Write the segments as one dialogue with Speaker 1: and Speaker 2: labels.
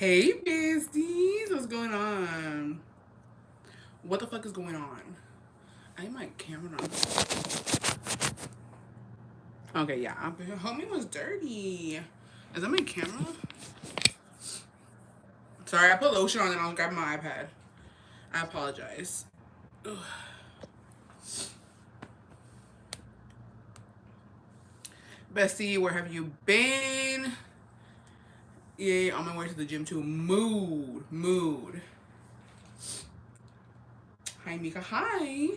Speaker 1: Hey, besties. What's going on? What the fuck is going on? I need my camera on. Okay, yeah. Homie was dirty. Is that my camera? Sorry, I put lotion on and I was grabbing my iPad. I apologize. Ugh. Bestie, where have you been? Yeah, on my way to the gym too. Mood. Hi, Mika. Hi.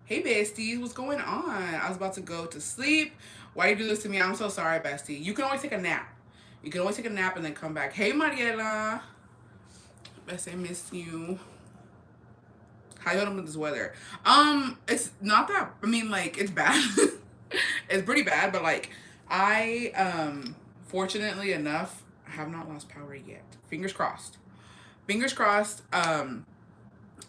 Speaker 1: Hey, besties. What's going on? I was about to go to sleep. Why do you do this to me? I'm so sorry, bestie. You can always take a nap. You can always take a nap and then come back. Hey, Mariela. Bestie, I miss you. How you holding with this weather? It's not that. I mean, like, it's bad. It's pretty bad, but like, fortunately enough, have not lost power yet. Fingers crossed. Fingers crossed.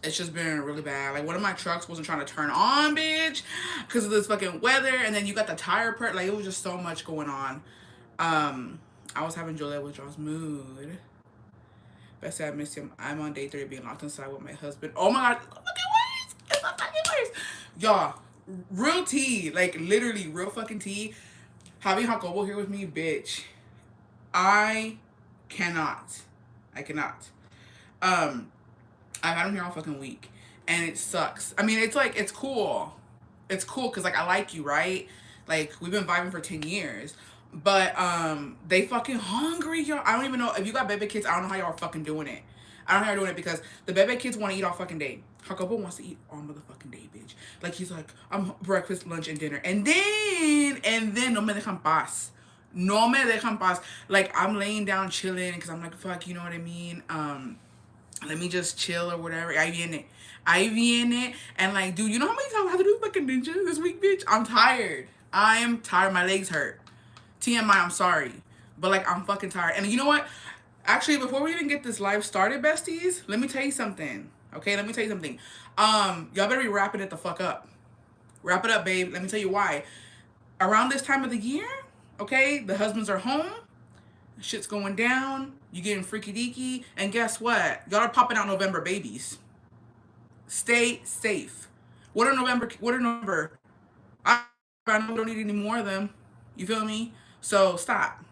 Speaker 1: It's just been really bad. Like, one of my trucks wasn't trying to turn on, bitch, because of this fucking weather. And then you got the tire part. Like, it was just so much going on. I was having Juliet withdrawals mood. Bestie, I miss him. I'm on day 3 being locked inside with my husband. Oh my god, it's the fucking worst. It's the fucking worst. Y'all, real tea. Like, literally, real fucking tea. Having Jacobo here with me, bitch. I cannot. I cannot. I've had him here all fucking week. And it sucks. I mean, it's like, it's cool. It's cool because, like, I like you, right? Like, we've been vibing for 10 years. But, they fucking hungry, y'all. I don't even know. If you got baby kids, I don't know how y'all are fucking doing it. I don't know how you're doing it because the baby kids want to eat all fucking day. Jacobo wants to eat all motherfucking day, bitch. Like, he's like, I'm breakfast, lunch, and dinner. And then, no me dejan paz. No me dejan paz. Like, I'm laying down chilling because I'm like, fuck, you know what I mean? Let me just chill or whatever. I viene. And like, dude, you know how many times I have to do fucking ninja this week, bitch? I'm tired. I am tired. My legs hurt. TMI, I'm sorry. But like, I'm fucking tired. And you know what? Actually, before we even get this live started, besties, let me tell you something. Okay, let me tell you something. Y'all better be wrapping it the fuck up. Wrap it up, babe. Let me tell you why. Around this time of the year, okay, the husbands are home. Shit's going down. You getting freaky deaky. And guess what? Y'all are popping out November babies. Stay safe. What are November? I don't need any more of them. You feel me? So stop.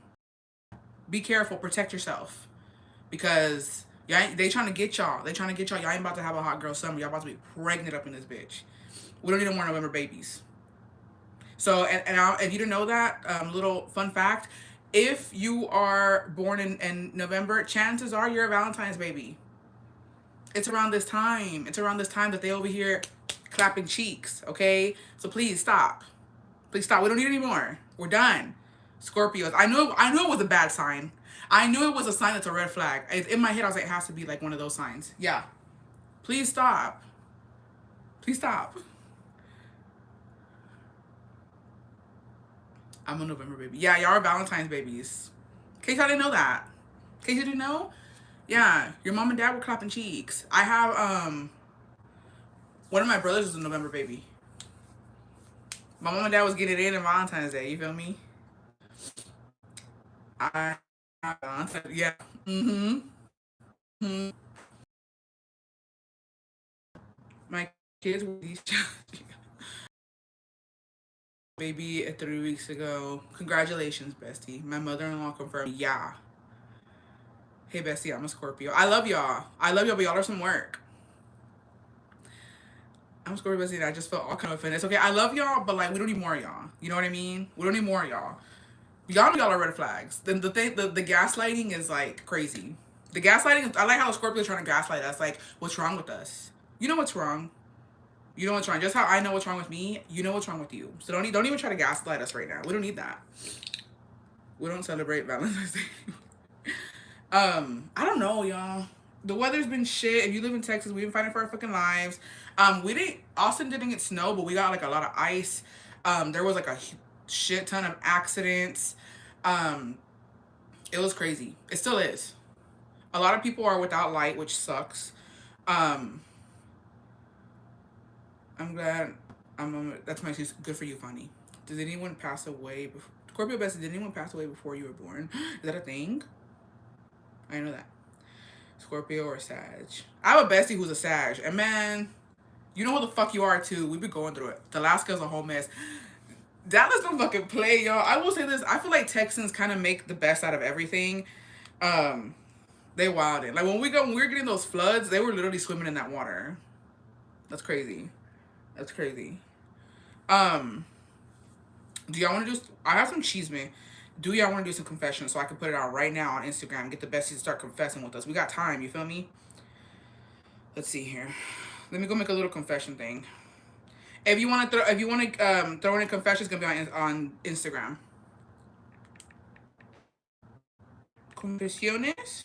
Speaker 1: Be careful. Protect yourself. Because y'all, they trying to get y'all. They trying to get y'all. Y'all ain't about to have a hot girl summer. Y'all about to be pregnant up in this bitch. We don't need no more November babies. So, if you didn't know that, little fun fact, if you are born in November, chances are you're a Valentine's baby. It's around this time. It's around this time that they over here clapping cheeks, okay? So please stop. Please stop. We don't need any more. We're done. Scorpios. I knew it was a bad sign. I knew it was a sign that's a red flag. In my head, I was like, it has to be like one of those signs. Yeah. Please stop. Please stop. I'm a November baby. Yeah, y'all are Valentine's babies. In case y'all didn't know that. In case you didn't know, yeah, your mom and dad were clapping cheeks. I have one of my brothers is a November baby. My mom and dad was getting it in Valentine's Day. You feel me? I yeah. Mm-hmm. My kids were these baby 3 weeks ago. Congratulations, bestie. My mother-in-law confirmed. Yeah. Hey, bestie, I'm a Scorpio. I love y'all. I love y'all, but y'all are some work. I'm Scorpio bestie, and I just felt all kind of offended. It's okay. I love y'all, but like, we don't need more of y'all. You know what I mean? We don't need more of y'all. Y'all know y'all are red flags. Then the thing, the gaslighting is like crazy. The gaslighting. I like how Scorpio's trying to gaslight us. Like, what's wrong with us? You know what's wrong. You know what's wrong. Just how I know what's wrong with me, you know what's wrong with you. So don't even try to gaslight us right now. We don't need that. We don't celebrate Valentine's Day. I don't know, y'all. The weather's been shit. If you live in Texas, we've been fighting for our fucking lives. We didn't. Austin didn't get snow, but we got like a lot of ice. There was like a shit ton of accidents. Um, it was crazy. It still is. A lot of people are without light, which sucks. Um, I'm glad. That's my excuse. Good for you, funny. Did anyone pass away before? Scorpio Bessie, did anyone pass away before you were born? Is that a thing? I know that. Scorpio or Sag. I have a bestie who's a Sag, and man, you know who the fuck you are too. We've been going through it. Alaska's a whole mess. Dallas don't fucking play, y'all. I will say this. I feel like Texans kind of make the best out of everything. Um, they wilded. Like when we were getting those floods, they were literally swimming in that water. That's crazy. That's crazy. Um, do y'all want to do? I have some cheese, man. Do y'all want to do some confessions so I can put it out right now on Instagram? Get the besties to start confessing with us. We got time. You feel me? Let's see here. Let me go make a little confession thing. If you want to throw in a confession, it's gonna be on Instagram. Confesiones.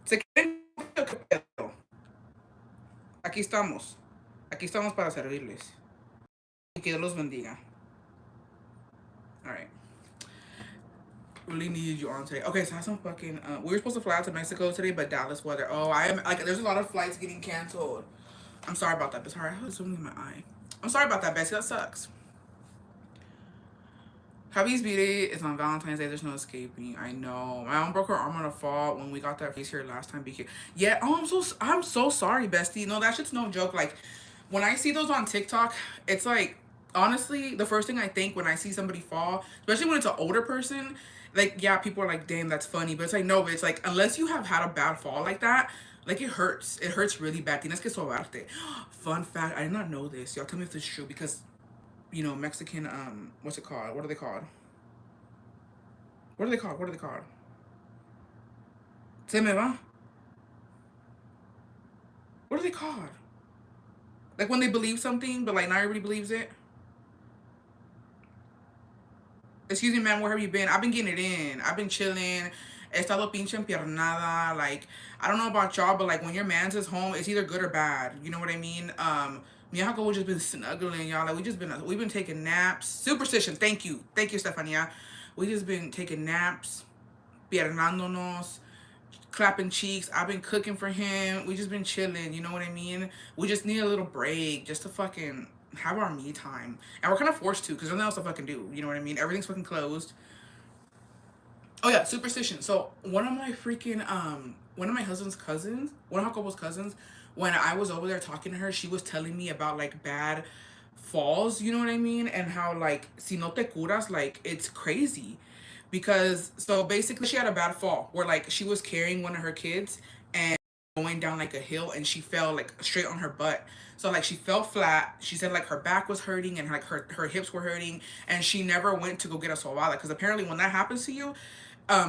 Speaker 1: ¿Se quieren? Aquí estamos. Aquí estamos para servirles. Y que Dios los bendiga. All right. Really needed you on today. Okay, so I have some fucking. We were supposed to fly out to Mexico today, but Dallas weather. Oh, I am like. There's a lot of flights getting canceled. I'm sorry about that. But sorry, I was zooming in my eye. I'm sorry about that, Bessie. That sucks. Hubby's B-Day is on Valentine's Day. There's no escaping. I know. My mom broke her arm on a fall when we got that face here last time. BK. Yeah. Oh, I'm so sorry, bestie. No, that shit's no joke. Like, when I see those on TikTok, it's like honestly the first thing I think when I see somebody fall, especially when it's an older person. Like, yeah, people are like, "Damn, that's funny," but it's like no. But it's like unless you have had a bad fall like that, like it hurts. It hurts really bad. Tienes que sobarte. Fun fact: I did not know this. Y'all tell me if this is true because Mexican, what's it called? What are they called? What are they called? What are they called? Se me va. What are they called? Like when they believe something, but like not everybody believes it. Excuse me, man, where have you been? I've been getting it in. I've been chilling. He estado pinche empiernada. Like, I don't know about y'all, but like when your man's is home, it's either good or bad. You know what I mean? Me and Jaco, we just been snuggling, y'all. Like we've been taking naps. Superstitions. Thank you, Stefania. We just been taking naps, piernándonos, clapping cheeks. I've been cooking for him. We just been chilling. You know what I mean? We just need a little break just to fucking have our me time. And we're kind of forced to because there's nothing else to fucking do. You know what I mean? Everything's fucking closed. Oh yeah, superstition. So one of my husband's cousins, one of Jacobo's cousins, when I was over there talking to her, she was telling me about like bad falls, you know what I mean? And how like si no te curas, like it's crazy. Because so basically she had a bad fall where like she was carrying one of her kids and going down like a hill and she fell like straight on her butt. So like she fell flat. She said like her back was hurting and like her hips were hurting and she never went to go get a sobada because apparently when that happens to you,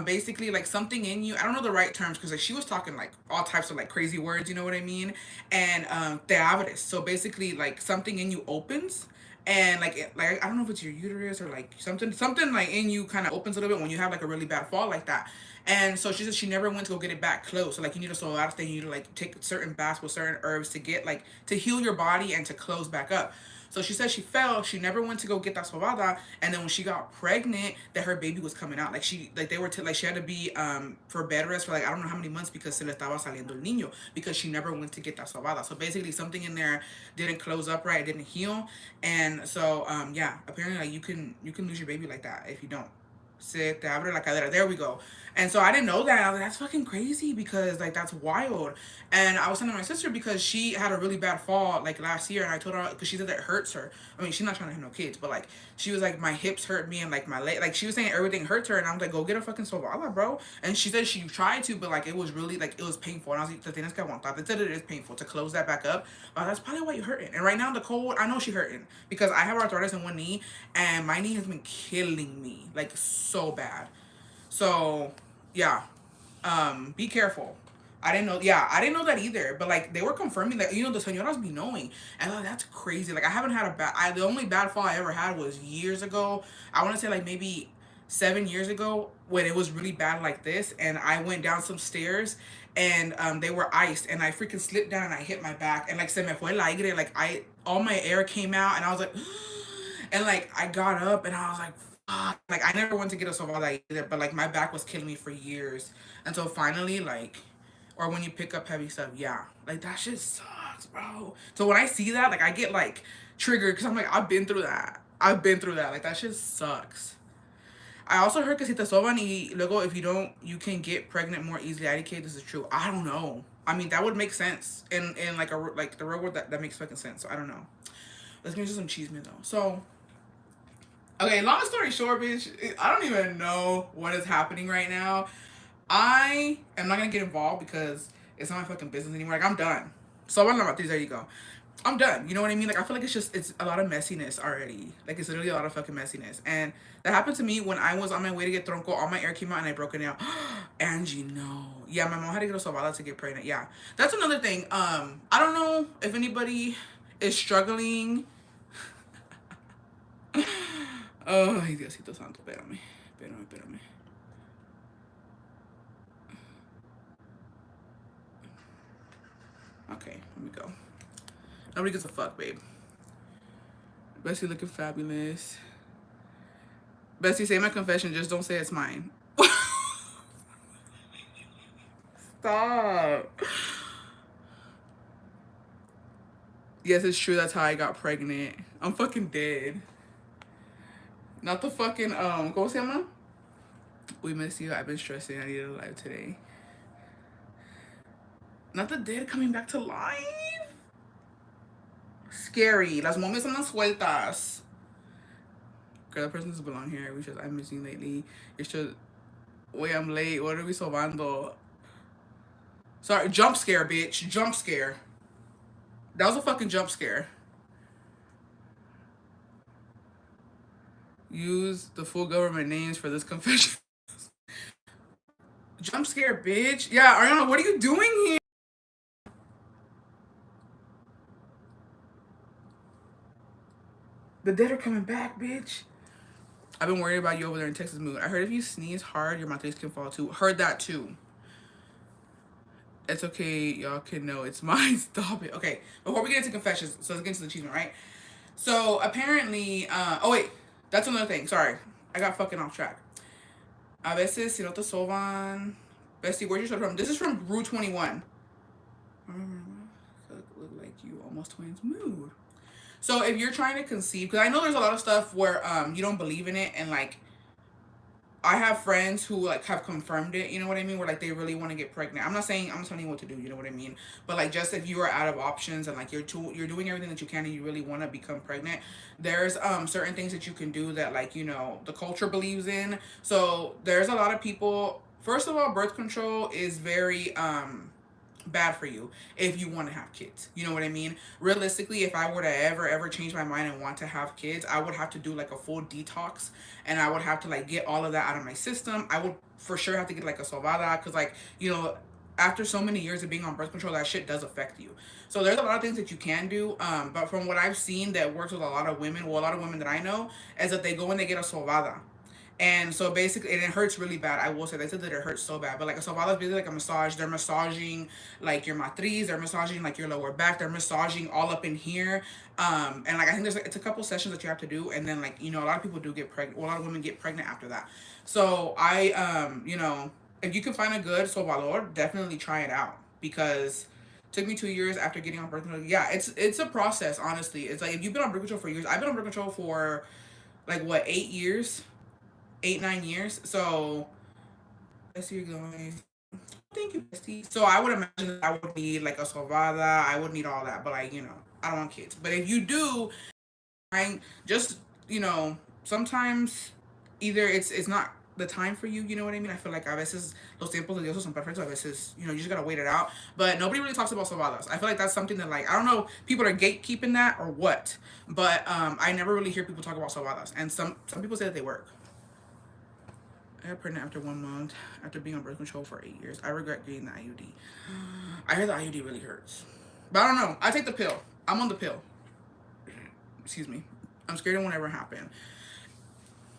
Speaker 1: basically like something in you, I don't know the right terms because like she was talking like all types of like crazy words, you know what I mean? And te abres. So basically like something in you opens and like I don't know if it's your uterus or like something like in you kind of opens a little bit when you have like a really bad fall like that. And so she said she never went to go get it back closed. So like you need to so out thing, you need to like take certain baths with certain herbs to get like to heal your body and to close back up. So she said she fell. She never went to go get that sobada, and then when she got pregnant, that her baby was coming out. Like they were like she had to be for bed rest for like I don't know how many months because se le estaba saliendo el niño because she never went to get that sobada. So basically something in there didn't close up right, it didn't heal, and so yeah, apparently like you can lose your baby like that if you don't. Se te abre la cadera. There we go. And so I didn't know that. I was like, that's fucking crazy because like that's wild. And I was telling my sister because she had a really bad fall like last year, and I told her because she said that it hurts her. I mean, she's not trying to have no kids, but like she was like my hips hurt me and like my leg. Like she was saying everything hurts her, and I was like, go get a fucking sobala, bro. And she said she tried to, but like it was really like it was painful. And I was like, the thing is, they said it is painful to close that back up. That's probably why you're hurting. And right now the cold, I know she's hurting because I have arthritis in one knee, and my knee has been killing me like so bad. So yeah, be careful. I didn't know. Yeah, I didn't know that either. But like they were confirming that the señoras be knowing, and like, that's crazy. Like I haven't had a bad. The only bad fall I ever had was years ago. I want to say like maybe 7 years ago when it was really bad like this, and I went down some stairs and they were iced, and I freaking slipped down and I hit my back, and like se me fue el aire. Like all my air came out, and I was like, and like I got up and I was like. Like I never went to get a sobada either, but like my back was killing me for years until finally like, or when you pick up heavy stuff, yeah, like that shit sucks, bro. So when I see that, like I get like triggered because I'm like I've been through that. Like that shit sucks. I also heard que si te soban y luego if you don't, you can get pregnant more easily. IDK, this is true. I don't know. I mean, that would make sense in like like the real world. That makes fucking sense. So I don't know. Let's get into some cheese man though. So, okay, long story short, bitch, I don't even know what is happening right now. I am not gonna get involved because it's not my fucking business anymore. Like, I'm done. So I'm about there you go. I'm done. You know what I mean? Like, I feel like it's a lot of messiness already. Like, it's literally a lot of fucking messiness. And that happened to me when I was on my way to get tronco. All my air came out and I broke it out. Angie, no. Yeah, my mom had to get a sobada to get pregnant. Yeah. That's another thing. I don't know if anybody is struggling. Ay, Diosito Santo, espérame. Espérame. Okay, let me go. Nobody gives a fuck, babe. Bessie looking fabulous. Bessie, say my confession, just don't say it's mine. Stop. Yes, it's true. That's how I got pregnant. I'm fucking dead. Not the fucking, ¿cómo se llama? We miss you. I've been stressing. I need a live today. Not the dead coming back to life. Scary. Las momias andan sueltas. Girl, that person doesn't belong here. We just, I'm missing lately. You're just, wait, I'm late. What are we sobando? Sorry, jump scare, bitch. Jump scare. That was a fucking jump scare. Use the full government names for this confession. Jump scare, bitch. Yeah, Ariana, what are you doing here? The dead are coming back, bitch. I've been worried about you over there in Texas mood. I heard if you sneeze hard, your mouth can fall too. Heard that too. It's okay, y'all can know it's mine. Stop it. Okay, before we get into confessions, so let's get into the achievement, right? So apparently, oh wait, that's another thing. Sorry, I got fucking off track. A veces, si no te soban. Bestie, where's your soda from? This is from Brew 21. Look like you almost twins mood. So if you're trying to conceive, because I know there's a lot of stuff where you don't believe in it, and like I have friends who like have confirmed it, you know what I mean, where like they really want to get pregnant. I'm not telling you what to do, you know what I mean, but like just if you are out of options and like you're doing everything that you can and you really want to become pregnant, there's certain things that you can do that like, you know, the culture believes in. So there's a lot of people. First of all, birth control is very bad for you if you want to have kids, you know what I mean. Realistically, if I were to ever change my mind and want to have kids, I would have to do like a full detox, and I would have to like get all of that out of my system. I would for sure have to get like a sobada, because like, you know, after so many years of being on birth control, that shit does affect you. So there's a lot of things that you can do, but from what I've seen that works with a lot of women, well, a lot of women that I know, is that they go and they get a sobada. And so basically, and it hurts really bad. I will say, they said that it hurts so bad. But like a sobada is basically like a massage. They're massaging like your matriz. They're massaging like your lower back. They're massaging all up in here. And like I think there's like, it's a couple sessions that you have to do. And then like, you know, a lot of people do get pregnant. Well, a lot of women get pregnant after that. So you know, if you can find a good sobador, definitely try it out, because it took me 2 years after getting on birth control. Yeah, it's a process. Honestly, it's like if you've been on birth control for years. I've been on birth control for like what, 8 years. 8-9 years. So I see you going. Thank you, bestie. So I would imagine that I would need like a sobada. I would need all that, but like, you know, I don't want kids. But if you do, I just, you know, sometimes either it's not the time for you, you know what I mean? I feel like a veces los tiempos de Dios son perfectos. A veces, you know, you just gotta wait it out. But nobody really talks about sobadas. I feel like that's something that like, I don't know, people are gatekeeping that or what. But I never really hear people talk about sobadas. And some people say that they work. I got pregnant after 1 month after being on birth control for 8 years. I regret getting the IUD. I heard the IUD really hurts. But I don't know. I take the pill. I'm on the pill. Excuse me. I'm scared it won't ever happen.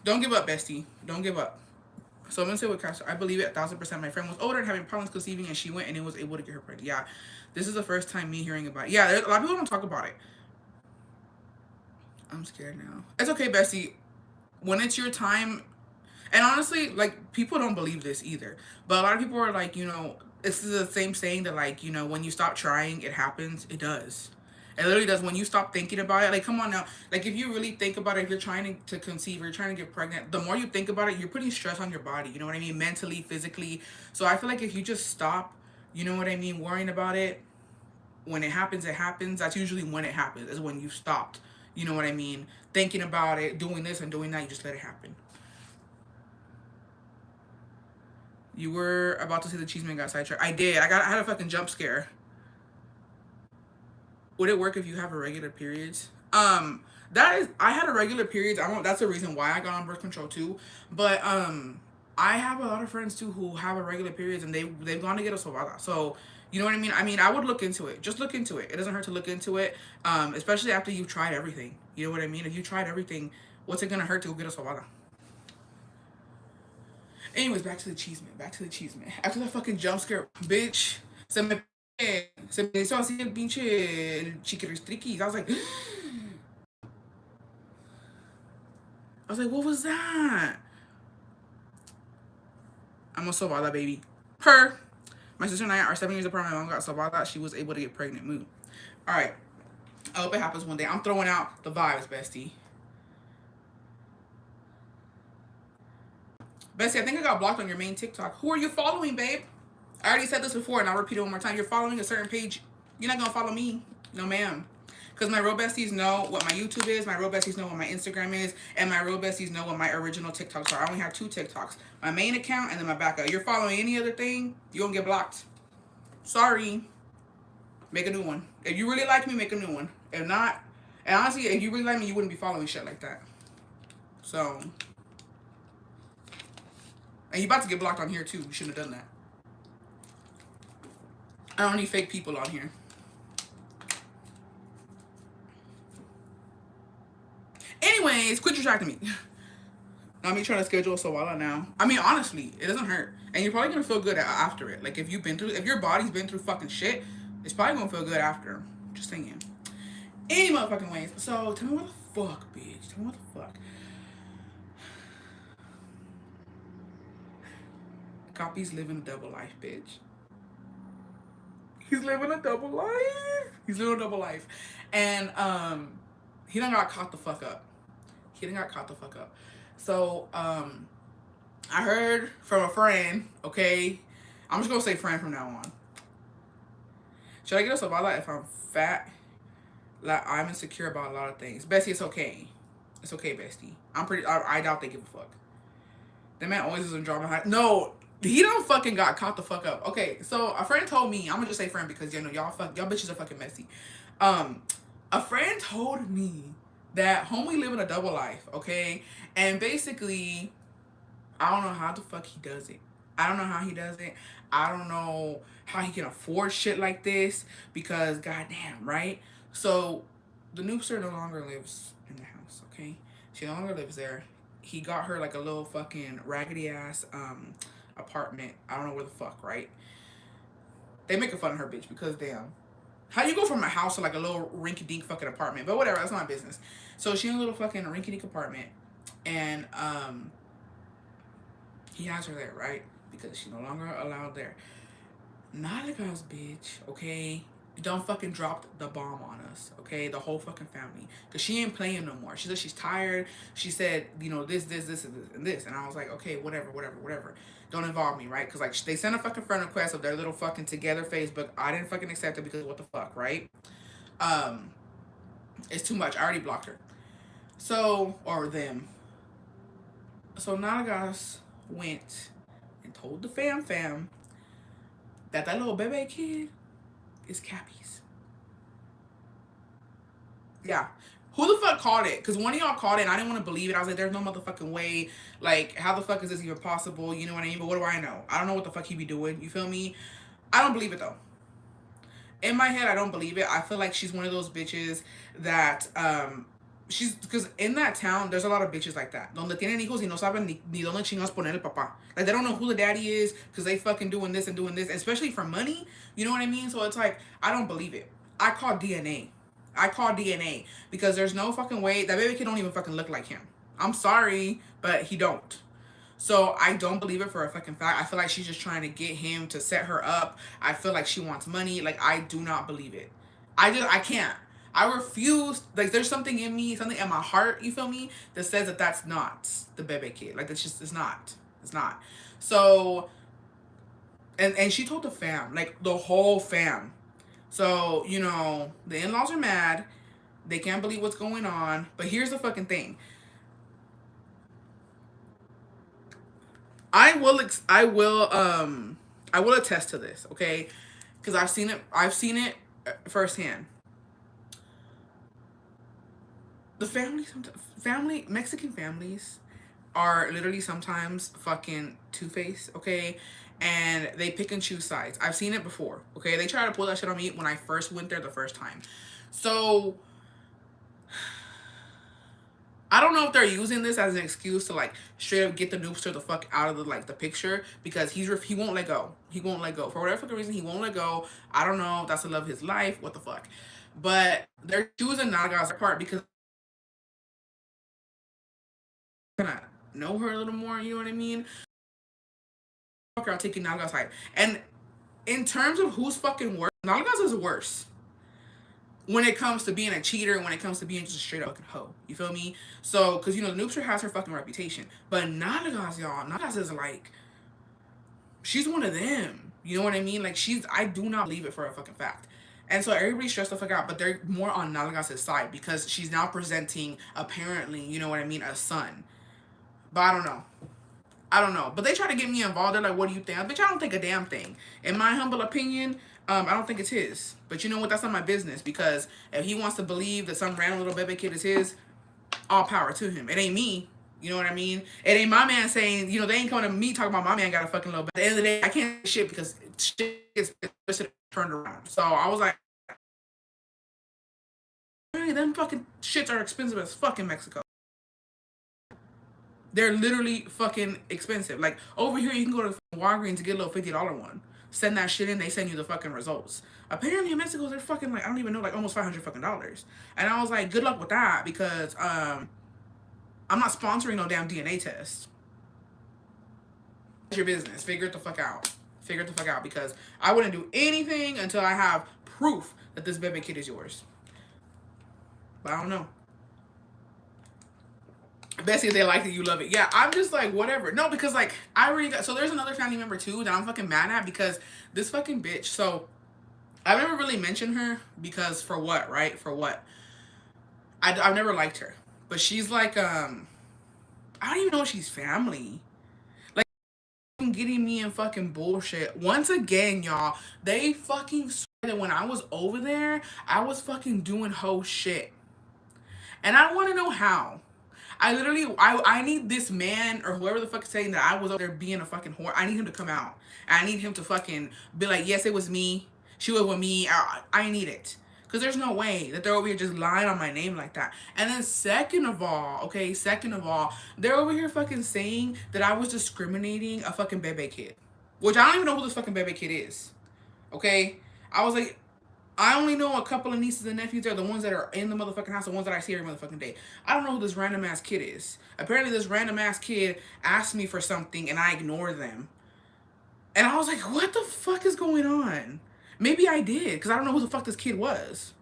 Speaker 1: Don't give up, bestie. Don't give up. So I'm going to say with Castor, I believe it 1,000%. My friend was older and having problems conceiving, and she went and it was able to get her pregnant. Yeah. This is the first time me hearing about it. Yeah, a lot of people don't talk about it. I'm scared now. It's okay, bestie. When it's your time. And honestly, like, people don't believe this either. But a lot of people are like, you know, it's the same saying that, like, you know, when you stop trying, it happens. It does. It literally does. When you stop thinking about it, like, come on now, like, if you really think about it, if you're trying to conceive or you're trying to get pregnant, the more you think about it, you're putting stress on your body, you know what I mean, mentally, physically. So I feel like if you just stop, you know what I mean, worrying about it, when it happens, it happens. That's usually when it happens, is when you stopped, you know what I mean, thinking about it, doing this and doing that. You just let it happen. You were about to say the cheese man got sidetracked. I did. I had a fucking jump scare. Would it work if you have irregular periods? That is, I had irregular periods. I don't. That's the reason why I got on birth control too. But I have a lot of friends too who have irregular periods, and they've gone to get a sobada. So you know what I mean. I mean, I would look into it. Just look into it. It doesn't hurt to look into it. Especially after you've tried everything. You know what I mean. If you tried everything, what's it gonna hurt to go get a sobada? Anyways, back to the cheese man. Back to the cheese man. After that fucking jump scare, bitch. Se me hizo así el pinche el chiquiristriquis. I was like, what was that? I'm a sobada baby. Her. My sister and I are 7 years apart. My mom got sobada. She was able to get pregnant. Mood. All right. I hope it happens one day. I'm throwing out the vibes, bestie. Bestie, I think I got blocked on your main TikTok. Who are you following, babe? I already said this before, and I'll repeat it one more time. You're following a certain page. You're not going to follow me. No, ma'am. Because my real besties know what my YouTube is, my real besties know what my Instagram is, and my real besties know what my original TikToks are. I only have 2 TikToks. My main account and then my backup. You're following any other thing, you're going to get blocked. Sorry. Make a new one. If you really like me, make a new one. If not, and honestly, if you really like me, you wouldn't be following shit like that. So, and you about to get blocked on here too. You shouldn't have done that. I don't need fake people on here. Anyways, quit distracting me. Not me trying to schedule a Sawala now. I mean, honestly, it doesn't hurt. And you're probably going to feel good after it. Like, if your body's been through fucking shit, it's probably going to feel good after. Just saying. Any motherfucking ways. So, tell me what the fuck, bitch. Tell me what the fuck. Copy's living a double life, bitch. He's living a double life. He's living a double life. And, he done got caught the fuck up. So, I heard from a friend, okay? I'm just gonna say friend from now on. Should I get a Savala if I'm fat? Like, I'm insecure about a lot of things. Bestie, it's okay. It's okay, bestie. I doubt they give a fuck. That man always is in drama. No, he done fucking got caught the fuck up. Okay, so a friend told me, I'm gonna just say friend because, you know, y'all bitches are fucking messy. A friend told me that homie living a double life, okay? And basically, I don't know how the fuck he does it. I don't know how he does it. I don't know how he can afford shit like this because goddamn, right? So the noobster no longer lives in the house, okay? She no longer lives there. He got her like a little fucking raggedy ass apartment. I don't know where the fuck, right? They making fun of her bitch because damn. How do you go from a house to like a little rinky-dink fucking apartment? But whatever, that's not my business. So she in a little fucking rinky-dink apartment. And he has her there, right? Because she's no longer allowed there. Nalaga's bitch, okay? Don't fucking drop the bomb on us, okay? The whole fucking family. Because she ain't playing no more. She said she's tired. She said, you know, this, and this. And I was like, okay, whatever. Don't involve me, right? Because, like, they sent a fucking friend request of their little fucking together Facebook. I didn't fucking accept it because what the fuck, right? It's too much. I already blocked her. So, or them. So, Nalagas went and told the fam that little bebe kid is Cappy's. Yeah. Who the fuck called it? Because one of y'all called it and I didn't want to believe it. I was like, there's no motherfucking way. Like, how the fuck is this even possible? You know what I mean? But what do I know? I don't know what the fuck he be doing. You feel me? I don't believe it though. In my head, I don't believe it. I feel like she's one of those bitches that, she's, because in that town, there's a lot of bitches like that. Donde tienen hijos y no saben ni donde chingados poner el papá. Like, they don't know who the daddy is because they fucking doing this and doing this, especially for money. You know what I mean? So it's like, I don't believe it. I call DNA because there's no fucking way. That baby kid don't even fucking look like him. I'm sorry, but he don't. So I don't believe it for a fucking fact. I feel like she's just trying to get him to set her up. I feel like she wants money. Like, I do not believe it. I can't. I refuse. Like, there's something in me, something in my heart, you feel me, that says that that's not the bebe kid. Like, it's not. It's not. So, and she told the fam, like, the whole fam. So, you know, the in-laws are mad. They can't believe what's going on. But here's the fucking thing. I will attest to this, okay? Because I've seen it firsthand. The Mexican families are literally sometimes fucking two-faced, okay? And they pick and choose sides. I've seen it before, okay? They try to pull that shit on me when I first went there the first time. So I don't know if they're using this as an excuse to like straight up get the noobster the fuck out of the picture, because he won't let go. He won't let go for whatever fucking reason. He won't let go. I don't know. That's the love of his life. What the fuck? But they're choosing Naga's part because they're gonna know her a little more. You know what I mean? Fucker, I'll take you Naga's side. And in terms of who's fucking worse, Naga's is worse when it comes to being a cheater, when it comes to being just a straight up fucking hoe. You feel me? So, because, you know, the noobster has her fucking reputation. But Naga's, y'all, Naga's is like, she's one of them. You know what I mean? Like, I do not believe it for a fucking fact. And so everybody's stressed the fuck out, but they're more on Nalaga's side because she's now presenting, apparently, you know what I mean, a son. But I don't know. I don't know. But they try to get me involved. They're like, what do you think? Bitch, I don't think a damn thing. In my humble opinion, I don't think it's his. But you know what? That's not my business, because if he wants to believe that some random little baby kid is his, all power to him. It ain't me. You know what I mean? It ain't my man saying, you know, they ain't coming to me talking about my man got a fucking little. But at the end of the day, I can't shit because shit is turned around. So I was like, hey, them fucking shits are expensive as fuck in Mexico. They're literally fucking expensive. Like, over here, you can go to Walgreens to get a little $50 one. Send that shit in, they send you the fucking results. Apparently in Mexico, they're fucking like, I don't even know, like almost $500 fucking dollars. And I was like, good luck with that, because I'm not sponsoring no damn DNA test. It's your business. Figure it the fuck out. Figure it the fuck out, because I wouldn't do anything until I have proof that this baby kid is yours. But I don't know. Bessie, if they like it, you love it. Yeah, I'm just like, whatever. No, because like, I already got, so there's another family member too that I'm fucking mad at, because this fucking bitch, so I've never really mentioned her, because for what, right? For what? I've never liked her. But she's like, I don't even know if she's family. Like, getting me in fucking bullshit. Once again, y'all, they fucking swear that when I was over there, I was fucking doing whole shit. And I want to know how. I need this man or whoever the fuck is saying that I was over there being a fucking whore. I need him to come out. I need him to fucking be like, yes, it was me. She was with me. I need it. Because there's no way that they're over here just lying on my name like that. And then second of all, they're over here fucking saying that I was discriminating a fucking bebe kid. Which I don't even know who this fucking bebe kid is. Okay? I was like, I only know a couple of nieces and nephews. They're the ones that are in the motherfucking house, the ones that I see every motherfucking day. I don't know who this random ass kid is. Apparently this random ass kid asked me for something and I ignored them. And I was like, what the fuck is going on? Maybe I did, because I don't know who the fuck this kid was.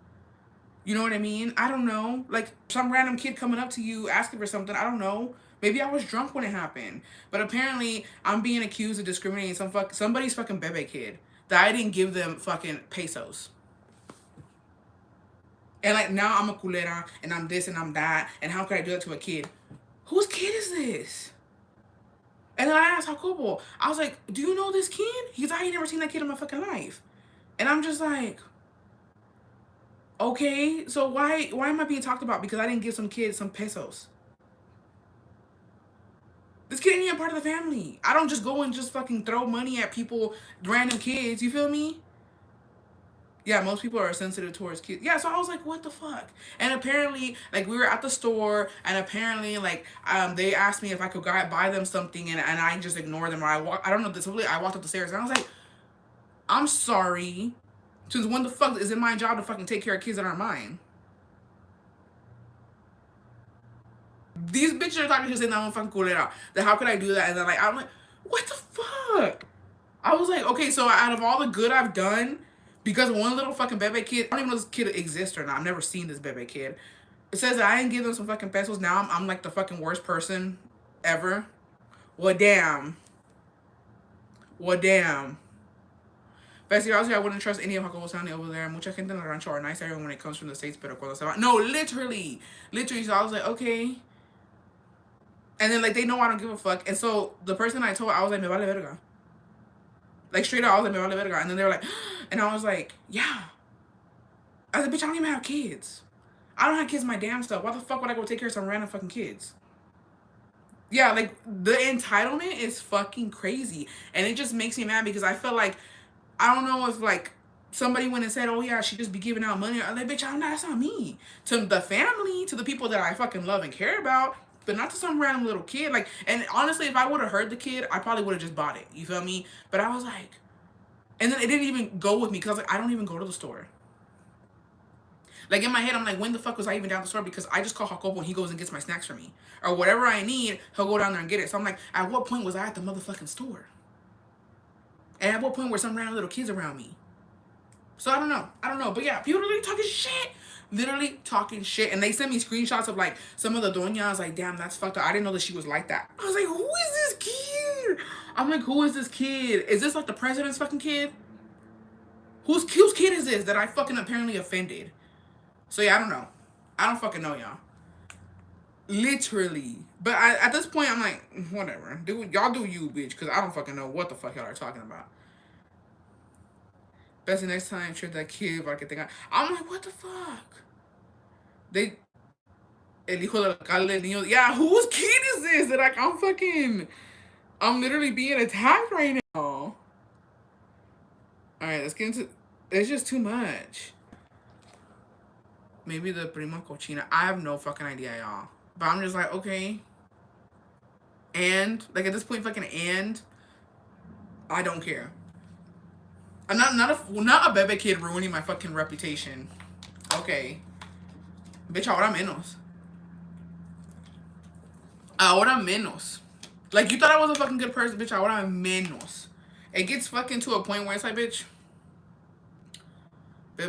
Speaker 1: You know what I mean? I don't know. Like, some random kid coming up to you asking for something. I don't know. Maybe I was drunk when it happened. But apparently, I'm being accused of discriminating somebody's fucking bebe kid that I didn't give them fucking pesos. And like, now I'm a culera, and I'm this and I'm that, and how could I do that to a kid? Whose kid is this? And then I asked Jacobo, I was like, do you know this kid? He's like, I ain't never seen that kid in my fucking life. And I'm just like, okay, so why am I being talked about because I didn't give some kid some pesos? This kid ain't even part of the family. I don't just go and just fucking throw money at people, random kids, you feel me? Yeah, most people are sensitive towards kids. Yeah, so I was like, what the fuck? And apparently, like, we were at the store, and apparently, like, they asked me if I could buy them something, and I just ignored them, or I don't know, I walked up the stairs, and I was like, I'm sorry. Since when the fuck is it my job to fucking take care of kids that aren't mine? These bitches are talking to saying that I'm fucking cool it out. That how could I do that? And then I'm like, what the fuck? I was like, okay, so out of all the good I've done Because one little fucking bebe kid, I don't even know if this kid exists or not. I've never seen this bebe kid. It says that I didn't give them some fucking pesos. Now I'm like the fucking worst person ever. Well, damn. Well, damn. Bessie, obviously, I wouldn't trust any of Jacobo's family over there. Mucha gente en el rancho are nice everyone when it comes from the States, pero cuando se va. No, literally. Literally. So I was like, okay. And then, like, they know I don't give a fuck. And so the person I told, I was like, me vale verga. Like, straight up, I was like, me vale verga. And then they were like, and I was like, yeah. I was like, bitch, I don't even have kids. I don't have kids my damn stuff. Why the fuck would I go take care of some random fucking kids? Yeah, like, the entitlement is fucking crazy. And it just makes me mad because I feel like, I don't know if, like, somebody went and said, oh, yeah, she just be giving out money. I'm like, bitch, that's not me. To the family, to the people that I fucking love and care about, but not to some random little kid. Like, and honestly, if I would have heard the kid, I probably would have just bought it. You feel me? But I was like, and then it didn't even go with me because I was like, I don't even go to the store. Like, in my head, I'm like, when the fuck was I even down the store? Because I just call Jacobo and he goes and gets my snacks for me. Or whatever I need, he'll go down there and get it. So I'm like, at what point was I at the motherfucking store? And at what point were some random little kids around me? So I don't know. But yeah, people literally talking shit. Literally talking shit. And they sent me screenshots of like some of the doñas. Like, damn, that's fucked up. I didn't know that she was like that. I was like, who is this kid? I'm like, who is this kid? Is this like the president's fucking kid? Whose kid is this that I fucking apparently offended? So yeah, I don't know. I don't fucking know, y'all. Literally. But at this point, I'm like, whatever. Y'all do you, bitch. Because I don't fucking know what the fuck y'all are talking about. Best the next time, treat that kid like a thing. I'm like, what the fuck? They, el hijo del alcalde, niño. Yeah, whose kid is this? That like, I'm literally being attacked right now. Alright, let's get into, it's just too much. Maybe the prima cochina. I have no fucking idea, y'all. But I'm just like, okay. And, like, at this point, fucking, and I don't care. I'm not a bebe kid ruining my fucking reputation. Okay. Bitch, ahora menos. Ahora menos. Like, you thought I was a fucking good person, bitch. Ahora menos. It gets fucking to a point where it's like, bitch.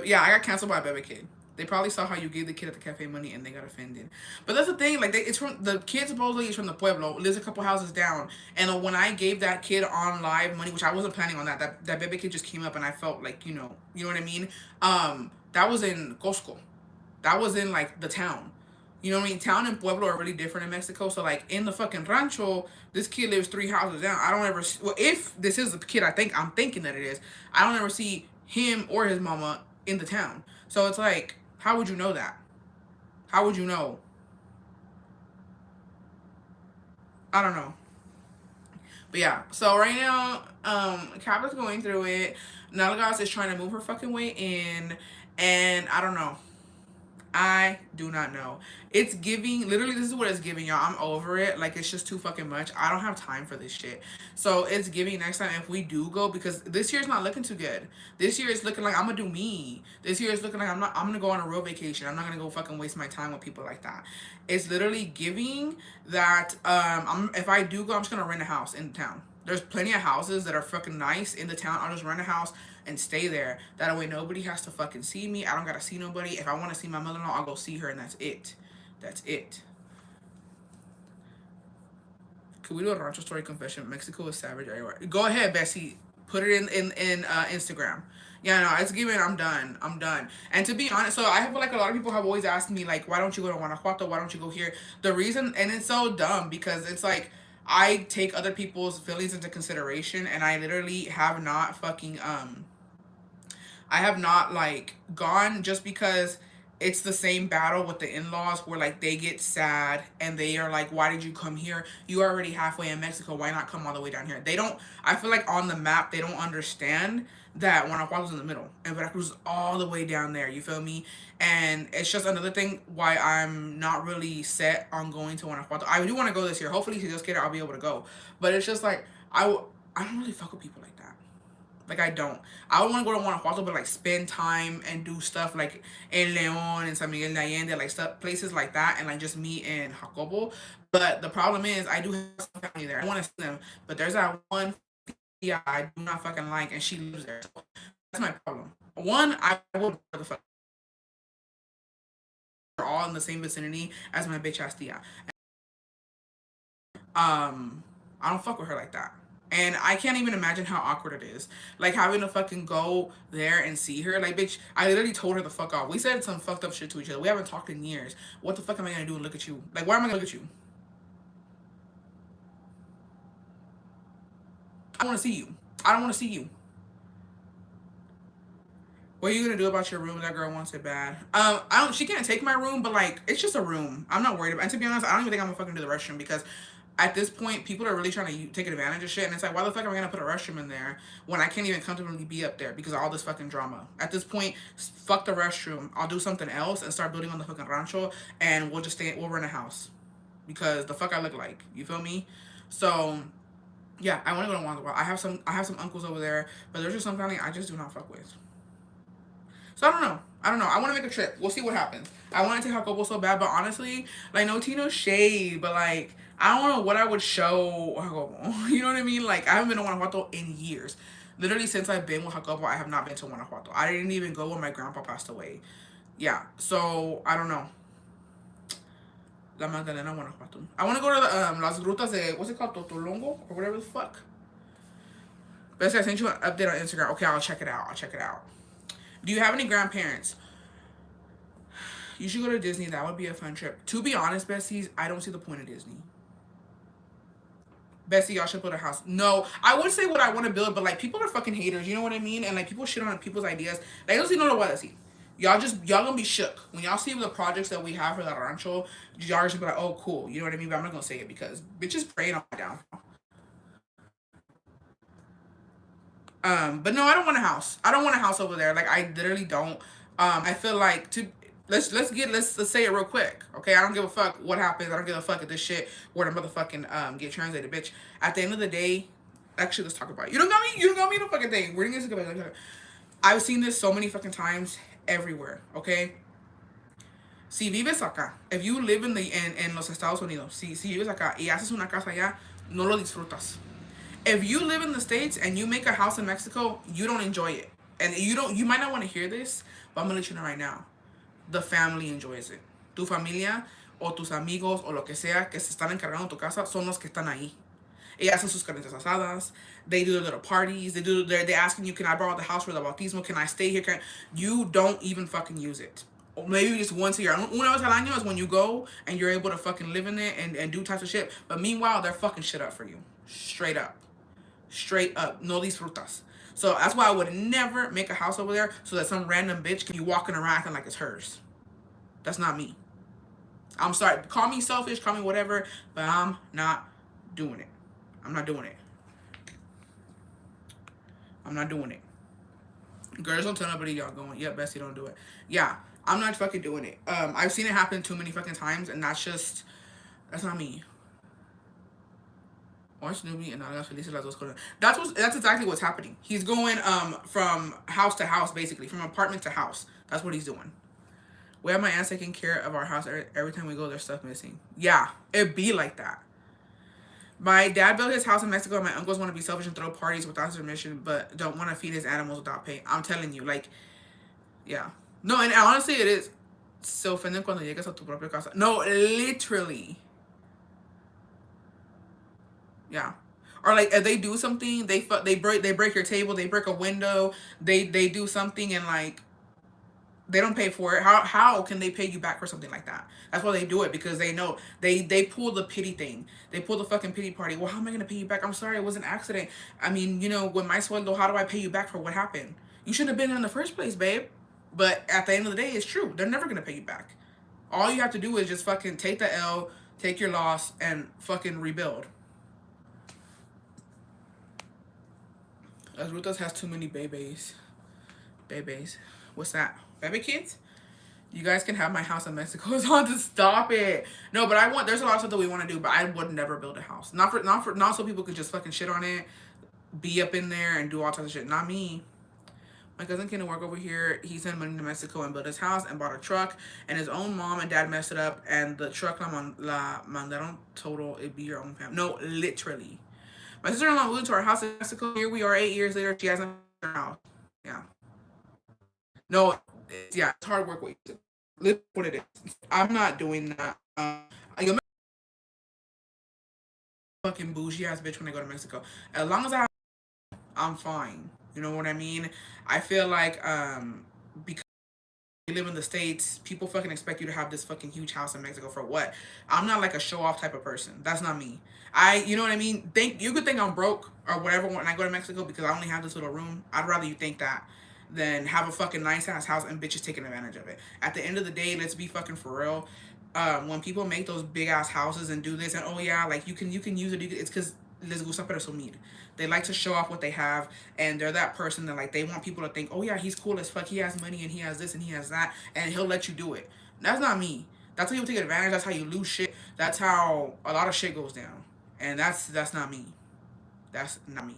Speaker 1: Yeah, I got canceled by a bebe kid. They probably saw how you gave the kid at the cafe money and they got offended. But that's the thing, like, it's from, the kid supposedly is from the Pueblo, lives a couple houses down. And when I gave that kid on live money, which I wasn't planning on that baby kid just came up and I felt like, you know what I mean? That was in Costco. That was in, like, the town. You know what I mean? Town and Pueblo are really different in Mexico. So, like, in the fucking rancho, this kid lives 3 houses down. I don't ever see, well, if this is the kid I'm thinking that it is, I don't ever see him or his mama in the town. So it's like, how would you know that? How would you know? I don't know. But yeah, so right now, Cabra's going through it. Nalgas is trying to move her fucking way in. And I don't know. I do not know. It's giving, literally, this is what it's giving, y'all. I'm over it. Like, it's just too fucking much. I don't have time for this shit. So it's giving next time if we do go, because this year's not looking too good. This year is looking like I'm gonna do me. This year is looking like I'm gonna go on a real vacation. I'm not gonna go fucking waste my time with people like that. It's literally giving that, if I do go, I'm just gonna rent a house in town. There's plenty of houses that are fucking nice in the town. I'll just rent a house and stay there. That way nobody has to fucking see me. I don't gotta see nobody. If I want to see my mother-in-law, I'll go see her and that's it. That's it. Could we do a rancho story confession? Mexico is savage everywhere. Go ahead, Bessie. Put it in Instagram. Yeah, no, it's given. I'm done. And to be honest, so I feel like a lot of people have always asked me, like, why don't you go to Guanajuato? Why don't you go here? The reason, and it's so dumb because it's like, I take other people's feelings into consideration and I literally have not fucking, I have not, like, gone just because it's the same battle with the in-laws where, like, they get sad and they are like, why did you come here? You are already halfway in Mexico. Why not come all the way down here? They don't, I feel like on the map, they don't understand that Guanajuato's in the middle and Veracruz is all the way down there. You feel me? And it's just another thing why I'm not really set on going to Guanajuato. I do want to go this year. Hopefully, if he does get it, I'll be able to go. But it's just like, I don't really fuck with people like that. Like, I don't. I would want to go to Guanajuato, but, like, spend time and do stuff, like, in León and San Miguel de Allende, like, stuff, places like that, and, like, just meet in Jacobo. But the problem is, I do have some family there. I want to see them, but there's that one I do not fucking like, and she lives there. So that's my problem. One, I will the fuck are all in the same vicinity as my bitch ass tia. Um, I don't fuck with her like that. And I can't even imagine how awkward it is. Like having to fucking go there and see her. Like, bitch, I literally told her to fuck off. We said some fucked up shit to each other. We haven't talked in years. What the fuck am I gonna do and look at you? Like, why am I gonna look at you? I wanna see you. I don't wanna see you. What are you gonna do about your room? That girl wants it bad. I don't. She can't take my room, but like, it's just a room. I'm not worried about. And to be honest, I don't even think I'm gonna fucking do the restroom because, at this point, people are really trying to take advantage of shit. And it's like, why the fuck am I gonna put a restroom in there when I can't even comfortably be up there because of all this fucking drama? At this point, fuck the restroom. I'll do something else and start building on the fucking rancho, and we'll just stay. We'll rent a house because the fuck I look like. You feel me? So yeah, I want to go to Wandsworth. I have some. I have some uncles over there, but there's just some family I just do not fuck with. So I don't know. I don't know. I want to make a trip. We'll see what happens. I want to take Jacobo so bad, but honestly, like no tea, no shade, but like I don't know what I would show Jacobo. You know what I mean? Like I haven't been to Guanajuato in years. Literally since I've been with Jacobo, I have not been to Guanajuato. I didn't even go when my grandpa passed away. Yeah. So I don't know. La Magdalena, Guanajuato. I want to go to the Las Grutas de what's it called, Totolongo or whatever the fuck. Bessie, I sent you an update on Instagram. Okay, I'll check it out. I'll check it out. Do you have any grandparents? You should go to Disney. That would be a fun trip. To be honest, besties, I don't see the point of Disney. Bestie, y'all should build a house. No, I would say what I want to build, but like people are fucking haters. You know what I mean? And like people shit on people's ideas. Like, I don't see no what I see. Y'all gonna be shook when y'all see the projects that we have for the rancho. Y'all just be like, oh cool. You know what I mean? But I'm not gonna say it because bitches praying on my downfall. But no, I don't want a house. I don't want a house over there. Like I literally don't. I feel like to let's say it real quick. Okay, I don't give a fuck what happens. I don't give a fuck if this shit were to motherfucking get translated, bitch. At the end of the day, actually let's talk about it. You don't got me. You don't got me. No fucking thing. We're gonna get. I've seen this so many fucking times everywhere. Okay. Si vives acá, if you live en los Estados Unidos, si vives acá y haces una casa allá, no lo disfrutas. If you live in the States and you make a house in Mexico, you don't enjoy it. And you might not want to hear this, but I'm gonna let you know right now. The family enjoys it. Tu familia o tus amigos o lo que sea que se están encargando de tu casa son los que están ahí. Ellas hacen sus carnitas asadas. They do their little parties. They're asking you, can I borrow the house for the bautismo? Can I stay here? You don't even fucking use it. Or maybe just once a year. Una vez al año is when you go and you're able to fucking live in it and do types of shit. But meanwhile, they're fucking shit up for you. Straight up. Straight up. No disfrutas. So that's why I would never make a house over there so that some random bitch can be walking around acting like it's hers. That's not me. I'm sorry. Call me selfish, call me whatever, but I'm not doing it. I'm not doing it. I'm not doing it. Girls, don't tell nobody y'all going. Yeah, Bessie, don't do it. Yeah, I'm not fucking doing it. I've seen it happen too many fucking times, and that's not me. Orange Newbie and Nagas Felices las dos cosas. That's exactly what's happening. He's going from house to house, basically, from apartment to house. That's what he's doing. We have my aunt taking care of our house. Every time we go, there's stuff missing. Yeah, it be like that. My dad built his house in Mexico, and my uncles want to be selfish and throw parties without his permission, but don't want to feed his animals without pay. I'm telling you, like, yeah. No, and honestly, it is. Se ofenden cuando llegas a tu propia casa. No, literally. Yeah. Or like if they do something, they break your table, they break a window, they do something and like they don't pay for it. How can they pay you back for something like that? That's why they do it because they know they pull the pity thing. They pull the fucking pity party. Well, how am I gonna pay you back? I'm sorry, it was an accident. I mean, with my sueldo, how do I pay you back for what happened? You shouldn't have been there in the first place, babe. But at the end of the day, it's true. They're never gonna pay you back. All you have to do is just fucking take the L, take your loss, and fucking rebuild. Las Rutas has too many babies. Babies. What's that? Baby kids? You guys can have my house in Mexico. It's on to stop it. No, but there's a lot of stuff that we want to do, but I would never build a house. Not so people could just fucking shit on it, be up in there and do all types of shit. Not me. My cousin came to work over here. He sent money to Mexico and built his house and bought a truck. And his own mom and dad messed it up. And the truck la mandaron total. It'd be your own family. No, literally. My sister-in-law moved to our house in Mexico. Here we are 8 years later. She hasn't found her house. Yeah. No, yeah, it's hard work. What it is. I'm not doing that. I'm a fucking bougie ass bitch when I go to Mexico. As long as I'm fine. You know what I mean? I feel like because you live in the States, people fucking expect you to have this fucking huge house in Mexico for what? I'm not like a show off type of person. That's not me. You know what I mean? Think you could think I'm broke or whatever when I go to Mexico because I only have this little room. I'd rather you think that than have a fucking nice ass house and bitches taking advantage of it. At the end of the day, let's be fucking for real. When people make those big ass houses and do this and oh yeah, like you can use it. It's because les gusta presumir. They like to show off what they have, and they're that person that like they want people to think, oh yeah, he's cool as fuck. He has money and he has this and he has that, and he'll let you do it. That's not me. That's how you take advantage. That's how you lose shit. That's how a lot of shit goes down, and that's not me. That's not me.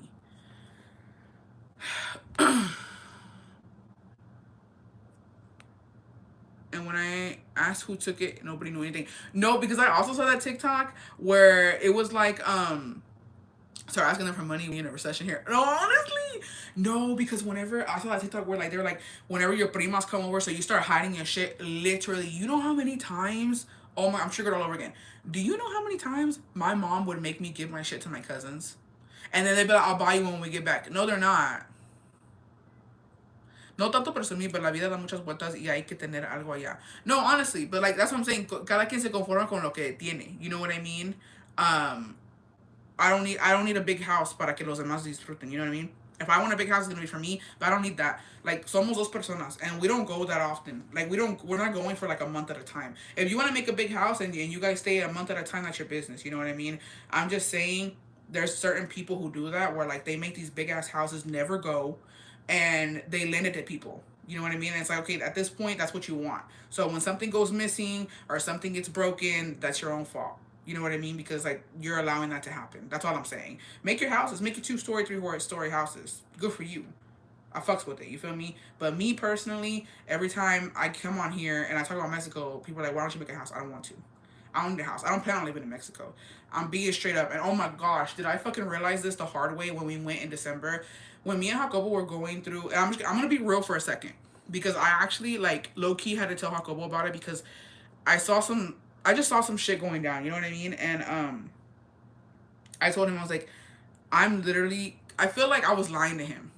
Speaker 1: And when I asked who took it, nobody knew anything. No, because I also saw that TikTok where it was like start asking them for money when you're in a recession here. No, honestly, no, because whenever I saw that TikTok where like they're like, whenever your primas come over, so you start hiding your shit. Literally, you know how many times? Oh my, I'm triggered all over again. Do you know how many times my mom would make me give my shit to my cousins, and then they'd be like, "I'll buy you when we get back." No, they're not. No tanto presumir, pero la vida da muchas vueltas y hay que tener algo allá. No, honestly, but like that's what I'm saying. Cada quien se conforma con lo que tiene. You know what I mean? Um, I don't need a big house para que los demás disfruten. You know what I mean? If I want a big house, it's gonna be for me, but I don't need that. Like somos dos personas, and we don't go that often. Like we're not going for like a month at a time. If you want to make a big house and you guys stay a month at a time, that's your business. You know what I mean? I'm just saying there's certain people who do that where like they make these big ass houses, never go, and they lend it to people. You know what I mean? And it's like, okay, at this point, that's what you want. So when something goes missing or something gets broken, that's your own fault. You know what I mean? Because like you're allowing that to happen. That's all I'm saying. Make your houses, make your 2-story, 3-story houses. Good for you. I fucks with it. You feel me? But me personally, every time I come on here and I talk about Mexico, people are like, "Why don't you make a house?" I don't want to. I don't need a house. I don't plan on living in Mexico. I'm being straight up. And oh my gosh, did I fucking realize this the hard way when we went in December? When me and Jacobo were going through, and I'm gonna be real for a second because I actually like low key had to tell Jacobo about it because I saw some, I just saw some shit going down. You know what I mean? And I told him I was like, I'm literally, I feel like I was lying to him.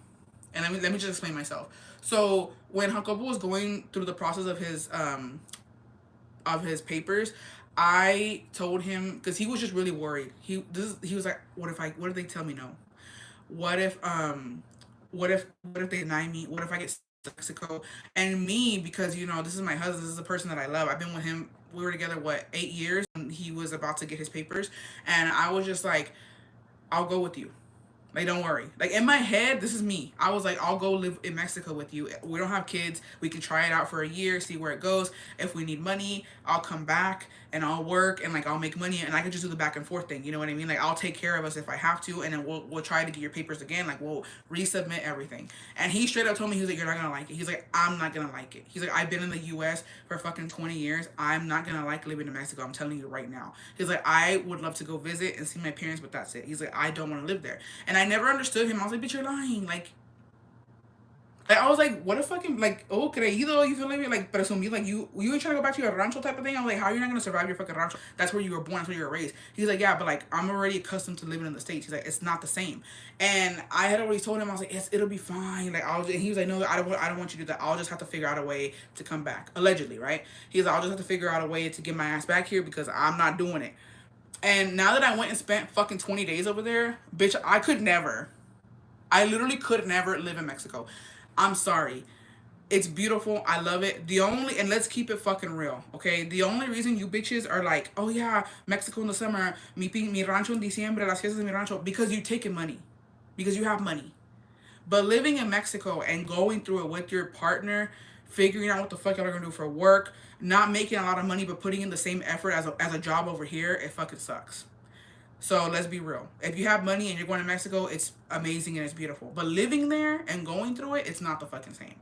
Speaker 1: And let me just explain myself. So when Jacobo was going through the process of his papers, I told him because he was just really worried. He was like, what if they tell me no? What if what if they deny me? What if I get to Mexico? And me, because this is my husband, this is the person that I love. I've been with him. We were together 8 years when he was about to get his papers, and I was just like, I'll go with you. Like, don't worry. Like, in my head, this is me. I was like, I'll go live in Mexico with you. We don't have kids. We can try it out for a year, see where it goes. If we need money, I'll come back and I'll work and like I'll make money and I can just do the back and forth thing. You know what I mean? Like, I'll take care of us if I have to, and then we'll try to get your papers again. Like, we'll resubmit everything. And he straight up told me, he was like, you're not gonna like it. He's like, I'm not gonna like it. He's like, I've been in the US for fucking 20 years. I'm not gonna like living in Mexico. I'm telling you right now. He's like, I would love to go visit and see my parents, but that's it. He's like, I don't want to live there. And I never understood him. I was like, bitch, you're lying. Like, I was like, what a fucking, like, oh, creído, you feel like presumir, like, you ain't trying to go back to your rancho type of thing? I'm like, how are you not going to survive your fucking rancho? That's where you were born, that's where you were raised. He's like, yeah, but, like, I'm already accustomed to living in the States. He's like, it's not the same. And I had already told him, I was like, yes, it'll be fine. Like, and he was like, no, I don't want you to do that. I'll just have to figure out a way to come back. Allegedly, right? He's like, I'll just have to figure out a way to get my ass back here because I'm not doing it. And now that I went and spent fucking 20 days over there, bitch, I literally could never live in Mexico. I'm sorry. It's beautiful. I love it. And let's keep it fucking real, okay? The only reason you bitches are like, oh yeah, Mexico in the summer, mi rancho en diciembre, las fiestas de mi rancho, because you taking money. Because you have money. But living in Mexico and going through it with your partner, figuring out what the fuck y'all are gonna do for work, not making a lot of money, but putting in the same effort as a job over here, it fucking sucks. So let's be real. If you have money and you're going to Mexico, it's amazing and it's beautiful. But living there and going through it, it's not the fucking same.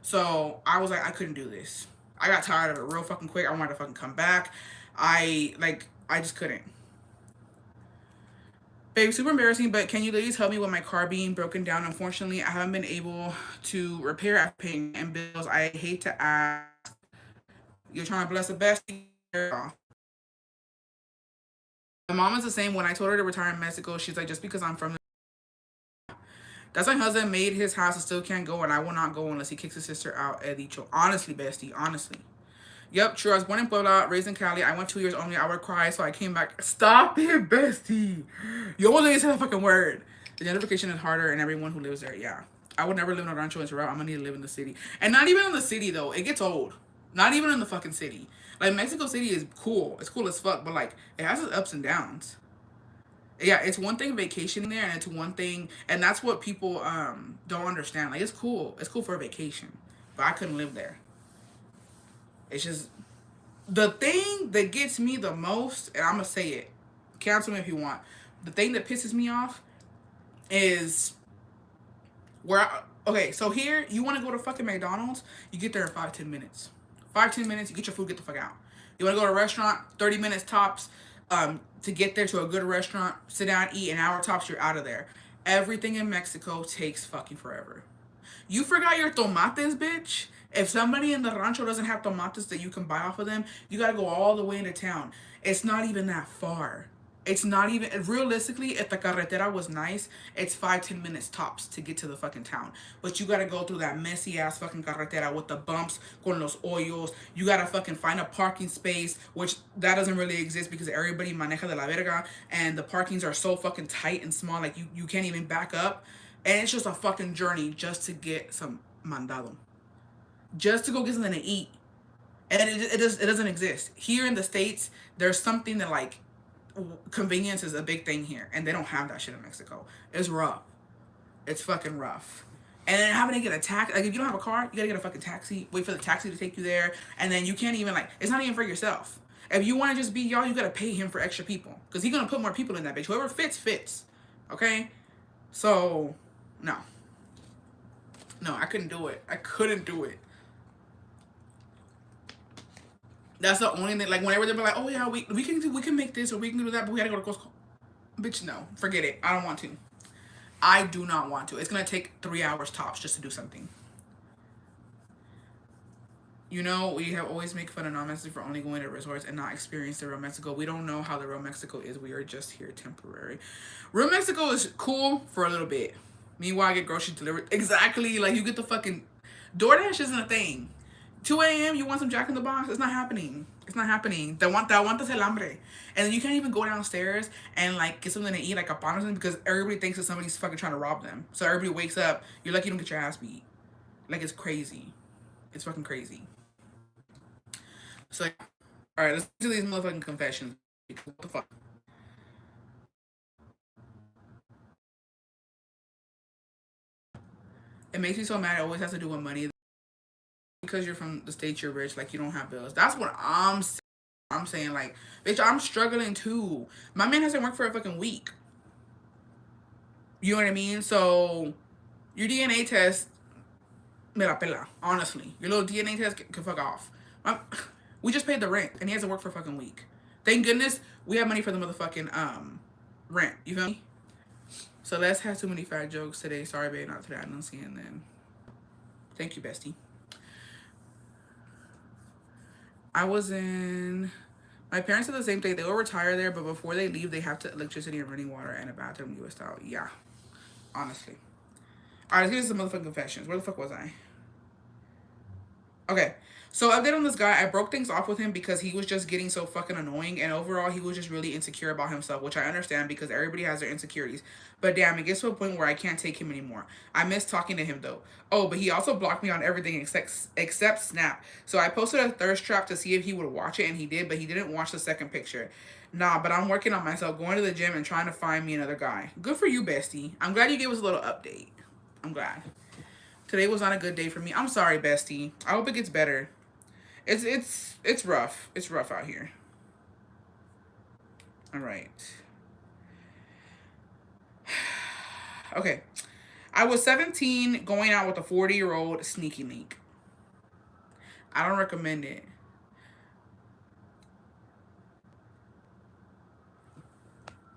Speaker 1: So I was like, I couldn't do this. I got tired of it real fucking quick. I wanted to fucking come back. I just couldn't. Babe, super embarrassing, but can you ladies help me with my car being broken down? Unfortunately, I haven't been able to repair after paying and bills. I hate to ask. You're trying to bless the best. My mom is the same. When I told her to retire in Mexico, she's like, just because I'm from that's my husband made his house and still can't go, and I will not go unless he kicks his sister out. He dicho. Honestly, bestie, honestly. Yep, true. I was born in Puebla, raised in Cali. I went 2 years only. I would cry, so I came back. Stop it, bestie. You almost didn't say that fucking word. The gentrification is harder, and everyone who lives there, yeah. I would never live in a rancho. It's route. I'm gonna need to live in the city, and not even in the city though. It gets old. Not even in the fucking city. Like Mexico City is cool. It's cool as fuck, but like it has its ups and downs. Yeah, it's one thing vacationing there, and it's one thing, and that's what people don't understand. Like it's cool. It's cool for a vacation, but I couldn't live there. It's just the thing that gets me the most, and I'm gonna say it, cancel me if you want. The thing that pisses me off is okay, so here you want to go to fucking McDonald's, you get there in 5-10 minutes. 5-10 minutes, you get your food, get the fuck out. You want to go to a restaurant, 30 minutes tops, to get there to a good restaurant, sit down, eat, an hour tops, you're out of there. Everything in Mexico takes fucking forever. You forgot your tomates, bitch. If somebody in the rancho doesn't have tomates that you can buy off of them, you gotta go all the way into town. It's not even that far. It's not even realistically. If the carretera was nice, it's 5-10 minutes tops to get to the fucking town. But you gotta go through that messy ass fucking carretera with the bumps, con los hoyos. You gotta fucking find a parking space, which that doesn't really exist because everybody maneja de la verga, and the parkings are so fucking tight and small, like you can't even back up, and it's just a fucking journey just to get some mandado, just to go get something to eat, and it doesn't exist here in the States. There's something that like convenience is a big thing here, and they don't have that shit in Mexico. It's rough. It's fucking rough. And then having to get a taxi, like if you don't have a car, you gotta get a fucking taxi, wait for the taxi to take you there, and then you can't even like, it's not even for yourself. If you want to just be y'all, you gotta pay him for extra people, because he's gonna put more people in that bitch. Whoever fits. Okay? So, no. No, I couldn't do it. I couldn't do it. That's the only thing. Like whenever they're like, "Oh yeah, we can make this or we can do that," but we gotta go to Costco. Bitch, no, forget it. I don't want to. I do not want to. It's gonna take 3 hours tops just to do something. You know, we have always make fun of non-Mexicans for only going to resorts and not experience the real Mexico. We don't know how the real Mexico is. We are just here temporary. Real Mexico is cool for a little bit. Meanwhile, I get groceries delivered. Exactly. Like you get the fucking DoorDash isn't a thing. 2 a.m. You want some Jack in the Box? It's not happening. It's not happening. Te aguantas el hambre. And then you can't even go downstairs and like get something to eat, like a pan or something, because everybody thinks that somebody's fucking trying to rob them. So everybody wakes up. You're lucky you don't get your ass beat. Like it's crazy. It's fucking crazy. So, like, all right, let's do these motherfucking confessions. What the fuck? It makes me so mad. It always has to do with money. Because you're from the States, you're rich. Like you don't have bills. That's what I'm saying. I'm saying like, bitch, I'm struggling too. My man hasn't worked for a fucking week. You know what I mean? So your DNA test, me la pela. Honestly, your little DNA test can fuck off. We just paid the rent, and he hasn't worked for a fucking week. Thank goodness we have money for the motherfucking rent. You feel me? So let's have too many fat jokes today. Sorry, babe, not today. I don't see it then. Thank you, bestie. I was in. My parents did the same thing. They will retire there, but before they leave, they have to electricity and running water and a bathroom US style. Yeah, honestly. All right, here's some motherfucking confessions. Where the fuck was I? Okay. So update on this guy. I broke things off with him because he was just getting so fucking annoying, and overall he was just really insecure about himself, which I understand because everybody has their insecurities. But damn, it gets to a point where I can't take him anymore. I miss talking to him though. Oh, but he also blocked me on everything except Snap. So I posted a thirst trap to see if he would watch it, and he did, but he didn't watch the second picture. Nah, but I'm working on myself, going to the gym and trying to find me another guy. Good for you, bestie. I'm glad you gave us a little update. I'm glad. Today was not a good day for me. I'm sorry, bestie. I hope it gets better. It's rough. It's rough out here. All right. Okay. I was 17 going out with a 40-year-old sneaky link. I don't recommend it.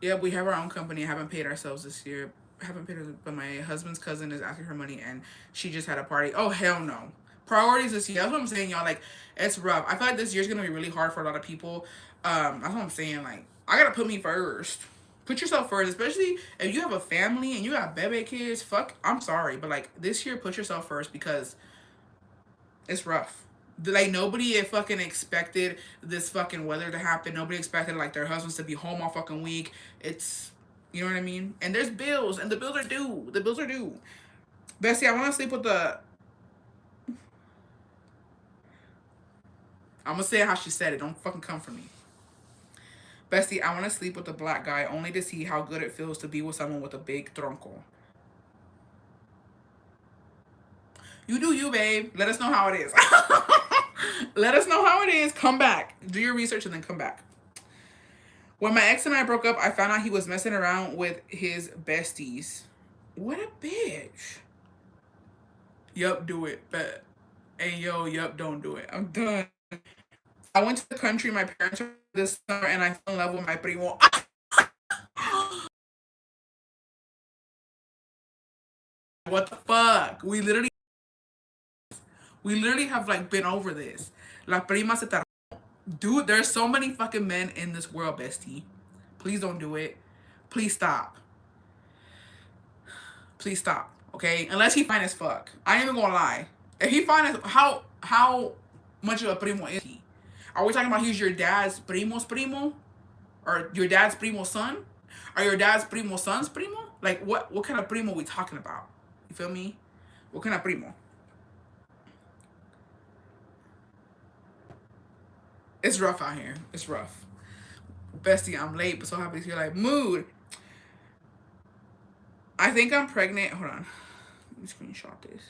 Speaker 1: Yeah, we have our own company. I haven't paid ourselves this year. I haven't paid her, but my husband's cousin is asking her money, and she just had a party. Oh hell no! Priorities this year. That's what I'm saying, y'all. Like it's rough. I feel like this year's gonna be really hard for a lot of people. That's what I'm saying. Like I gotta put me first. Put yourself first, especially if you have a family and you got bebe kids. Fuck, I'm sorry, but like this year, put yourself first because it's rough. Like nobody fucking expected this fucking weather to happen. Nobody expected like their husbands to be home all fucking week. It's, you know what I mean. And there's bills, and the bills are due. The bills are due. Bessie, I want to sleep with the. I'm gonna say it how she said it. Don't fucking come for me. Bessie, I want to sleep with a black guy only to see how good it feels to be with someone with a big tronco. You do you, babe. Let us know how it is. Let us know how it is. Come back. Do your research and then come back. When my ex and I broke up, I found out he was messing around with his besties. What a bitch. Yup, do it. But, hey, yo, yup, don't do it. I'm done. I went to the country my parents were this summer and I fell in love with my primo. What the fuck? We literally have like been over this. La prima se tar- Dude, there's so many fucking men in this world, bestie. Please don't do it. Please stop. Please stop. Okay? Unless he fine as fuck. I ain't even gonna lie. If he fine as how much of a primo is he? Are we talking about he's your dad's primo's primo? Or your dad's primo's son? Or your dad's primo's son's primo? Like what kind of primo we talking about? You feel me? What kind of primo? It's rough out here. It's rough. Bestie, I'm late, but so happy to see you like mood. I think I'm pregnant. Hold on. Let me screenshot this.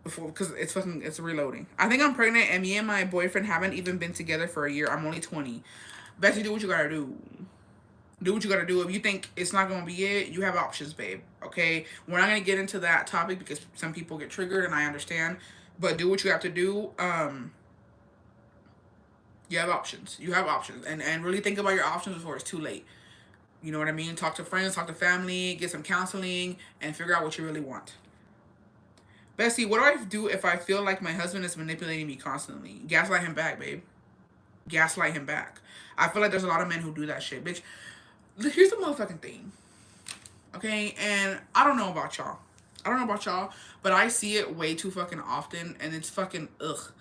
Speaker 1: Before because it's reloading. I think I'm pregnant and me and my boyfriend haven't even been together for a year. I'm only 20. Bessie, do what you gotta do. Do what you gotta do. If you think it's not gonna be it, you have options, babe. Okay? We're not gonna get into that topic because some people get triggered and I understand. But do what you have to do. You have options. You have options. And really think about your options before it's too late. You know what I mean? Talk to friends, talk to family, get some counseling, and figure out what you really want. Bessie, what do I do if I feel like my husband is manipulating me constantly? Gaslight him back, babe. Gaslight him back. I feel like there's a lot of men who do that shit, bitch. Here's the motherfucking thing. Okay? And I don't know about y'all. I don't know about y'all, but I see it way too fucking often, and it's fucking ugh.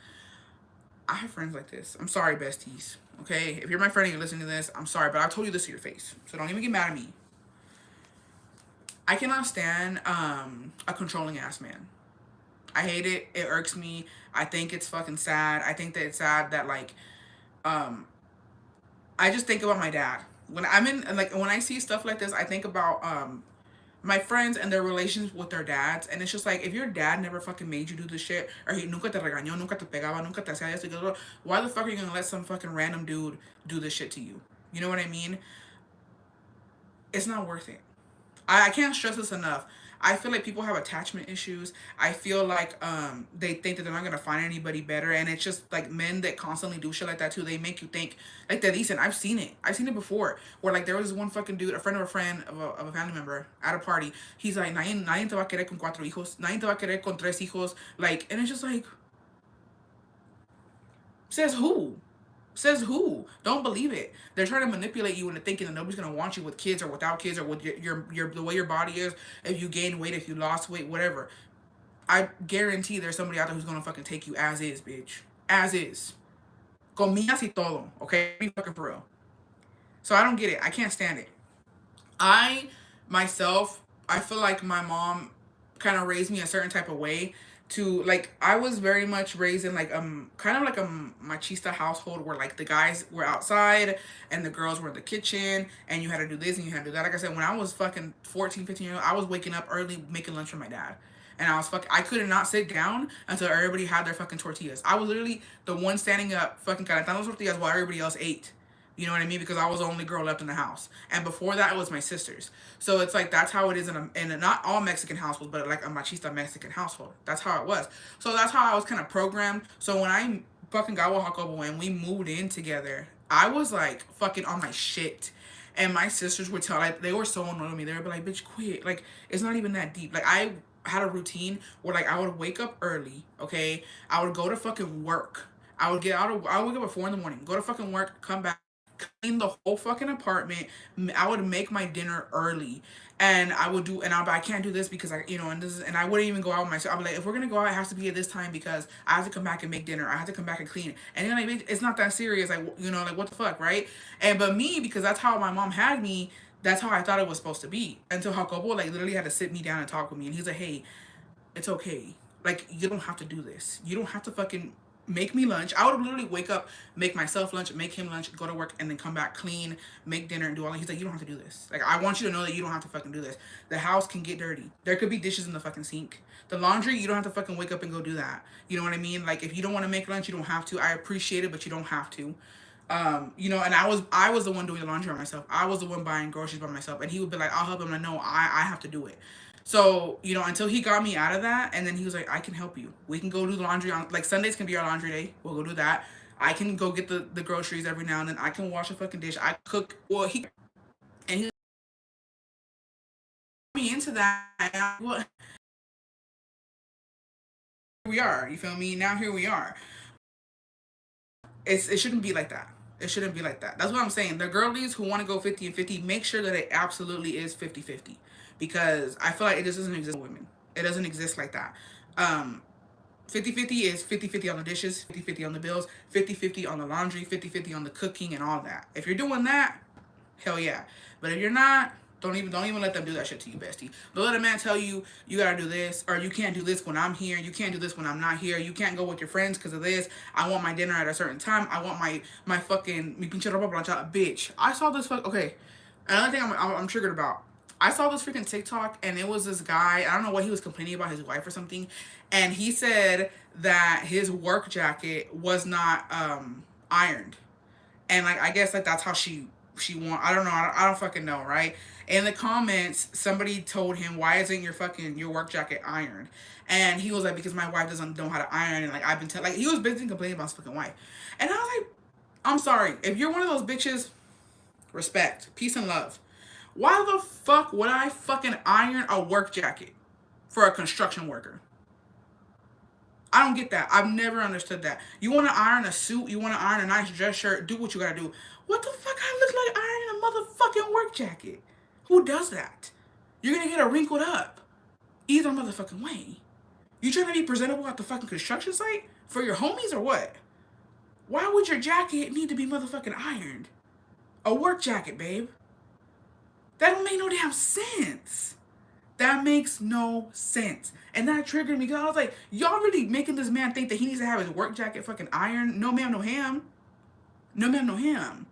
Speaker 1: I have friends like this. I'm sorry, besties. Okay? If you're my friend and you're listening to this, I'm sorry, but I told you this to your face. So don't even get mad at me. I cannot stand a controlling ass man. I hate it. It irks me. I think it's fucking sad. I think that it's sad that like um I just think about my dad. When I'm in like when I see stuff like this, I think about my friends and their relations with their dads, and it's just like if your dad never fucking made you do this shit, or he nunca te regañó, nunca te pegaba, nunca te hacía esto, why the fuck are you gonna let some fucking random dude do this shit to you? You know what I mean? It's not worth it. I can't stress this enough. I feel like people have attachment issues. I feel like they think that they're not gonna find anybody better, and it's just like men that constantly do shit like that too. They make you think like they're decent. I've seen it. I've seen it before. Where like there was this one fucking dude, a friend of a friend of a family member at a party. He's like, nadie te va a querer con cuatro hijos. Nadie te va a querer con tres hijos. Like, and it's just like, says who? Says who? Don't believe it. They're trying to manipulate you into thinking that nobody's gonna want you with kids or without kids or with your the way your body is. If you gain weight, if you lost weight, whatever. I guarantee there's somebody out there who's gonna fucking take you as is, bitch. As is. Comidas y todo. Okay? Be fucking for real. So I don't get it. I can't stand it. I myself, I feel like my mom kind of raised me a certain type of way to like I was very much raised in like kind of like a machista household where like the guys were outside and the girls were in the kitchen and you had to do this and you had to do that. Like I said, when I was fucking 14, 15 years old, I was waking up early making lunch for my dad. And I could not sit down until everybody had their fucking tortillas. I was literally the one standing up fucking calentando tortillas while everybody else ate. You know what I mean? Because I was the only girl left in the house. And before that, it was my sisters. So it's like, that's how it is in not all Mexican households, but like a machista Mexican household. That's how it was. So that's how I was kind of programmed. So when I fucking got Oaxaca and we moved in together, I was like fucking on my shit. And my sisters would tell, like, they were so annoyed with me. They would be like, bitch, quit. Like, it's not even that deep. Like, I had a routine where, like, I would wake up early, okay? I would go to fucking work. I would wake up at 4 in the morning, go to fucking work, come back, clean the whole fucking apartment. I would make my dinner early. And I would do, and I can't do this because and this is, and I wouldn't even go out with myself. I'm like, if we're gonna go out, it has to be at this time because I have to come back and make dinner. I have to come back and clean it. And then, like, it's not that serious. Like, like, what the fuck, right? But me, because that's how my mom had me, that's how I thought it was supposed to be. Until Jacobo, like, literally had to sit me down and talk with me. And he's like, hey, it's okay. Like, you don't have to do this. You don't have to fucking make me lunch. I would literally wake up, make myself lunch, make him lunch, go to work, and then come back, clean, make dinner, and do all that. He's like, you don't have to do this. Like, I want you to know that you don't have to fucking do this. The house can get dirty. There could be dishes in the fucking sink. The laundry, you don't have to fucking wake up and go do that. You know what I mean? Like, if you don't want to make lunch, you don't have to. I appreciate it, but you don't have to. And I was the one doing the laundry by myself. I was the one buying groceries by myself. And he would be like, I'll help him. No, I have to do it. So, until he got me out of that, and then he was like, I can help you. We can go do the laundry on, like, Sundays can be our laundry day. We'll go do that. I can go get the groceries every now and then. I can wash a fucking dish. I cook. Well, he got me into that. And well, here we are. You feel me? Now here we are. It shouldn't be like that. It shouldn't be like that. That's what I'm saying. The girlies who want to go 50 and 50, make sure that it absolutely is 50-50. Because I feel like it just doesn't exist with women. It doesn't exist like that. 50-50 is 50-50 on the dishes, 50-50 on the bills, 50-50 on the laundry, 50-50 on the cooking and all that. If you're doing that, hell yeah. But if you're not, don't even let them do that shit to you, bestie. Don't let a man tell you you gotta do this, or you can't do this when I'm here, you can't do this when I'm not here, you can't go with your friends because of this. I want my dinner at a certain time. I want my fucking mi pinche ropa planchada. Bitch, I saw this okay. Another thing I'm triggered about. I saw this freaking TikTok, and it was this guy. I don't know what he was complaining about, his wife or something, and he said that his work jacket was not ironed, and, like, I guess, like, that's how she want. I don't know. I don't fucking know, right? In the comments, somebody told him, why isn't your work jacket ironed? And he was like, because my wife doesn't know how to iron, and, like, I've been like, he was busy complaining about his fucking wife, and I was like, I'm sorry, if you're one of those bitches, respect, peace and love. Why the fuck would I fucking iron a work jacket for a construction worker? I don't get that. I've never understood that. You want to iron a suit, you want to iron a nice dress shirt, do what you gotta do. What the fuck I look like ironing a motherfucking work jacket? Who does that? You're gonna get it wrinkled up. Either motherfucking way. You trying to be presentable at the fucking construction site? For your homies or what? Why would your jacket need to be motherfucking ironed? A work jacket, babe. That don't make no damn sense. That makes no sense. And that triggered me because I was like, y'all really making this man think that he needs to have his work jacket fucking ironed? No ma'am, no ham. No ma'am, no ham.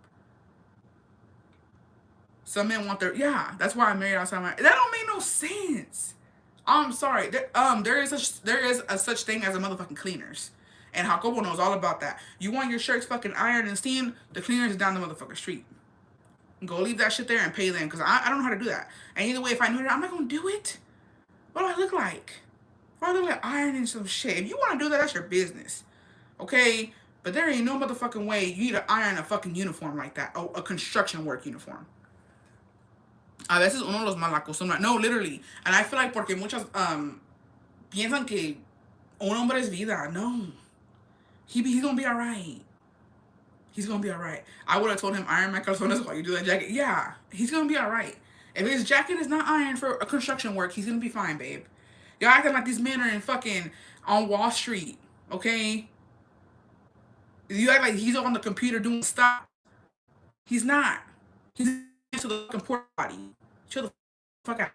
Speaker 1: Some men want their, yeah, that's why I'm married outside my, that don't make no sense. I'm sorry. There is a such thing as a motherfucking cleaners. And Jacobo knows all about that. You want your shirts fucking ironed and steamed, the cleaners is down the motherfucking street. Go leave that shit there and pay them, because I don't know how to do that. And either way, if I knew it, I'm not going to do it. What do I look like? What do I look like ironing some shit? If you want to do that, that's your business. Okay? But there ain't no motherfucking way you need to iron a fucking uniform like that. Oh, a construction work uniform. A veces uno los malacostumbra. No, literally. And I feel like porque muchas piensan que un hombre es vida. No. He's going to be alright. He's going to be alright. I would have told him, iron my calzones while you do that jacket. Yeah, he's going to be alright. If his jacket is not ironed for a construction work, he's going to be fine, babe. Y'all acting like these men are in fucking on Wall Street, okay? You act like he's on the computer doing stuff. He's not. He's to the fucking poor body. Chill the fuck out.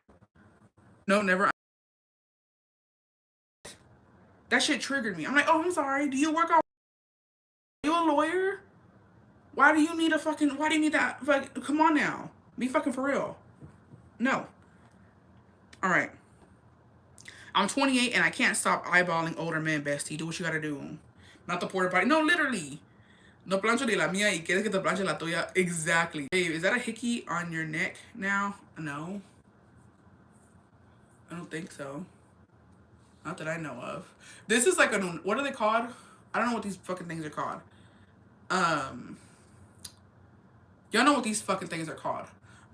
Speaker 1: No, never. That shit triggered me. I'm like, oh, I'm sorry. Do you work on? Are you a lawyer? Why do you need that? Like, come on now. Be fucking for real. No. All right. I'm 28 and I can't stop eyeballing older men, bestie. Do what you gotta do. Not the porta potty. No, literally. No plancho de la mía y quieres que te planche la tuya. Exactly. Babe, is that a hickey on your neck now? No. I don't think so. Not that I know of. This is like what are they called? I don't know what these fucking things are called. Y'all know what these fucking things are called.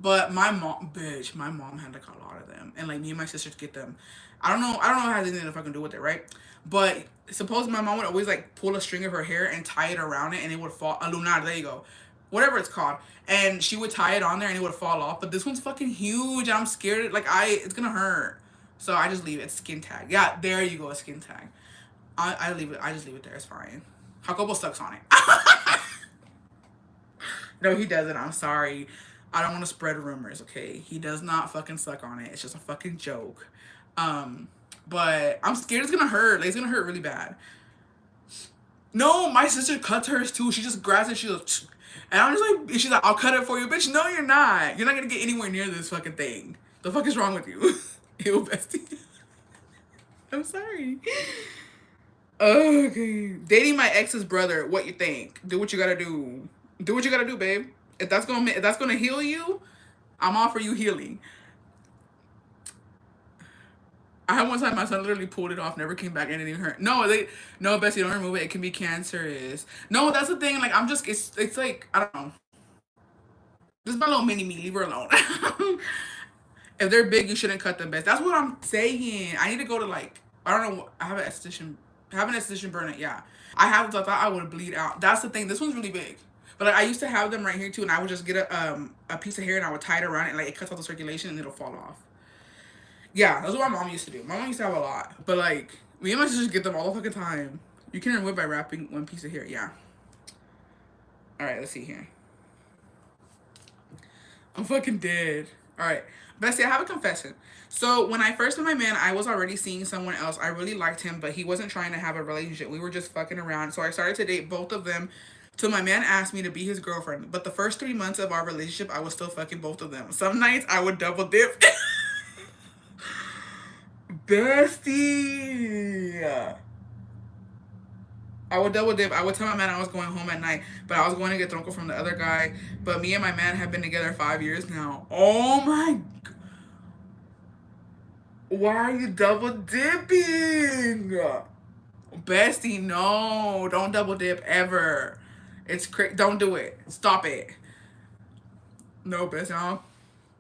Speaker 1: But my mom, bitch, my mom had like a lot of them, and like me and my sisters get them. I don't know how anything if I can do with it, right? But suppose my mom would always like pull a string of her hair and tie it around it, and it would fall. A lunar, there you go, whatever it's called. And she would tie it on there, and it would fall off. But this one's fucking huge. And I'm scared. Like it's gonna hurt. So I just leave it. It's skin tag. Yeah, there you go, a skin tag. I leave it. I just leave it there. It's fine. Jacobo sucks on it. No, he doesn't. I'm sorry. I don't want to spread rumors, okay? He does not fucking suck on it. It's just a fucking joke. But I'm scared it's gonna hurt. Like, it's gonna hurt really bad. No, my sister cuts hers too. She just grabs it. She goes, and I'm just like, she's like, I'll cut it for you, bitch. No, you're not. You're not gonna get anywhere near this fucking thing. The fuck is wrong with you? Ew, bestie. I'm sorry. Okay. Dating my ex's brother. What you think? Do what you gotta do. Do what you gotta do, babe. If that's gonna heal you, I'm all for you healing. I had one time my son literally pulled it off, never came back, and it didn't hurt. No, Bessie, don't remove it. It can be cancerous. No, that's the thing. Like, it's like, I don't know. This is my little mini me. Leave her alone. If they're big, you shouldn't cut them, best. That's what I'm saying. I need to go to like, I don't know. I have an esthetician burn it. Yeah, I have. I thought I would bleed out. That's the thing. This one's really big. But like, I used to have them right here too, and I would just get a piece of hair and I would tie it around it, and like it cuts off the circulation and it'll fall off. Yeah, that's what my mom used to do. My mom used to have a lot, but like me and my sisters get them all the fucking time. You can remove it by wrapping one piece of hair. Yeah. All right, let's see here. I'm fucking dead. All right, Bessie, I have a confession. So when I first met my man, I was already seeing someone else. I really liked him, but he wasn't trying to have a relationship. We were just fucking around. So I started to date both of them. So my man asked me to be his girlfriend. But the first 3 months of our relationship, I was still fucking both of them. Some nights I would double dip. Bestie. I would double dip. I would tell my man I was going home at night, but I was going to get tronco from the other guy. But me and my man have been together 5 years now. Oh my. Why are you double dipping? Bestie, no. Don't double dip ever. It's crazy. Don't do it. Stop it. No, bestie. No.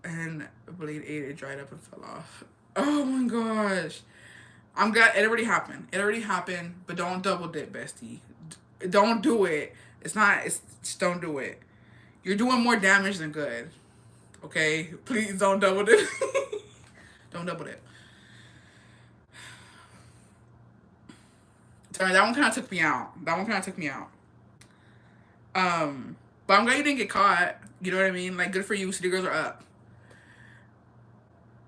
Speaker 1: And bleed ate it, dried up and fell off. Oh my gosh. I'm glad it already happened. It already happened, but don't double dip, bestie. Don't do it. Just don't do it. You're doing more damage than good. Okay? Please don't double dip. Don't double dip. Sorry, that one kind of took me out. But I'm glad you didn't get caught. You know what I mean? Like, good for you. City girls are up.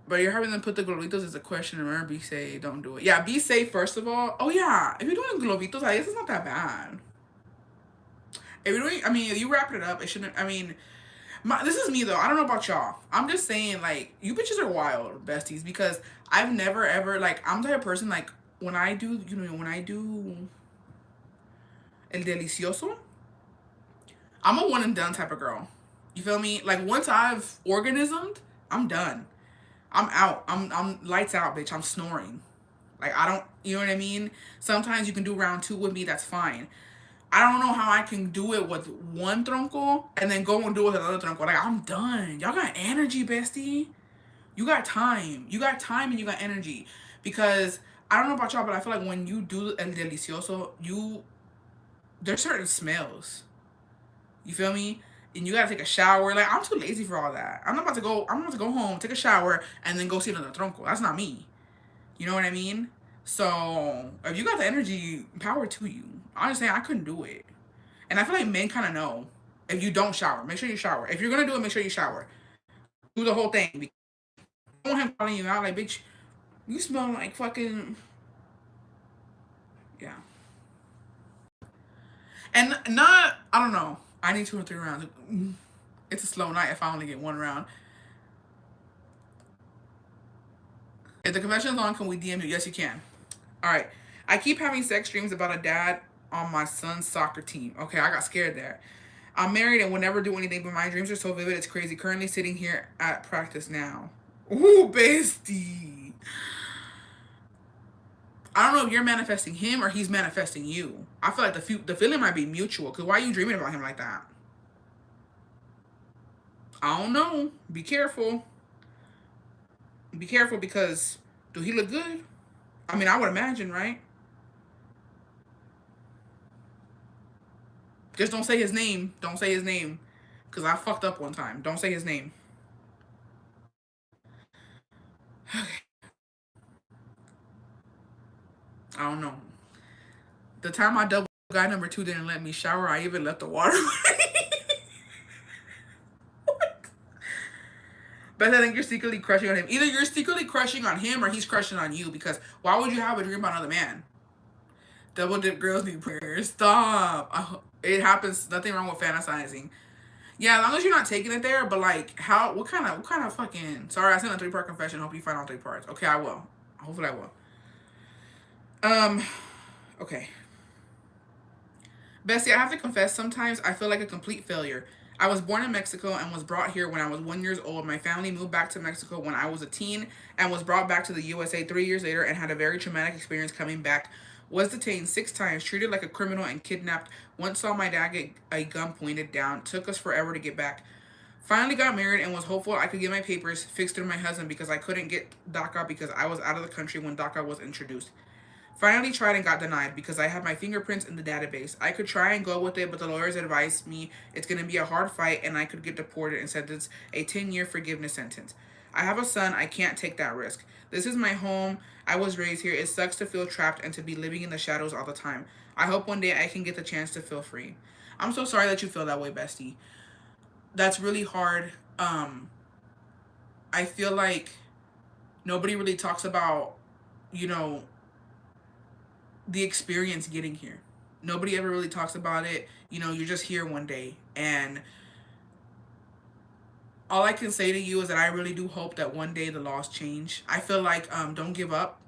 Speaker 1: But you're having them put the globitos as a question. Remember, be safe. Don't do it. Yeah, be safe, first of all. Oh, yeah. If you're doing globitos, I guess it's not that bad. If you're doing, I mean, if you wrap it up, it shouldn't, I mean, this is me, though. I don't know about y'all. I'm just saying, like, you bitches are wild, besties, because I've never, ever, like, I'm the type of person, like, when I do el delicioso, I'm a one and done type of girl. You feel me? Like, once I've organismed, I'm done. I'm out. I'm lights out, bitch. I'm snoring. Like, I don't, you know what I mean? Sometimes you can do round 2 with me. That's fine. I don't know how I can do it with one tronco and then go and do it with another tronco. Like, I'm done. Y'all got energy, bestie. You got time. You got time and you got energy. Because, I don't know about y'all, but I feel like when you do el delicioso, there's certain smells. You feel me? And you gotta take a shower. Like, I'm too lazy for all that. I'm about to go home, take a shower, and then go see another tronco. That's not me. You know what I mean? So, if you got the energy, power to you. Honestly, I couldn't do it. And I feel like men kind of know. If you don't shower, make sure you shower. If you're gonna do it, make sure you shower. Do the whole thing. I don't want him calling you out like, bitch, you smell like fucking... Yeah. And not, I don't know. I need 2 or 3 rounds. It's a slow night if I only get 1 round. If the confession is on, can we DM you? Yes, you can. All right. I keep having sex dreams about a dad on my son's soccer team. Okay, I got scared there. I'm married and will never do anything, but my dreams are so vivid, it's crazy. Currently sitting here at practice now. Ooh, bestie. I don't know if you're manifesting him or he's manifesting you. I feel like the feeling might be mutual. Because why are you dreaming about him like that? I don't know. Be careful. Be careful because do he look good? I mean, I would imagine, right? Just don't say his name. Don't say his name. Because I fucked up one time. Don't say his name. I don't know. The time I double guy number 2 didn't let me shower, I even left the water. But I think you're secretly crushing on him. Either you're secretly crushing on him or he's crushing on you because why would you have a dream about another man? Double dip girls need prayers. Stop. It happens. Nothing wrong with fantasizing. Yeah, as long as you're not taking it there, but like, how? What kind of fucking? Sorry, I sent a 3-part confession. Hope you find all 3 parts. Okay, I will. Hopefully, I will. Um, okay. Bestie, I have to confess, sometimes I feel like a complete failure. I was born in Mexico and was brought here when I was 1 year old. My family moved back to Mexico when I was a teen and was brought back to the USA 3 years later and had a very traumatic experience coming back. Was detained 6 times, treated like a criminal, and kidnapped. Once saw my dad get a gun pointed down. Took us forever to get back. Finally got married and was hopeful I could get my papers fixed through my husband because I couldn't get DACA because I was out of the country when DACA was introduced. Finally tried and got denied because I have my fingerprints in the database. I could try and go with it, but the lawyers advised me it's going to be a hard fight and I could get deported and sentenced a 10-year forgiveness sentence. I have a son. I can't take that risk. This is my home. I was raised here. It sucks to feel trapped and to be living in the shadows all the time. I hope one day I can get the chance to feel free. I'm so sorry that you feel that way, bestie. That's really hard. I feel like nobody really talks about, you know, the experience getting here. Nobody ever really talks about it. You know, you're just here one day. And all I can say to you is that I really do hope that one day the laws change. I feel like don't give up.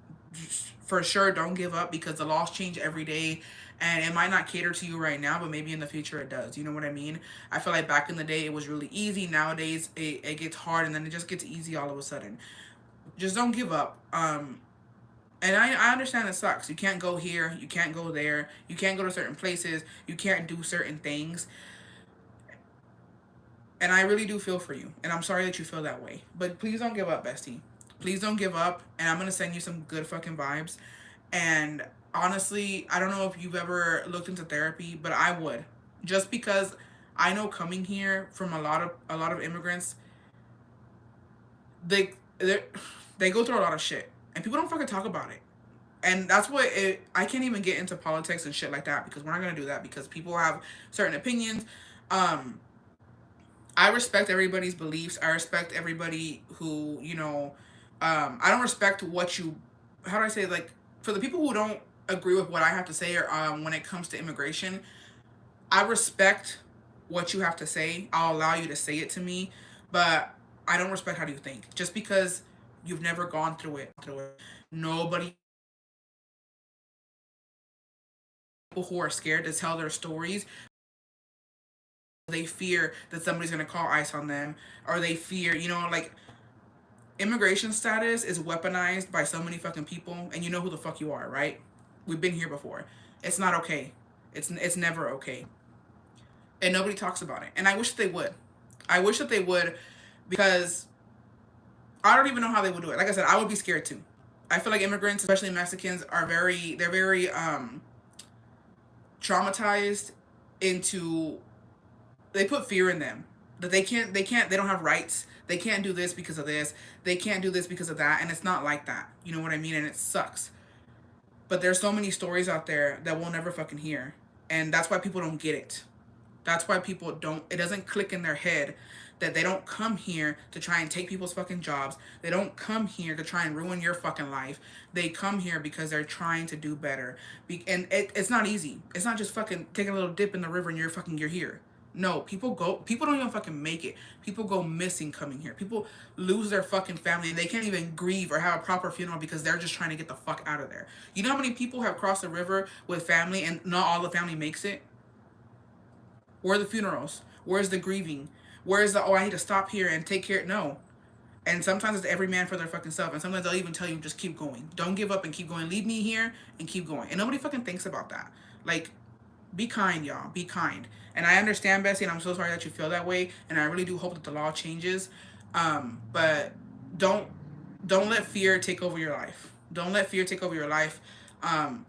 Speaker 1: For sure, don't give up because the laws change every day. And it might not cater to you right now, but maybe in the future it does. You know what I mean? I feel like back in the day it was really easy. Nowadays it gets hard and then it just gets easy all of a sudden. Just don't give up. And I understand it sucks. You can't go here. You can't go there. You can't go to certain places. You can't do certain things. And I really do feel for you. And I'm sorry that you feel that way. But please don't give up, bestie. Please don't give up. And I'm going to send you some good fucking vibes. And honestly, I don't know if you've ever looked into therapy, but I would. Just because I know coming here from a lot of immigrants, they they go through a lot of shit. And people don't fucking talk about it. And that's what I can't even get into politics and shit like that because we're not going to do that because people have certain opinions. I respect everybody's beliefs. I respect everybody who, you know, I don't respect what you, how do I say, like, for the people who don't agree with what I have to say or when it comes to immigration, I respect what you have to say. I'll allow you to say it to me, but I don't respect how you think. Just because you've never gone through it. Nobody, people who are scared to tell their stories, they fear that somebody's going to call ICE on them, or they fear, you know, like, immigration status is weaponized by so many fucking people, and you know who the fuck you are, right? We've been here before. It's not okay. It's never okay. And nobody talks about it. And I wish they would. I wish that they would because I don't even know how they would do it. Like I said, I would be scared too. I feel like immigrants, especially Mexicans, they're very traumatized into, they put fear in them that they don't have rights. They can't do this because of this. They can't do this because of that. And it's not like that. You know what I mean? And it sucks. But there's so many stories out there that we'll never fucking hear. And that's why people don't get it. That's why people don't, it doesn't click in their head that they don't come here to try and take people's fucking jobs. They don't come here to try and ruin your fucking life. They come here because they're trying to do better. And it's not easy. It's not just fucking taking a little dip in the river and you're here. No, people don't even fucking make it. People go missing coming here. People lose their fucking family and they can't even grieve or have a proper funeral because they're just trying to get the fuck out of there. You know how many people have crossed the river with family and not all the family makes it? Where are the funerals? Where's the grieving? Where's the, oh, I need to stop here and take care? No. And sometimes it's every man for their fucking self. And sometimes they'll even tell you, just keep going. Don't give up and keep going. Leave me here and keep going. And nobody fucking thinks about that. Like, Be kind, y'all. Be kind. And I understand, Bessie, and I'm so sorry that you feel that way. And I really do hope that the law changes. But don't don't let fear take over your life. Don't let fear take over your life. Um,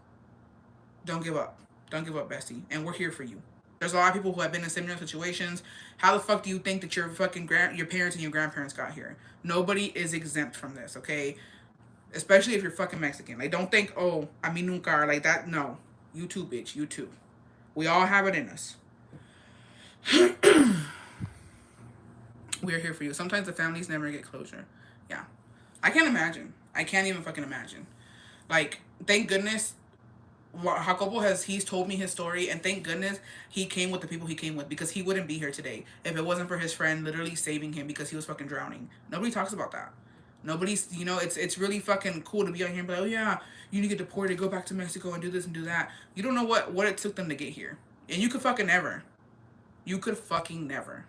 Speaker 1: don't give up. Don't give up, Bessie. And we're here for you. There's a lot of people who have been in similar situations. How the fuck do you think that your fucking your parents and your grandparents got here? Nobody is exempt from this, okay? Especially if you're fucking Mexican. Like, don't think, oh, I mean, nunca, or like that. No. You too, bitch. You too. We all have it in us. We are here for you. Sometimes the families never get closure. Yeah. I can't imagine. I can't even fucking imagine. Like, thank goodness Jacobo he's told me his story, and thank goodness he came with the people he came with, because he wouldn't be here today if it wasn't for his friend literally saving him because he was fucking drowning. Nobody talks about that. Nobody's, it's really fucking cool to be on here and be like, oh yeah, you need to get deported, go back to Mexico and do this and do that. You don't know what it took them to get here. And you could fucking never. You could fucking never.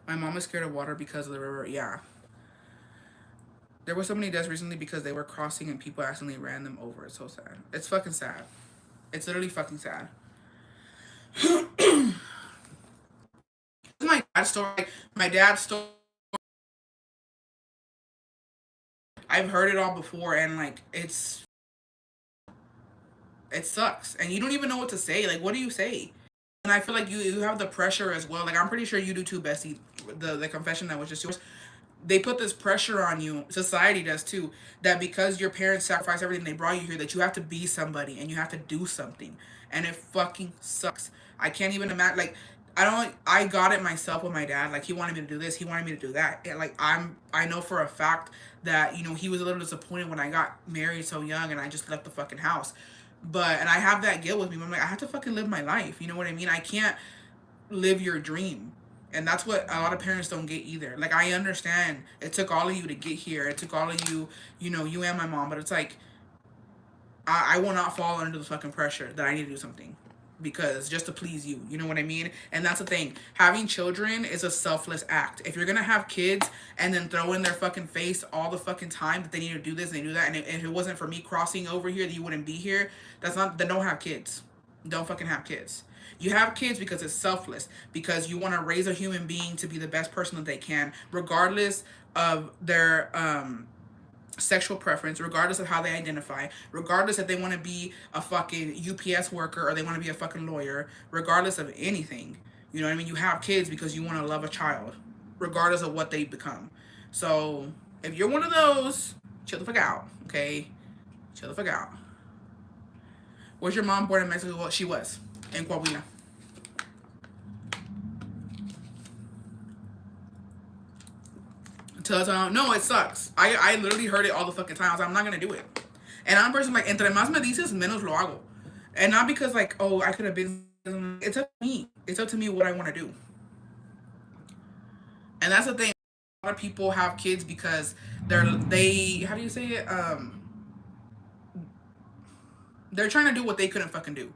Speaker 1: My mom is scared of water because of the river. Yeah. There were so many deaths recently because they were crossing and people accidentally ran them over. It's so sad. It's fucking sad. It's literally fucking sad. My dad's story. My dad's story. I've heard it all before, and like it sucks, and you don't even know what to say. Like, what do you say? And I feel like you have the pressure as well. Like, I'm pretty sure you do too, Bessie. The confession that was just yours. They put this pressure on you, society does too, that because your parents sacrificed everything, they brought you here, that you have to be somebody and you have to do something. And it fucking sucks. I can't even imagine, like, I got it myself with my dad. Like, he wanted me to do this, he wanted me to do that. And like, I know for a fact that, he was a little disappointed when I got married so young and I just left the fucking house. And I have that guilt with me. I'm like, I have to fucking live my life. You know what I mean? I can't live your dream. And that's what a lot of parents don't get either. Like, I understand it took all of you to get here. It took all of you, you and my mom. But it's like, I will not fall under the fucking pressure that I need to do something. Because just to please you. You know what I mean? And that's the thing. Having children is a selfless act. If you're going to have kids and then throw in their fucking face all the fucking time that they need to do this and they do that. And if it wasn't for me crossing over here, that you wouldn't be here. Then don't have kids. Don't fucking have kids. You have kids because it's selfless, because you want to raise a human being to be the best person that they can, regardless of their sexual preference, regardless of how they identify, regardless if they want to be a fucking UPS worker or they want to be a fucking lawyer, regardless of anything. You know what I mean? You have kids because you want to love a child, regardless of what they become. So if you're one of those, chill the fuck out, okay? Chill the fuck out. Was your mom born in Mexico? Well, she was. In Coahuila. No, it sucks. I literally heard it all the fucking time. I was like, I'm not gonna do it. And I'm a person like, entre más me dices, menos lo hago. And not because like, oh, I could have been. It's up to me. It's up to me what I want to do. And that's the thing. A lot of people have kids because they how do you say it? They're trying to do what they couldn't fucking do.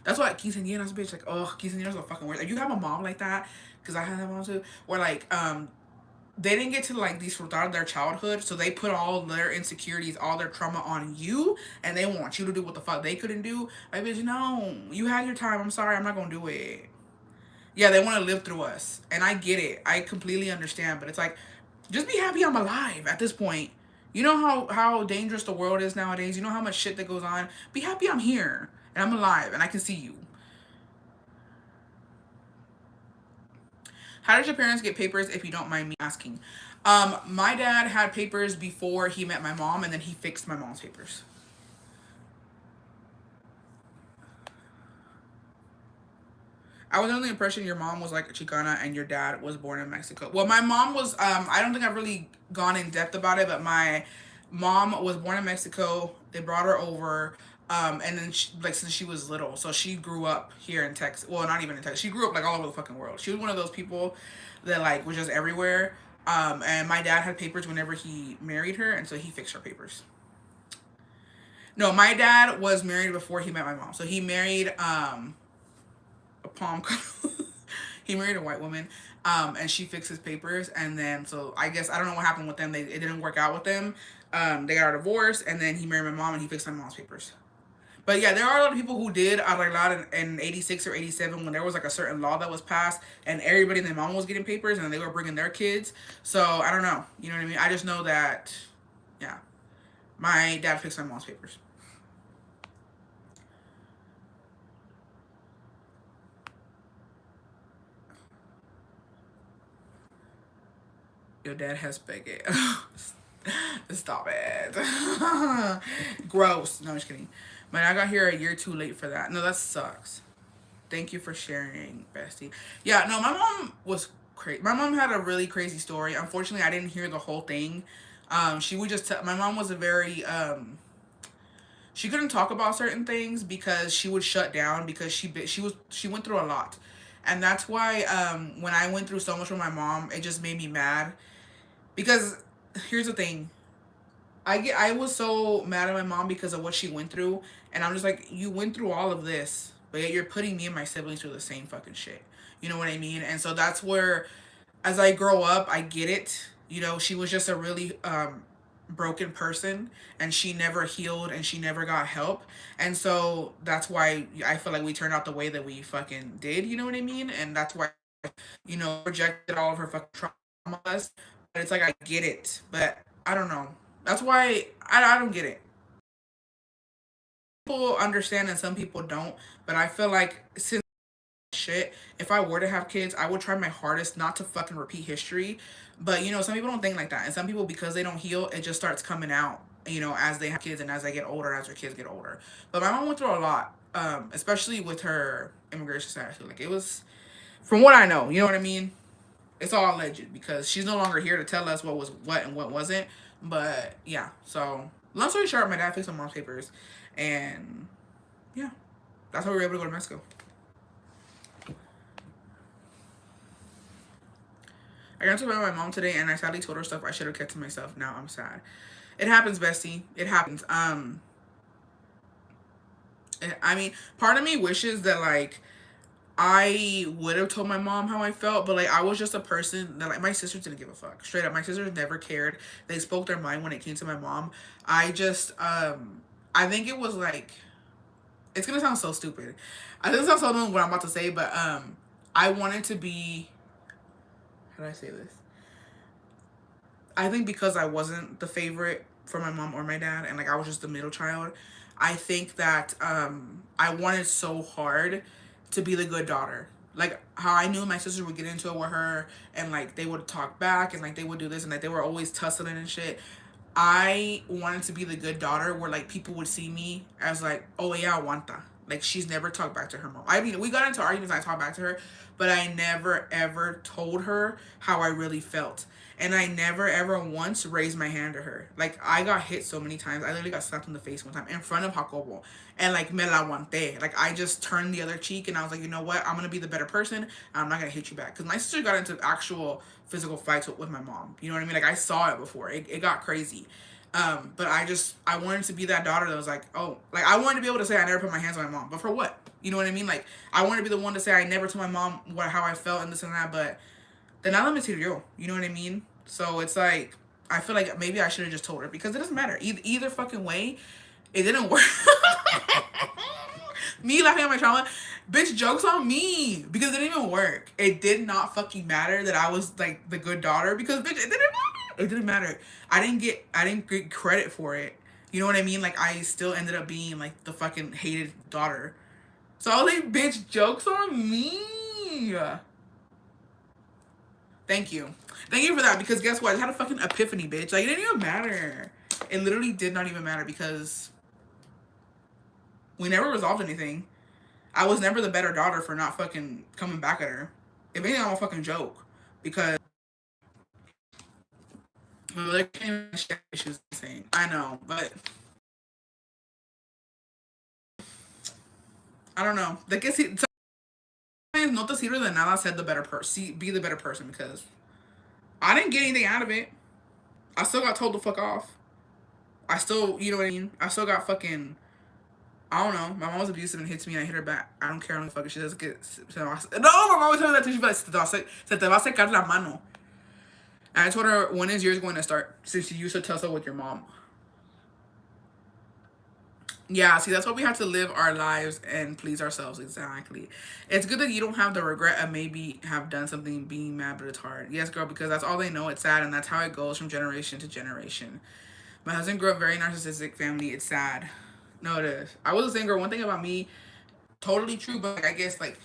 Speaker 1: That's why quinceañeras, bitch, like, oh, quinceañeras are fucking weird. Like, you have a mom like that, because I had that mom too, where like, they didn't get to like disfrutar their childhood, so they put all their insecurities, all their trauma on you, and they want you to do what the fuck they couldn't do. Like, bitch, no, you had your time. I'm sorry, I'm not gonna do it. Yeah, they want to live through us, and I get it. I completely understand, but it's like, just be happy I'm alive at this point. You know how dangerous the world is nowadays. You know how much shit that goes on. Be happy I'm here and I'm alive and I can see you. How did your parents get papers, if you don't mind me asking? My dad had papers before he met my mom, and then he fixed my mom's papers. I was under the impression your mom was like a Chicana and your dad was born in Mexico. Well, my mom was, I don't think I've really gone in depth about it, but my mom was born in Mexico. They brought her over. And then since she was little, so she grew up here in Texas. Well, not even in Texas. She grew up like all over the fucking world. She was one of those people that like was just everywhere. And my dad had papers whenever he married her, and so he fixed her papers. No, my dad was married before he met my mom. So he married a palm He married a white woman, and she fixed his papers. And then, so I guess I don't know what happened with them. It didn't work out with them. They got a divorce, and then he married my mom, and he fixed my mom's papers. But yeah, there are a lot of people who did arreglar in 86 or 87 when there was like a certain law that was passed and everybody and their mom was getting papers and they were bringing their kids. So I don't know. You know what I mean? I just know that, yeah, my dad fixed my mom's papers. Your dad has Beckett. Stop it. Gross. No, I'm just kidding. Man, I got here a year too late for that. No, that sucks. Thank you for sharing, bestie. Yeah, no, my mom was crazy. My mom had a really crazy story. Unfortunately, I didn't hear the whole thing. She would just my mom was a very she couldn't talk about certain things because she would shut down because she went through a lot. And that's why when I went through so much with my mom, it just made me mad because here's the thing. I was so mad at my mom because of what she went through, and I'm just like, you went through all of this, but yet you're putting me and my siblings through the same fucking shit. You know what I mean? And so that's where, as I grow up, I get it. You know, she was just a really broken person, and she never healed, and she never got help, and so that's why I feel like we turned out the way that we fucking did. You know what I mean? And that's why, rejected all of her fucking traumas. But it's like I get it, but I don't know. That's why I don't get it. People understand and some people don't, but I feel like since shit, if I were to have kids, I would try my hardest not to fucking repeat history. But some people don't think like that, and some people, because they don't heal, it just starts coming out. As they have kids and as they get older, as their kids get older. But my mom went through a lot, especially with her immigration status. Like it was, from what I know, you know what I mean. It's all alleged because she's no longer here to tell us what was what and what wasn't. But yeah, so long story short, my dad fixed my mom's papers, and yeah, that's how we were able to go to Mexico. I got to by my mom today, and I sadly told her stuff I should have kept to myself. Now I'm sad. It happens, bestie. It happens. I mean, part of me wishes that like I would have told my mom how I felt, but like I was just a person that like my sisters didn't give a fuck. Straight up, my sisters never cared. They spoke their mind when it came to my mom. I just I think it was like, it's gonna sound so stupid. I think it sounds so dumb what I'm about to say, but I wanted to be, how do I say this? I think because I wasn't the favorite for my mom or my dad, and like I was just the middle child, I think that I wanted so hard to be the good daughter. Like how I knew my sisters would get into it with her, and like they would talk back, and like they would do this, and like they were always tussling and shit. I wanted to be the good daughter where like people would see me as like, oh yeah, aguanta. Like she's never talked back to her mom. I mean, we got into arguments and I talked back to her, but I never ever told her how I really felt. And I never ever once raised my hand to her. Like I got hit so many times. I literally got slapped in the face one time in front of Jacobo. And like me la aguanté. Like I just turned the other cheek and I was like, you know what? I'm gonna be the better person. I'm not gonna hit you back. Because my sister got into actual physical fights with my mom. You know what I mean? Like I saw it before. It got crazy. But I wanted to be that daughter that was like, oh, like I wanted to be able to say I never put my hands on my mom. But for what? You know what I mean? Like I wanted to be the one to say I never told my mom how I felt and this and that. But then nada me sirvió. You know what I mean? So it's like I feel like maybe I should have just told her because it doesn't matter. Either fucking way, it didn't work. Me laughing at my trauma, bitch, jokes on me because it didn't even work. It did not fucking matter that I was like the good daughter because bitch, it didn't matter. It didn't matter. I didn't get credit for it. You know what I mean? Like I still ended up being like the fucking hated daughter. So I was like, bitch, jokes on me. Thank you. Thank you for that because guess what? I had a fucking epiphany, bitch. Like it didn't even matter. It literally did not even matter because we never resolved anything. I was never the better daughter for not fucking coming back at her. If anything, I'm a fucking joke. Because my mother came and she was insane. I know, but I don't know. De que si, sometimes no te sirve de nada ser the better person. Be the better person because I didn't get anything out of it. I still got told to fuck off. I still, you know what I mean? I still got fucking I don't know. My mom was abusive and hits me and I hit her back. I don't care how the fuck she does get. No, my mom was telling me that too. She's like, se te va a secar la mano. And I told her, when is yours going to start? Since you used to tussle with your mom. Yeah, see, that's why we have to live our lives and please ourselves. Exactly. It's good that you don't have the regret of maybe have done something being mad, but it's hard. Yes, girl, because that's all they know. It's sad, and that's how it goes from generation to generation. My husband grew up very narcissistic family. It's sad. No, it is. I was a single. One thing about me, totally true, but like, I guess like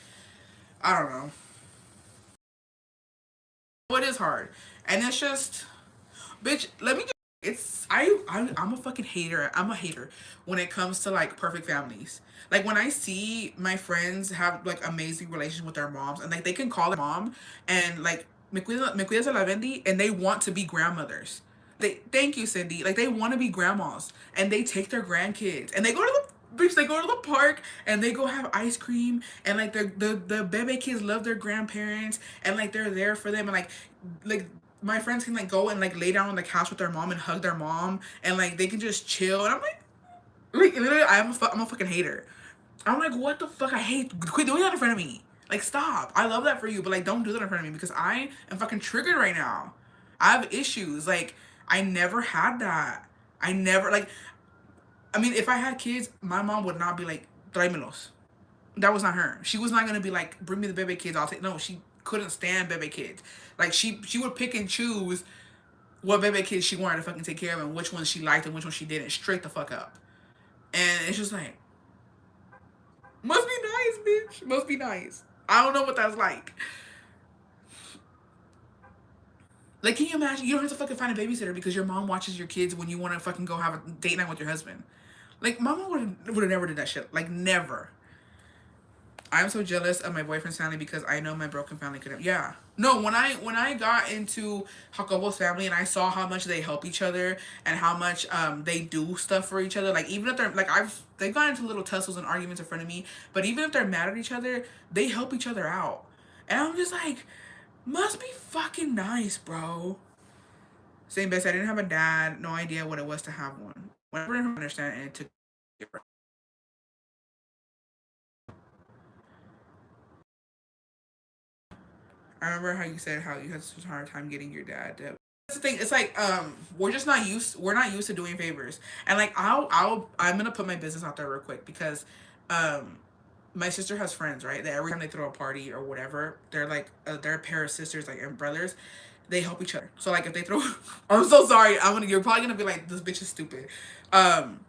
Speaker 1: I don't know. It is hard, and it's just, bitch. Let me. Just, it's I'm a fucking hater. I'm a hater when it comes to like perfect families. Like when I see my friends have like amazing relations with their moms, and like they can call their mom and like me cuidas a la Vendi, and they want to be grandmothers. They thank you, Cindy. Like they want to be grandmas, and they take their grandkids, and they go to the bitch. They go to the park, and they go have ice cream, and like the bebe kids love their grandparents, and like they're there for them, and like my friends can like go and like lay down on the couch with their mom and hug their mom, and like they can just chill, and I'm like literally, I'm a fucking hater. I'm like, what the fuck? I hate. Quit doing that in front of me. Like, stop. I love that for you, but like, don't do that in front of me because I am fucking triggered right now. I have issues. Like, I never had that. I never like. I mean, if I had kids, my mom would not be like, tráemelos. That was not her. She was not gonna be like, bring me the bebe kids. I'll take. No, she couldn't stand bebe kids. Like she would pick and choose what bebe kids she wanted to fucking take care of and which ones she liked and which ones she didn't. Straight the fuck up. And it's just like, must be nice, bitch. Must be nice. I don't know what that's like. Like, can you imagine? You don't have to fucking find a babysitter because your mom watches your kids when you want to fucking go have a date night with your husband. Like, mama would have never did that shit. Like, never. I'm so jealous of my boyfriend's family because I know my broken family could have. Yeah. No, when I got into Jacobo's family and I saw how much they help each other and how much they do stuff for each other, like even if they're like they've gotten into little tussles and arguments in front of me, but even if they're mad at each other, they help each other out. And I'm just like, must be fucking nice, bro. Same best. I didn't have a dad, no idea what it was to have one. Whenever I understand, and it took. I remember how you said how you had such a hard time getting your dad to. That's the thing. It's like we're not used to doing favors, and like I'm gonna put my business out there real quick because um my sister has friends, right, that every time they throw a party or whatever, they're like they're a pair of sisters, like, and brothers. They help each other. So like if they throw, I'm so sorry. You're probably gonna be like, this bitch is stupid. Um,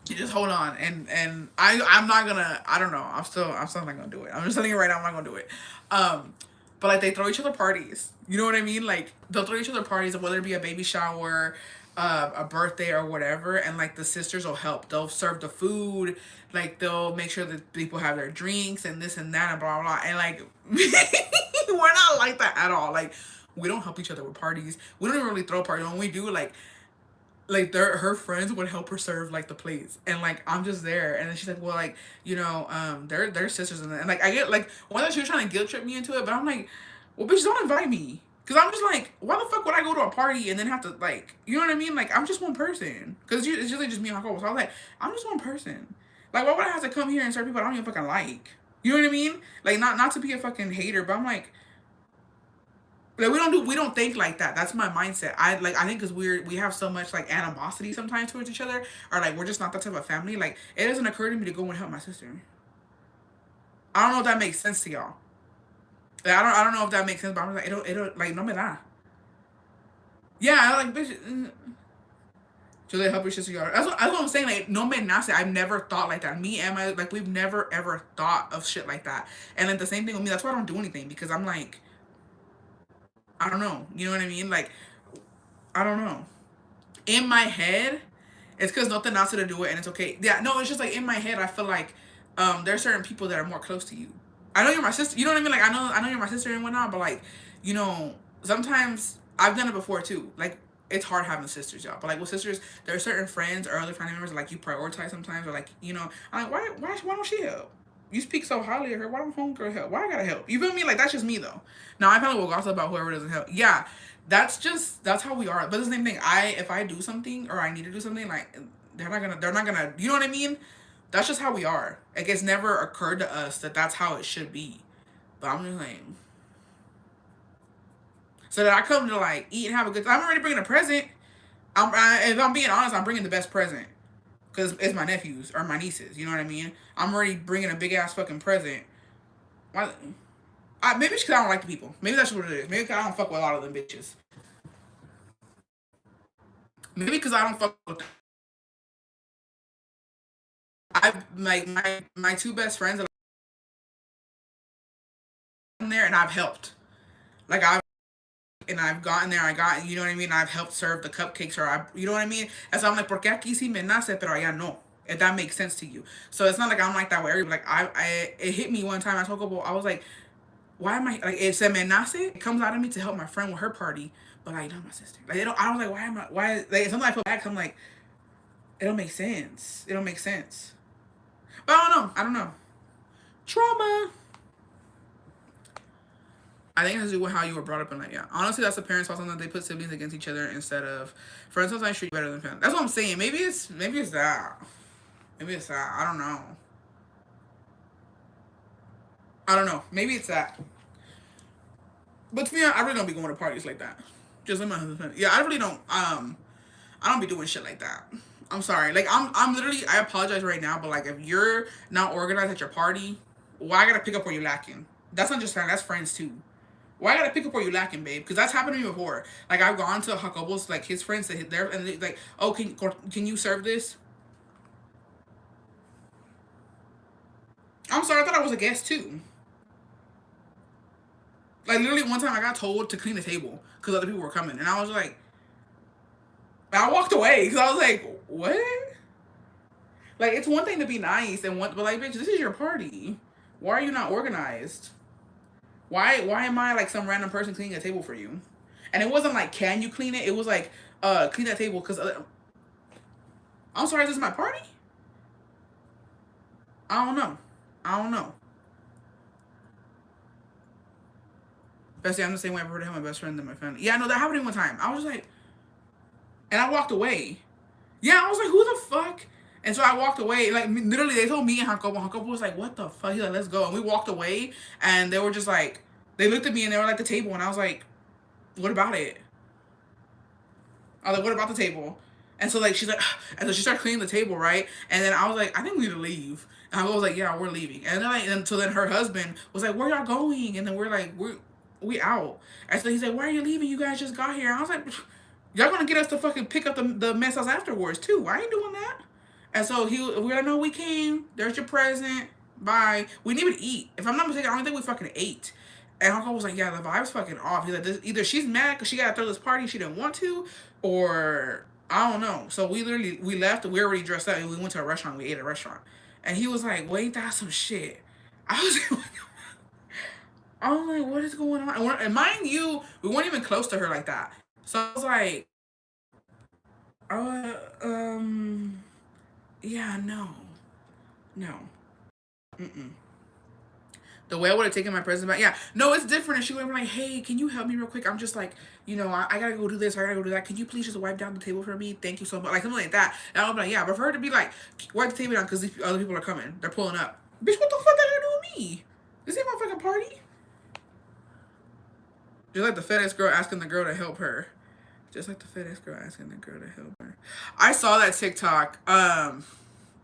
Speaker 1: you just hold on, and I'm not gonna. I don't know. I'm still not gonna do it. I'm just telling you right now. I'm not gonna do it. Um, but like they throw each other parties. You know what I mean? Like they'll throw each other parties, whether it be a baby shower, a birthday or whatever, and like the sisters will help. They'll serve the food. Like they'll make sure that people have their drinks and this and that and blah blah. And like we're not like that at all. Like we don't help each other with parties. We don't even really throw parties. When we do, like her friends would help her serve like the plates, and like I'm just there, and then she's like, well, like, they're sisters, and like I get like one that she was trying to guilt trip me into it, but I'm like, well, bitch, don't invite me, because I'm just like, why the fuck would I go to a party and then have to, like, you know what I mean? Like, I'm just one person, because it's usually just me and Jacobo, so I was like, I'm just one person. Like, why would I have to come here and serve people I don't even fucking like? You know what I mean? Like, not to be a fucking hater, but I'm like, we don't think like that. That's my mindset. I think because we have so much like animosity sometimes towards each other, or like we're just not that type of family. Like it doesn't occur to me to go and help my sister. I don't know if that makes sense to y'all. Like, I don't know if that makes sense, but I'm like, it'll like, no me da. Yeah, I like, bitch. So they help your sister. Y'all. That's what I'm saying. Like, no me nace. I've never thought like that. Me and my, like, we've never ever thought of shit like that. And like the same thing with me. That's why I don't do anything, because I'm like, I don't know. You know what I mean? Like, I don't know. In my head, it's because nothing else to do it, and it's okay. Yeah, no, it's just like in my head, I feel like there are certain people that are more close to you. I know you're my sister. You know what I mean? Like I know you're my sister and whatnot, but like, sometimes I've done it before too. Like it's hard having sisters, y'all. But like with sisters, there are certain friends or other family members that, like, you prioritize sometimes, or like, I'm like, why don't she help? You speak so highly of her. Why don't homegirl help? Why I gotta help? You feel me? Like that's just me though. Now I probably will gossip about whoever doesn't help. Yeah, that's how we are. But the same thing. If I do something or I need to do something, like they're not gonna. You know what I mean? That's just how we are. Like, it's never occurred to us that that's how it should be. But I'm just like, so that I come to like eat and have a good time. I'm already bringing a present. If I'm being honest, I'm bringing the best present because it's my nephews or my nieces. You know what I mean? I'm already bringing a big ass fucking present. Why? Maybe it's because I don't like the people. Maybe that's what it is. Maybe because I don't fuck with a lot of them bitches. Maybe because I don't fuck with them. I've like my two best friends are in there, and I've helped. Like I've gotten there. I got, you know what I mean. I've helped serve the cupcakes, or you know what I mean. And so I'm like, porque aquí sí me nace, pero allá no. If that makes sense to you. So it's not like I'm like that way. Like it hit me one time. I told people, I was like, why am I like, if se me nace, it comes out of me to help my friend with her party, but like not my sister. Like they don't. I was like, why am I? Why? Like sometimes I feel bad. I'm like, it don't make sense. It don't make sense. But I don't know. I don't know. Trauma. I think it has to do with how you were brought up in life. Yeah, honestly, that's the parents' fault. Sometimes they put siblings against each other instead of friends. Sometimes treat you better than family. That's what I'm saying. Maybe it's that. Maybe it's that. I don't know. I don't know. Maybe it's that. But to me, I really don't be going to parties like that. Just in my husband. Yeah, I really don't. I don't be doing shit like that. I'm sorry. Like I'm literally. I apologize right now, but like if you're not organized at your party, why I gotta pick up where you're lacking? That's not just friends. That's friends too. Why I gotta pick up where you lacking, babe? Because that's happened to me before. Like I've gone to Jacobo's, like his friends that they're and they like, oh, can you serve this? I'm sorry, I thought I was a guest too. Like literally one time I got told to clean the table because other people were coming, and I was like, I walked away because I was like, what? Like it's one thing to be nice and one, but like, bitch, this is your party. Why are you not organized? Why am I like some random person cleaning a table for you? And it wasn't like, can you clean it? It was like, clean that table because I'm sorry, this is my party. I don't know. I don't know. Bestie, I'm the same way. I prefer to have my best friend than my family. Yeah, no, that happened to me one time. I was just like, and I walked away. Yeah, I was like, who the fuck? And so I walked away. Like literally, they told me and Jacobo. Jacobo was like, what the fuck? He's like, let's go. And we walked away, and they were just like, they looked at me and they were like the table, and I was like, what about it? I was like, what about the table? And so like she's like, and so she started cleaning the table, right? And then I was like, I think we need to leave. And I was like, yeah, we're leaving. And then like, and so then her husband was like, where y'all going? And then we're like, we out. And so he's like, why are you leaving? You guys just got here. And I was like, y'all gonna get us to fucking pick up the mess house afterwards too. I ain't doing that. And so we're like, no, we came. There's your present. Bye. We didn't even eat. If I'm not mistaken, I don't think we fucking ate. And Uncle was like, yeah, the vibe's fucking off. He's like, either she's mad because she got to throw this party and she didn't want to, or I don't know. So we left. We already dressed up and we went to a restaurant. We ate at a restaurant. And he was like, wait, that's some shit. I was like, I was like, what is going on? And mind you, we weren't even close to her like that. So I was like, uh, um, yeah, no. No. Mm-mm. The way I would have taken my present back. Yeah. No, it's different. And she would have been like, hey, can you help me real quick? I'm just like, I gotta go do this. I gotta go do that. Can you please just wipe down the table for me? Thank you so much. Like something like that. And I'll be like, yeah, but for her to be like, wipe the table down because these other people are coming. They're pulling up. Bitch, what the fuck that got to do with me? This ain't my fucking party. Just like the FedEx girl asking the girl to help her. Just like the FedEx girl asking the girl to help her. I saw that TikTok. I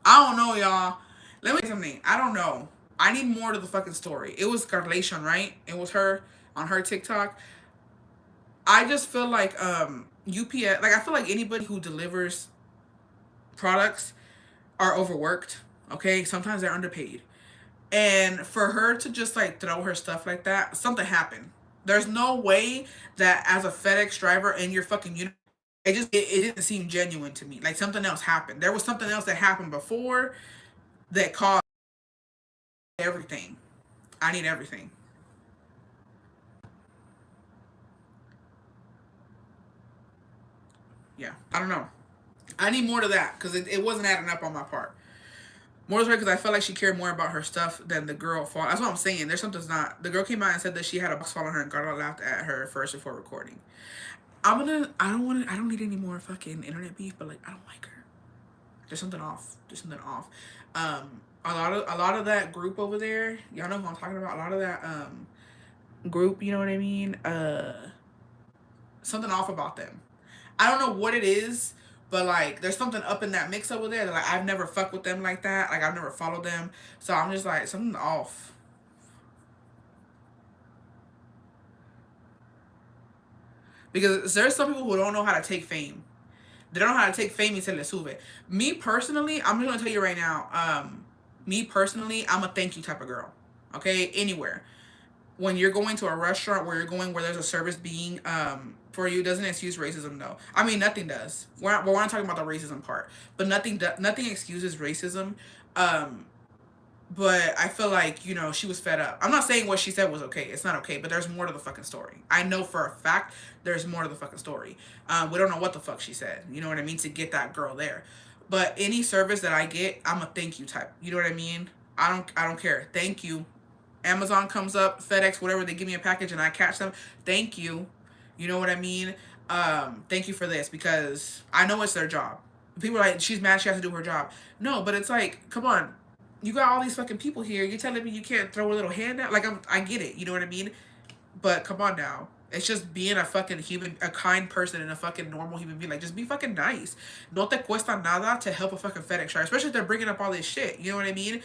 Speaker 1: don't know, y'all. Let me say something. I don't know. I need more to the fucking story. It was Carlation, right? It was her on her TikTok. I just feel like UPS, like I feel like anybody who delivers products are overworked. Okay, sometimes they're underpaid. And for her to just like throw her stuff like that, something happened. There's no way that as a FedEx driver in your fucking unit, it didn't seem genuine to me. Like something else happened. There was something else that happened before that caused everything. I need everything. Yeah, I don't know. I need more to that because it wasn't adding up on my part. More so because I felt like she cared more about her stuff than the girl fall. That's what I'm saying. There's something's not. The girl came out and said that she had a box fall on her and Carla laughed at her first before recording. I don't want to. I don't need any more fucking internet beef, but like I don't like her. There's something off. There's something off. A lot of that group over there, y'all know who I'm talking about. A lot of that group, you know what I mean? Something off about them. I don't know what it is, but like there's something up in that mix over there that like I've never fucked with them like that. Like I've never followed them. So I'm just like something off. Because there's some people who don't know how to take fame. They don't know how to take fame y se le sube. Me personally, I'm just gonna tell you right now, me personally, I'm a thank you type of girl. Okay? Anywhere. When you're going to a restaurant where you're going where there's a service being for you, doesn't excuse racism though. I mean nothing does. We're not talking about the racism part. But nothing excuses racism. But I feel like, you know, she was fed up. I'm not saying what she said was okay. It's not okay, but there's more to the fucking story. I know for a fact there's more to the fucking story. We don't know what the fuck she said. You know what I mean? To get that girl there. But any service that I get, I'm a thank you type. You know what I mean? I don't care. Thank you. Amazon comes up, FedEx, whatever, they give me a package and I catch them. Thank you. You know what I mean? Thank you for this because I know it's their job. People are like, she's mad she has to do her job. No, but it's like, come on. You got all these fucking people here. You're telling me you can't throw a little hand out? Like, I get it. You know what I mean? But come on now. It's just being a fucking human, a kind person and a fucking normal human being. Like, just be fucking nice. No te cuesta nada to help a fucking FedEx driver. Especially if they're bringing up all this shit. You know what I mean?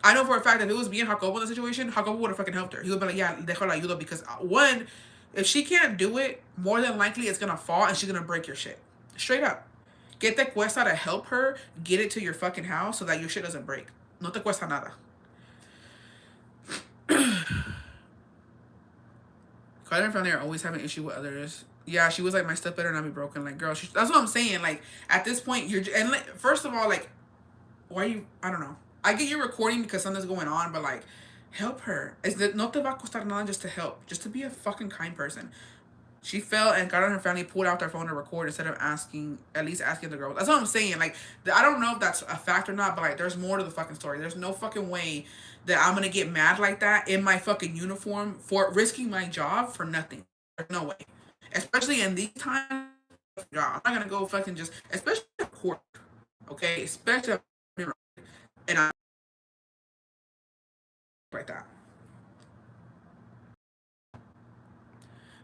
Speaker 1: I know for a fact that if it was me and Jacobo in the situation, Jacobo would have fucking helped her. He would be like, yeah, dejo la ayuda. Because one, if she can't do it, more than likely it's going to fall and she's going to break your shit. Straight up. Get te cuesta to help her get it to your fucking house so that your shit doesn't break. No te cuesta nada. Carter found they are always having issue with others. Yeah, she was like, my stuff better not be broken. Like, girl, that's what I'm saying. Like, at this point, you're, and like, first of all, like, why are you, I don't know. I get you're recording because something's going on, but like, help her. Is that no te va a costar nada just to help, just to be a fucking kind person. She fell and got on her family, pulled out their phone to record instead of at least asking the girl. That's what I'm saying. Like, I don't know if that's a fact or not, but like, there's more to the fucking story. There's no fucking way that I'm gonna get mad like that in my fucking uniform for risking my job for nothing. There's no way. Especially in these times, I'm not gonna go fucking just, especially in court, okay? Especially and I like that.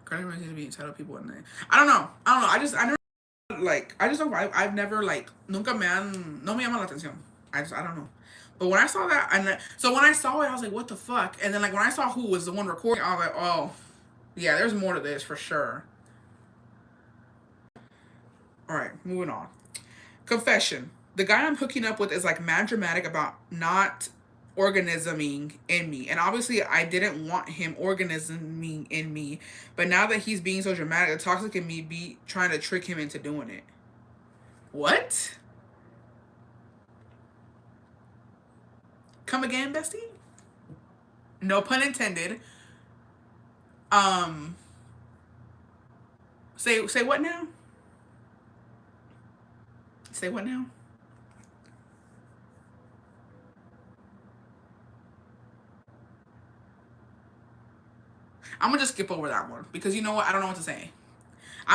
Speaker 1: Credit to be entitled people in there. I don't know. I never like. I just don't. I've never like. Nunca me han. No me llama la atención. I don't know. But when I saw that, and so when I saw it, I was like, what the fuck? And then like when I saw who was the one recording, I was like, oh, yeah, there's more to this for sure. All right, moving on. Confession. The guy I'm hooking up with is like mad dramatic about not organisming in me. And obviously I didn't want him organisming in me. But now that he's being so dramatic, the toxic in me be trying to trick him into doing it. What? Come again, bestie? No pun intended. Say what now? Say what now? I'm gonna just skip over that one because you know what? I don't know what to say.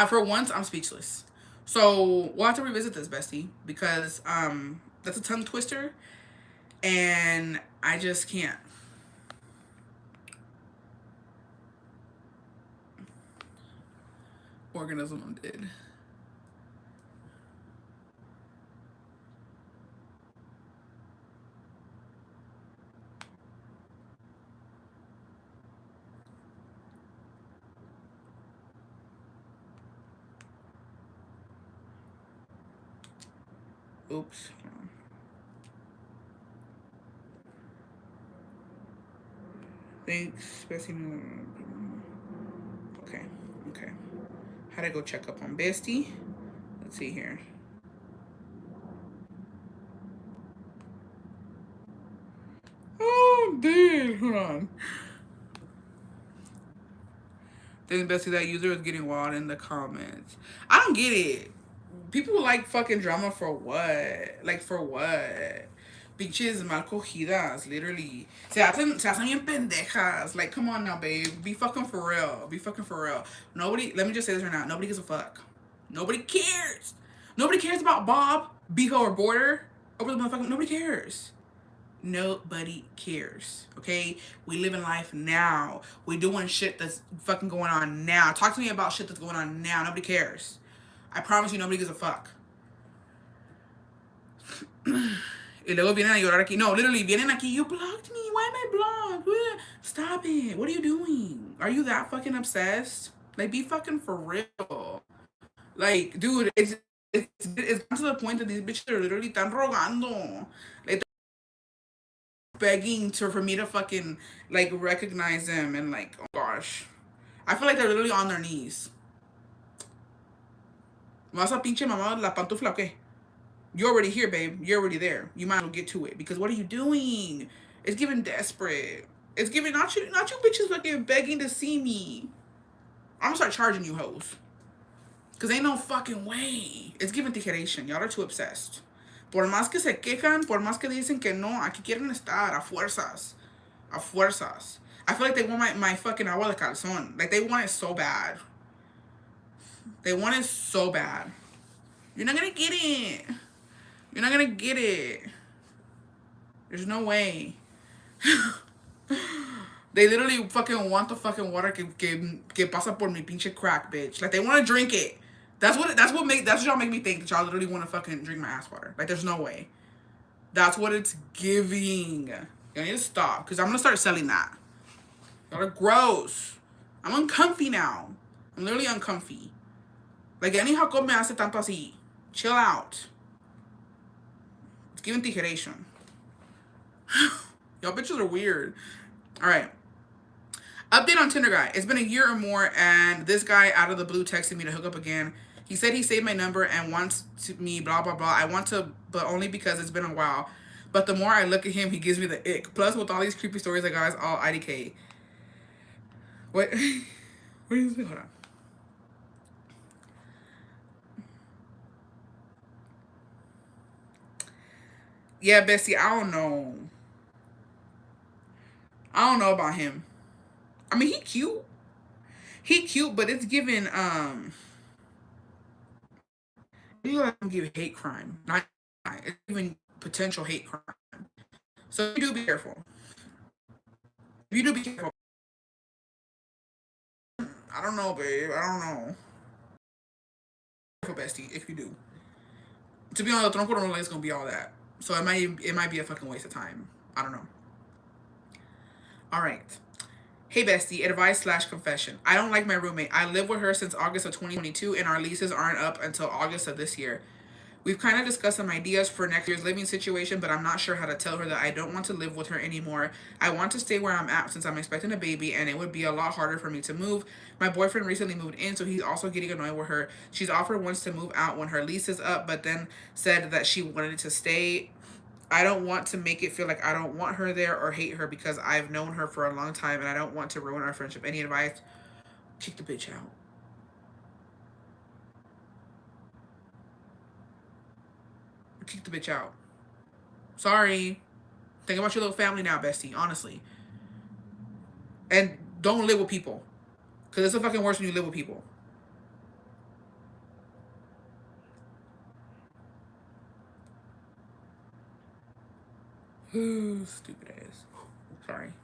Speaker 1: For once, I'm speechless. So we'll have to revisit this, bestie, because that's a tongue twister, and I just can't. Organism did. Oops. Thanks, bestie. Okay. How to go check up on bestie? Let's see here. Oh, dude, hold on. Thanks, bestie. That user is getting wild in the comments. I don't get it. People like fucking drama for what? Like, for what? Bitches mal cogidas, literally. Se hacen bien pendejas. Like, come on now, babe. Be fucking for real. Be fucking for real. Nobody, let me just say this right now. Nobody gives a fuck. Nobody cares. Nobody cares about Bob. beef over border over the motherfucking, nobody cares. Nobody cares. Okay? We live in life now. We doing shit that's fucking going on now. Talk to me about shit that's going on now. Nobody cares. I promise you nobody gives a fuck. Y luego vienen a llorar aquí. No, literally, vienen aquí. You blocked me. Why am I blocked? Stop it. What are you doing? Are you that fucking obsessed? Like, be fucking for real. Like, dude, it's gotten to the point that these bitches are literally tan rogando. Like, begging for me to fucking, like, recognize them. And, like, oh gosh. I feel like they're literally on their knees. ¿Vas a pinche mamá la pantufla o qué? You're already here, babe. You're already there. You might as well get to it. Because what are you doing? It's giving desperate. It's giving not you bitches fucking begging to see me. I'm gonna start charging you hoes. Cause ain't no fucking way. It's giving tijeration. Y'all are too obsessed. Por más que se quejan, por más que dicen que no, aquí quieren estar a fuerzas. A fuerzas. I feel like they want my fucking agua de calzón. Like they want it so bad. They want it so bad. You're not gonna get it. You're not gonna get it. There's no way. They literally fucking want the fucking water que pasa por mi pinche crack, bitch. Like they want to drink it. That's what y'all make me think that y'all literally want to fucking drink my ass water. Like there's no way. That's what it's giving. You need to stop because I'm gonna start selling that. Y'all are gross. I'm uncomfy now. I'm literally uncomfy. Like any Jacob me hace tanto así. Chill out. It's giving tijeration. Y'all bitches are weird. Alright. Update on Tinder guy. It's been a year or more, and this guy out of the blue texted me to hook up again. He said he saved my number and wants me, blah, blah, blah. I want to, but only because it's been a while. But the more I look at him, he gives me the ick. Plus, with all these creepy stories, like guys, all IDK. What? What is it? Hold on. Yeah, Bessie, I don't know. I don't know about him. I mean, he cute. He cute, but it's giving you let him give hate crime. Not it's even potential hate crime. So you do be careful. You do be careful. I don't know, babe. I don't know. Careful, bestie, if you do. To be honest, Tronco don't it's gonna be all that. So it might be a fucking waste of time. I don't know. Alright. Hey bestie, advice / confession. I don't like my roommate. I live with her since August of 2022 and our leases aren't up until August of this year. We've kind of discussed some ideas for next year's living situation, but I'm not sure how to tell her that I don't want to live with her anymore. I want to stay where I'm at since I'm expecting a baby, and it would be a lot harder for me to move. My boyfriend recently moved in, so he's also getting annoyed with her. She's offered once to move out when her lease is up, but then said that she wanted to stay. I don't want to make it feel like I don't want her there or hate her because I've known her for a long time and I don't want to ruin our friendship. Any advice? Kick the bitch out. Kick the bitch out. Sorry. Think about your little family now, bestie. Honestly. And don't live with people. Because it's a fucking worse when you live with people. Stupid ass. Sorry.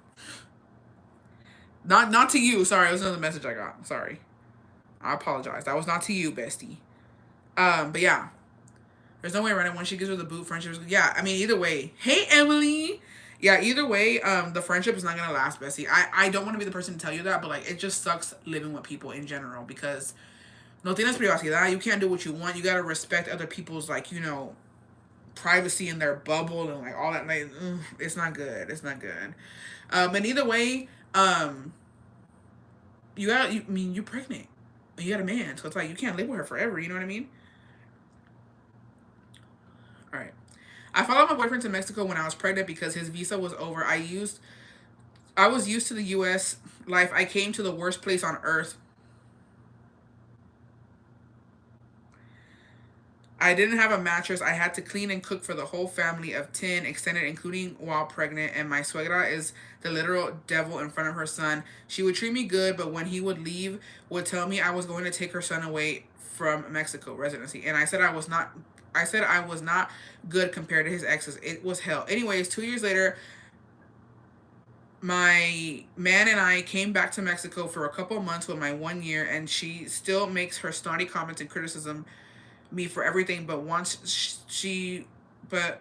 Speaker 1: Not to you. Sorry, it was another message I got. Sorry. I apologize. That was not to you, bestie. But yeah. There's no way around it. When she gives her the boot, friendship is, yeah, I mean, either way. Hey, Emily. Yeah, either way, the friendship is not going to last, bestie. I don't want to be the person to tell you that, but, like, it just sucks living with people in general because no tienes privacidad. You can't do what you want. You got to respect other people's, like, you know, privacy in their bubble and, like, all that. Like, it's not good. It's not good. And either way, you're pregnant. You got a man. So it's like, you can't live with her forever. You know what I mean? All right. I followed my boyfriend to Mexico when I was pregnant because his visa was over. I was used to the US life. I came to the worst place on earth. I didn't have a mattress. I had to clean and cook for the whole family of 10, extended including while pregnant, and my suegra is the literal devil in front of her son. She would treat me good, but when he would leave, would tell me I was going to take her son away from Mexico residency. And I said I said I was not good compared to his exes. It was hell. Anyways, 2 years later, my man and I came back to Mexico for a couple of months with my 1 year, and she still makes her snotty comments and criticism me for everything, but but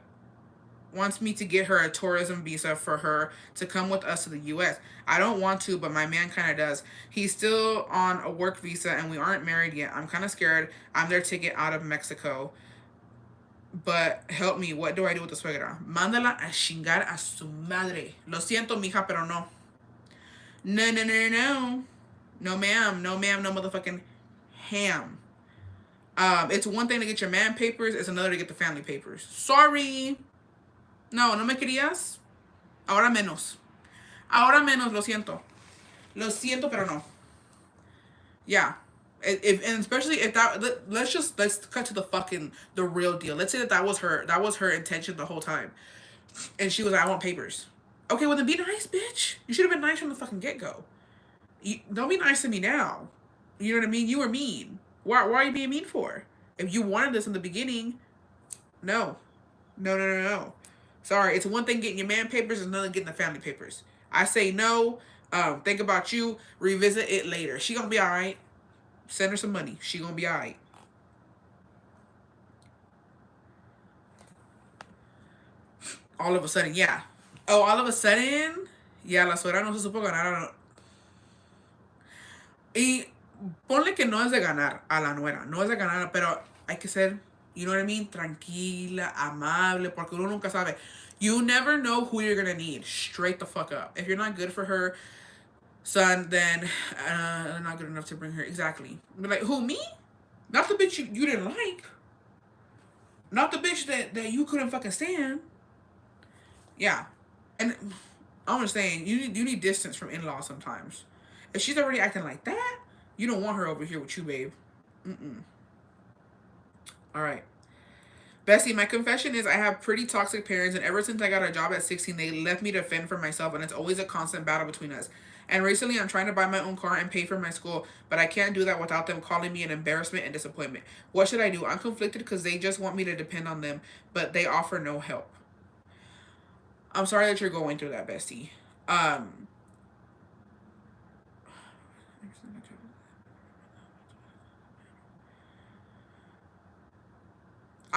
Speaker 1: wants me to get her a tourism visa for her to come with us to the US. I don't want to, but my man kind of does. He's still on a work visa and we aren't married yet. I'm kind of scared. I'm their ticket out of Mexico. But help me, what do I do with the suegra? Mándala a chingar a su madre. Lo siento, mija, pero no. No, no, no, no. No, ma'am. No, ma'am. No motherfucking ham. It's one thing to get your man papers. It's another to get the family papers. Sorry. No, no me querías. Ahora menos. Ahora menos, lo siento. Lo siento, pero no. Yeah. And especially if that, let's cut to the real deal. Let's say that was her intention the whole time, and she was like, I want papers. Okay, well then be nice, bitch. You should have been nice from the fucking get go. Don't be nice to me now. You know what I mean? You were mean. Why are you being mean for? If you wanted this in the beginning, no. No, no, no, no. Sorry, it's one thing getting your man papers, it's another getting the family papers. I say no. Think about you. Revisit it later. She gonna be all right. Send her some money. She gonna be all right. All of a sudden, yeah. Oh, all of a sudden, yeah, la suegra no se supo ganar. Y ponle que no es de ganar a la nuera. No es de ganar, pero hay que ser, you know what I mean? Tranquila, amable, porque uno nunca sabe. You never know who you're gonna need. Straight the fuck up. If you're not good for her, son, then not good enough to bring her. Exactly. Be like, who, me? Not the bitch you didn't like. Not the bitch that you couldn't fucking stand. Yeah. And I'm just saying, you need distance from in-laws sometimes. If she's already acting like that, you don't want her over here with you, babe. All right. Bestie, my confession is I have pretty toxic parents, and ever since I got a job at 16, they left me to fend for myself, and it's always a constant battle between us. And recently, I'm trying to buy my own car and pay for my school, but I can't do that without them calling me an embarrassment and disappointment. What should I do? I'm conflicted because they just want me to depend on them, but they offer no help. I'm sorry that you're going through that, bestie.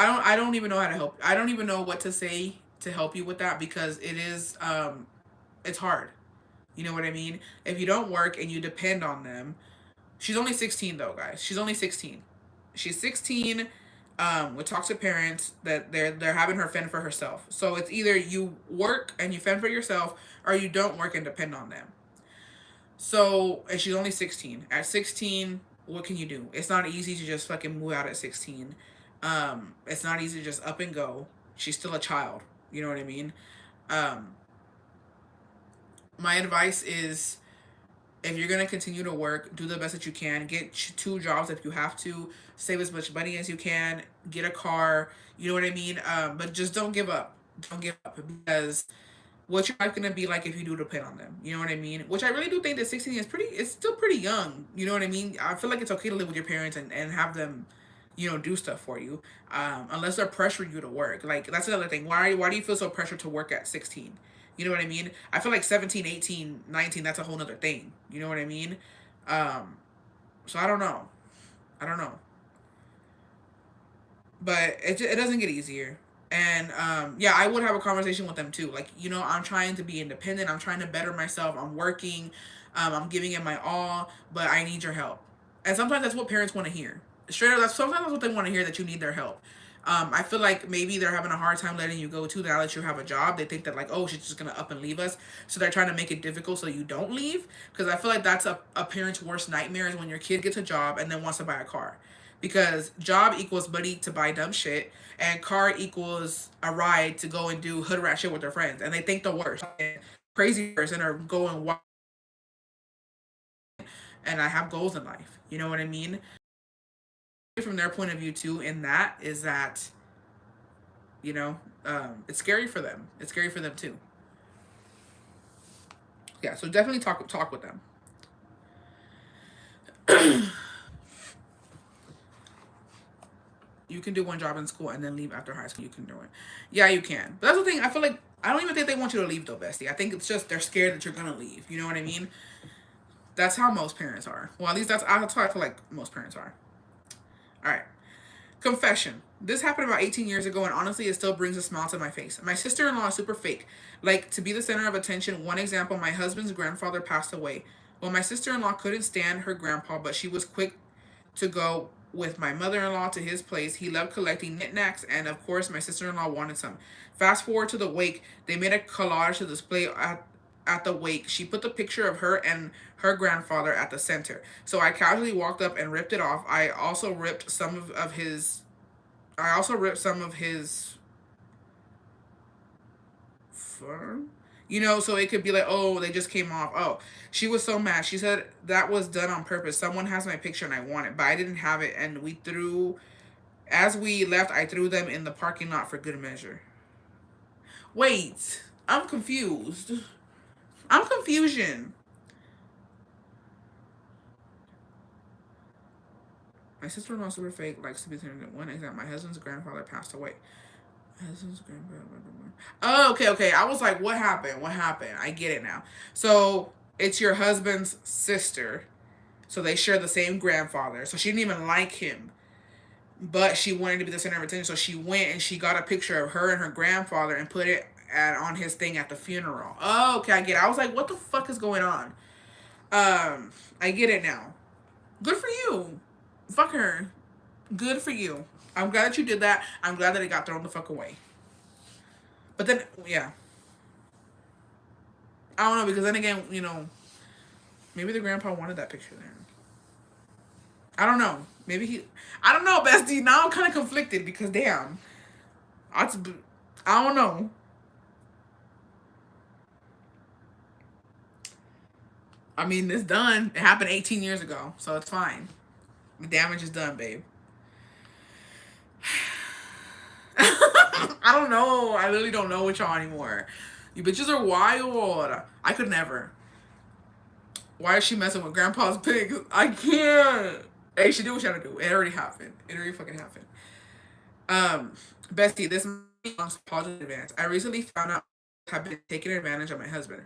Speaker 1: I don't even know how to help. I don't even know what to say to help you with that, because it is it's hard. You know what I mean? If you don't work and you depend on them. She's only 16 though, guys. She's only 16. She's 16 with toxic parents that they're having her fend for herself. So it's either you work and you fend for yourself, or you don't work and depend on them. So, and she's only 16. At 16, what can you do? It's not easy to just fucking move out at 16. It's not easy to just up and go. She's still a child. You know what I mean? My advice is, if you're going to continue to work, do the best that you can. Get 2 jobs if you have to. Save as much money as you can. Get a car. You know what I mean? But just don't give up. Don't give up, because what's your life going to be like if you do depend on them? You know what I mean? Which I really do think that 16 is it's still pretty young. You know what I mean? I feel like it's okay to live with your parents and have them, you know, do stuff for you. Unless they're pressuring you to work. Like, that's another thing. Why do you feel so pressured to work at 16? You know what I mean? I feel like 17, 18, 19, that's a whole nother thing. You know what I mean? So I don't know. But it doesn't get easier. And yeah, I would have a conversation with them too. Like, you know, I'm trying to be independent. I'm trying to better myself. I'm working. I'm giving it my all, but I need your help. And sometimes that's what parents want to hear. Straight up, sometimes that's what they want to hear, that you need their help. I feel like maybe they're having a hard time letting you go too, now that you have a job. They think that, like, oh, she's just going to up and leave us. So they're trying to make it difficult so you don't leave. Because I feel like that's a parent's worst nightmare, is when your kid gets a job and then wants to buy a car. Because job equals money to buy dumb shit, and car equals a ride to go and do hood rat shit with their friends. And they think the worst. And crazy person are going wild. And I have goals in life. You know what I mean? From their point of view too, in that is that, you know, it's scary for them. It's scary for them too. Yeah, so definitely talk with them. You can do one job in school and then leave after high school. You can do it. Yeah, you can. But that's the thing. I feel like I don't even think they want you to leave though, bestie. I think it's just they're scared that you're gonna leave. You know what I mean? That's how most parents are. Well, at least that's how I feel like most parents are. All right. Confession. This happened about 18 years ago, and honestly, it still brings a smile to my face. My sister-in-law is super fake. Like, to be the center of attention. One example, my husband's grandfather passed away. Well, my sister-in-law couldn't stand her grandpa, but she was quick to go with my mother-in-law to his place. He loved collecting knickknacks, and of course, my sister-in-law wanted some. Fast forward to the wake. They made a collage to display at the wake. She put the picture of her and her grandfather at the center. So I casually walked up and ripped it off. I also ripped some of his fur. You know, so it could be like, oh, they just came off. Oh, she was so mad. She said that was done on purpose. Someone has my picture and I want it, but I didn't have it. And as we left, I threw them in the parking lot for good measure. Wait, I'm confused. I'm confusion. My sister-in-law super fake, likes to be turned. One example, my husband's grandfather passed away. My husband's grandfather. Oh, okay. I was like, what happened? What happened? I get it now. So it's your husband's sister. So they share the same grandfather. So she didn't even like him, but she wanted to be the center of attention. So she went and she got a picture of her and her grandfather and put it on his thing at the funeral. Oh, okay, I get it. I was like, what the fuck is going on? I get it now. Good for you. Fuck her. Good for you. I'm glad that you did that. I'm glad that it got thrown the fuck away. But then, yeah. I don't know, because then again, you know, maybe the grandpa wanted that picture there. I don't know. I don't know, bestie. Now I'm kind of conflicted because, damn. I don't know. I mean, it's done. It happened 18 years ago, so it's fine. The damage is done, babe. I don't know. I really don't know with y'all anymore. You bitches are wild. I could never. Why is she messing with grandpa's pigs? I can't. Hey, she do what she gotta do. It already happened. It already fucking happened. Bestie, this belongs to positive advance. I recently found out I have been taking advantage of my husband.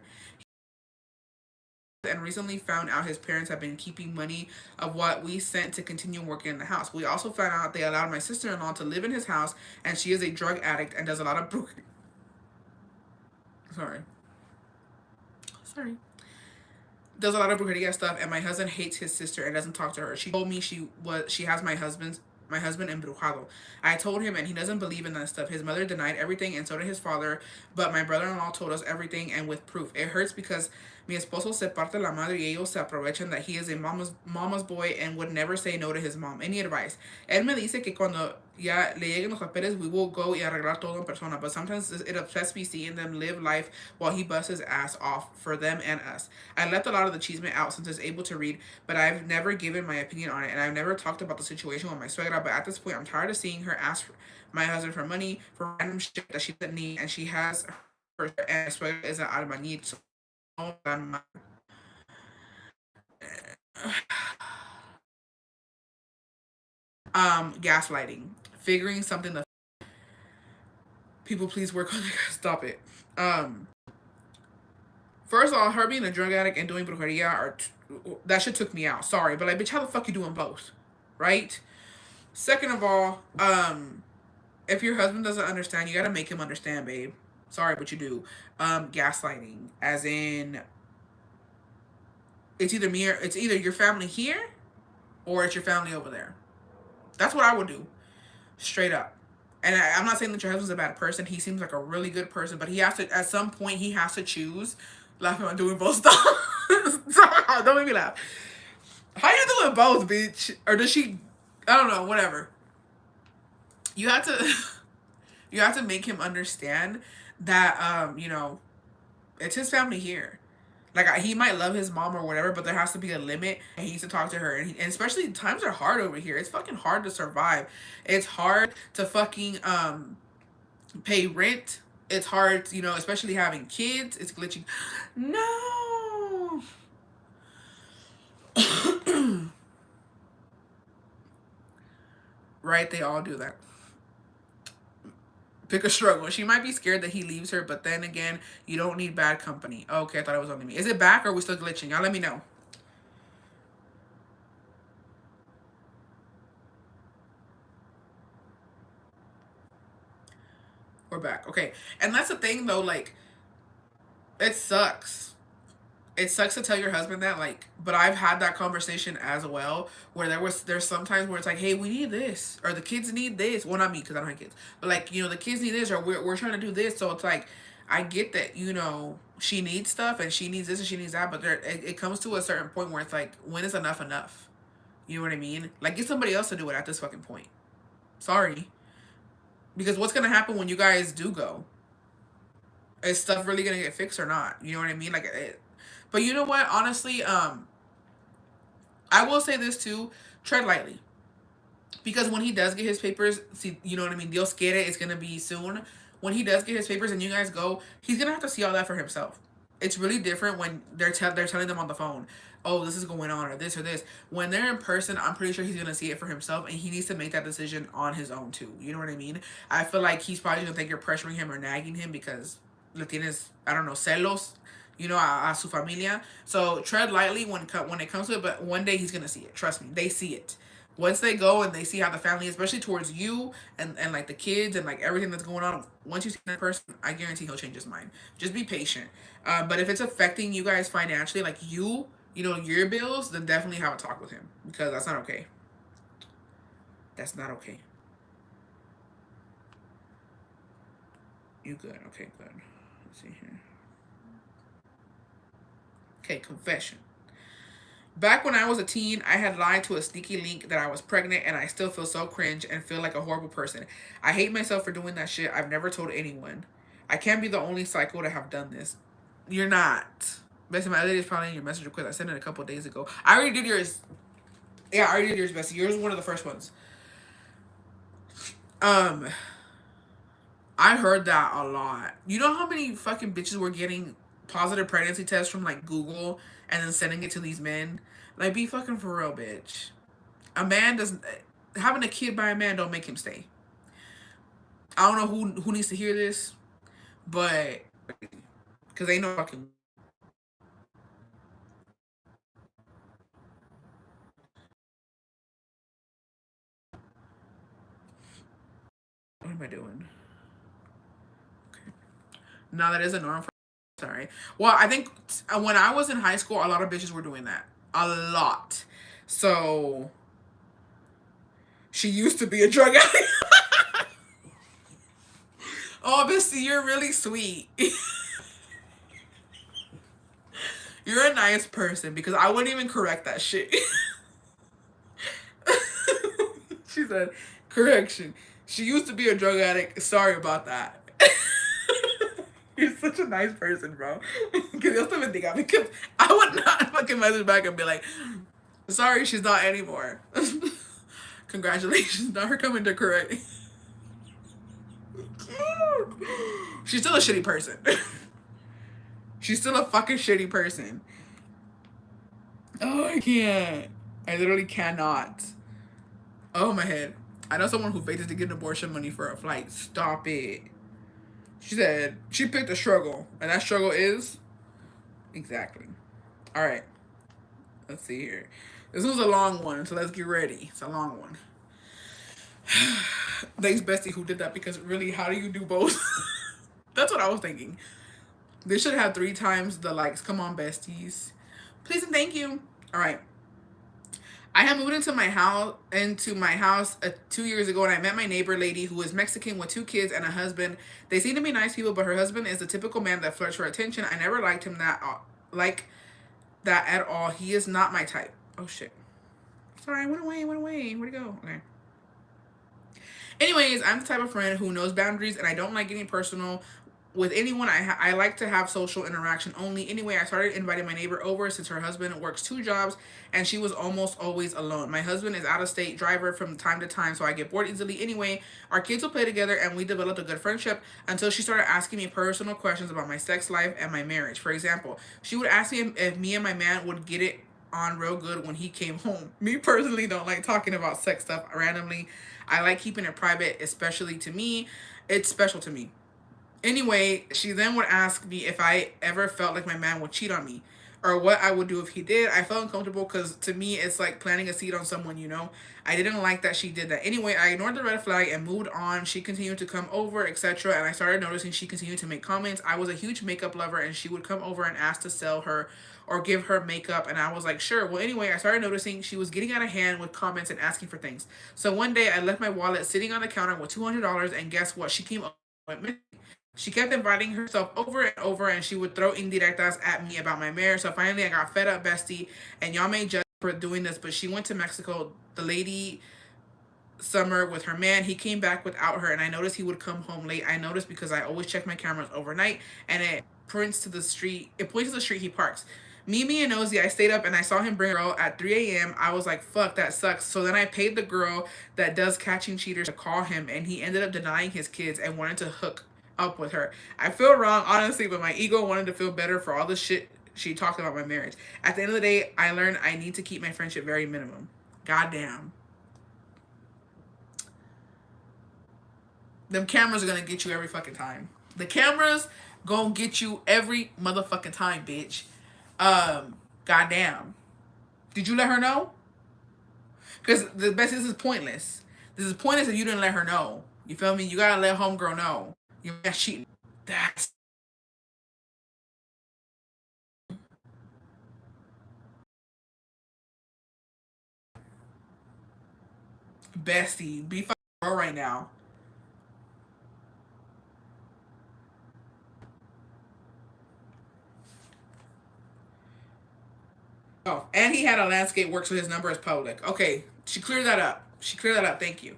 Speaker 1: And recently found out his parents have been keeping money of what we sent to continue working in the house. We also found out they allowed my sister-in-law to live in his house, and she is a drug addict and does a lot of sorry does a lot of brujeria stuff, and my husband hates his sister and doesn't talk to her. She told me she has my husband embrujado. I told him, and he doesn't believe in that stuff. His mother denied everything, and so did his father, but my brother-in-law told us everything, and with proof. It hurts because mi esposo se parte la madre y ellos se aprovechan that he is a mama's boy and would never say no to his mom. Any advice? Él me dice que cuando ya le lleguen los papeles, we will go y arreglar todo en persona, but sometimes it upsets me seeing them live life while he busts his ass off for them and us. I left a lot of the chisme out since it's able to read, but I've never given my opinion on it, and I've never talked about the situation with my suegra, but at this point, I'm tired of seeing her ask my husband for money for random shit that she doesn't need, and she has her, and my suegra is an albañil, so gaslighting, figuring something that people please work on. Stop it. First of all, her being a drug addict and doing brujeria that shit took me out. Sorry, but like, bitch, how the fuck you doing both, right? Second of all, if your husband doesn't understand, you gotta make him understand, babe. Sorry, but you do. Gaslighting, as in, it's either your family here, or it's your family over there. That's what I would do, straight up. And I'm not saying that your husband's a bad person. He seems like a really good person, but he has to, at some point, he has to choose. Laughing on doing both stuff. Don't make me laugh. How you doing both, bitch? Or does she? I don't know. Whatever. You have to make him understand that you know, it's his family here. Like, he might love his mom or whatever, but there has to be a limit, and he needs to talk to her. And especially, times are hard over here. It's fucking hard to survive. It's hard to fucking pay rent. It's hard, you know, especially having kids. It's glitchy. No. Right? They all do that. Pick a struggle. She might be scared that he leaves her, but then again, you don't need bad company. Okay, I thought it was only me. Is it back or are we still glitching? Y'all let me know. We're back. Okay. And that's the thing though, like, it sucks. It sucks to tell your husband that, like, but I've had that conversation as well, where there's sometimes where it's like, hey, we need this, or the kids need this. Well, not me, because I don't have kids, but like, the kids need this, or we're trying to do this. So it's like, I get that, she needs stuff and she needs this and she needs that, but it comes to a certain point where it's like, when is enough enough? You know what I mean? Like, get somebody else to do it at this fucking point. Sorry. Because what's gonna happen when you guys do go? Is stuff really gonna get fixed or not? You know what I mean? Like, but you know what? Honestly, I will say this too: tread lightly, because when he does get his papers, see, you know what I mean. Dios quiere, it's gonna be soon. When he does get his papers and you guys go, he's gonna have to see all that for himself. It's really different when they're telling them on the phone, oh, this is going on, or this or this. When they're in person, I'm pretty sure he's gonna see it for himself, and he needs to make that decision on his own too. You know what I mean? I feel like he's probably gonna think you're pressuring him or nagging him because le tienes, I don't know, celos, a su familia. So tread lightly when it comes to it, but one day he's gonna see it. Trust me, they see it. Once they go and they see how the family, especially towards you and like the kids and like everything that's going on, once you see that person, I guarantee he'll change his mind. Just be patient. But if it's affecting you guys financially, like your bills, then definitely have a talk with him, because that's not okay. That's not okay. You good? Okay, good. Let's see here. Okay, confession. Back when I was a teen, I had lied to a sneaky link that I was pregnant, and I still feel so cringe and feel like a horrible person. I hate myself for doing that shit. I've never told anyone. I can't be the only psycho to have done this. You're not. Bestie, my other day is probably in your message request. I sent it a couple days ago. I already did yours. Yeah, I already did yours, Bestie. Yours was one of the first ones. Um, I heard that a lot. You know how many fucking bitches were getting positive pregnancy tests from like Google and then sending it to these men? Like, be fucking for real, bitch. A man doesn't having a kid by a man don't make him stay. I don't know who needs to hear this, but because ain't no fucking. What am I doing? Okay. No, that is a norm. Sorry. Well, I think when I was in high school, a lot of bitches were doing that. A lot. So she used to be a drug addict. Oh, Bestie, you're really sweet. You're a nice person, because I wouldn't even correct that shit. She said, correction. She used to be a drug addict. Sorry about that. You're such a nice person, bro. Que Dios te bendiga. Because I would not fucking message back and be like, sorry, she's not anymore. Congratulations. Not her coming to correct. She's still a shitty person. She's still a fucking shitty person. Oh, I can't. I literally cannot. Oh, my head. I know someone who faked to get abortion money for a flight. Stop it. She said she picked a struggle, and that struggle is exactly. All right. Let's see here. This was a long one, so let's get ready. It's a long one. Thanks, Bestie, who did that, because really, how do you do both? That's what I was thinking. They should have 3 times the likes. Come on, besties. Please and thank you. All right. I had moved into my house 2 years ago, and I met my neighbor lady who is Mexican with 2 kids and a husband. They seem to be nice people, but her husband is the typical man that flirts for attention. I never liked him like that at all. He is not my type. Oh shit. Sorry, I went away. Where'd it go? Okay. Anyways, I'm the type of friend who knows boundaries, and I don't like getting personal with anyone. I like to have social interaction only. Anyway, I started inviting my neighbor over since her husband works 2 jobs and she was almost always alone. My husband is out of state driver from time to time, so I get bored easily. Anyway, our kids will play together and we developed a good friendship until she started asking me personal questions about my sex life and my marriage. For example, she would ask me if me and my man would get it on real good when he came home. Me personally don't like talking about sex stuff randomly. I like keeping it private, especially to me. It's special to me. Anyway, she then would ask me if I ever felt like my man would cheat on me or what I would do if he did. I felt uncomfortable because to me, it's like planting a seed on someone, you know? I didn't like that she did that. Anyway, I ignored the red flag and moved on. She continued to come over, etc. And I started noticing she continued to make comments. I was a huge makeup lover and she would come over and ask to sell her or give her makeup. And I was like, sure. Well, anyway, I started noticing she was getting out of hand with comments and asking for things. So one day I left my wallet sitting on the counter with $200 and guess what? She came up with me. She kept inviting herself over and over, and she would throw indirectas at me about my marriage. So finally, I got fed up, bestie. And y'all may judge for doing this, but she went to Mexico. The lady summer with her man. He came back without her, and I noticed he would come home late. I noticed because I always check my cameras overnight, and it points to the street. It points to the street he parks. Me and nosy, I stayed up and I saw him bring a girl at 3 a.m. I was like, fuck, that sucks. So then I paid the girl that does catching cheaters to call him, and he ended up denying his kids and wanted to hook up with her. I feel wrong, honestly, but my ego wanted to feel better for all the shit she talked about my marriage. At the end of the day, I learned I need to keep my friendship very minimum. Goddamn. Them cameras are gonna get you every fucking time. The cameras gonna get you every motherfucking time, bitch. Goddamn. Did you let her know? Because the best, this is pointless. This is pointless if you didn't let her know. You feel me? You gotta let homegirl know. You're not cheating. That's bestie. Be fucking girl right now. Oh, and he had a landscape work, so his number is public. Okay, she cleared that up. She cleared that up. Thank you.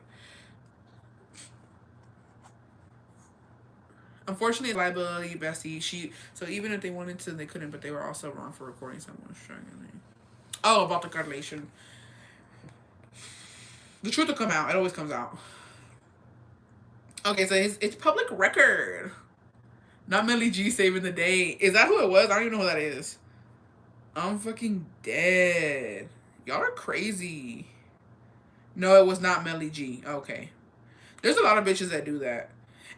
Speaker 1: Unfortunately, liability, bestie. So even if they wanted to, they couldn't. But they were also wrong for recording someone struggling. Oh, about the correlation. The truth will come out. It always comes out. Okay, so it's public record. Not Melly G saving the day. Is that who it was? I don't even know who that is. I'm fucking dead. Y'all are crazy. No, it was not Melly G. Okay. There's a lot of bitches that do that.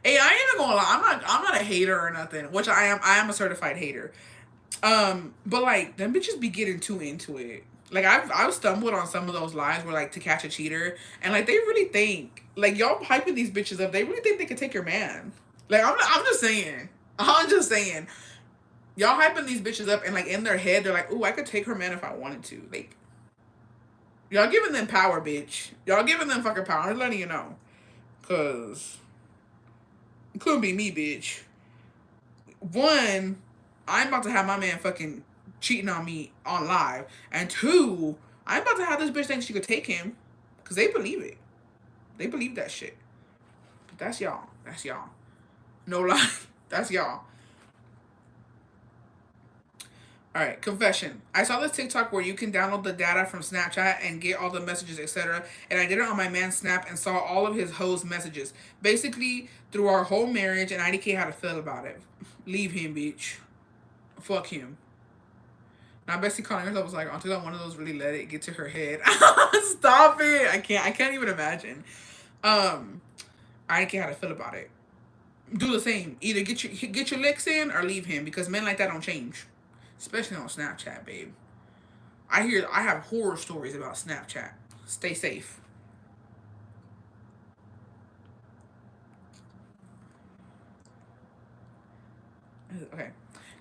Speaker 1: Hey, I ain't even gonna lie. I'm not a hater or nothing. Which I am. I am a certified hater. But like them bitches be getting too into it. Like I've stumbled on some of those lives where like to catch a cheater, and like they really think like y'all hyping these bitches up. They really think they could take your man. Like I'm just saying. I'm just saying. Y'all hyping these bitches up, and like in their head they're like, "Ooh, I could take her man if I wanted to." Like y'all giving them power, bitch. Y'all giving them fucking power. I'm letting you know, cause it couldn't be me, bitch. One, I'm about to have my man fucking cheating on me on live, and two, I'm about to have this bitch think she could take him, cause they believe it. They believe that shit. But that's y'all. That's y'all. No lie. That's y'all. All right, confession. I saw this TikTok where you can download the data from Snapchat and get all the messages, etc. And I did it on my man's Snap and saw all of his hoes messages. Basically, through our whole marriage, and I didn't care how to feel about it. Leave him, bitch. Fuck him. Now Bessie calling herself was like, until one of those really let it get to her head. Stop it. I can't even imagine. I didn't care how to feel about it. Do the same. Either get your licks in or leave him, because men like that don't change. Especially on Snapchat, babe. I have horror stories about Snapchat. Stay safe. Okay.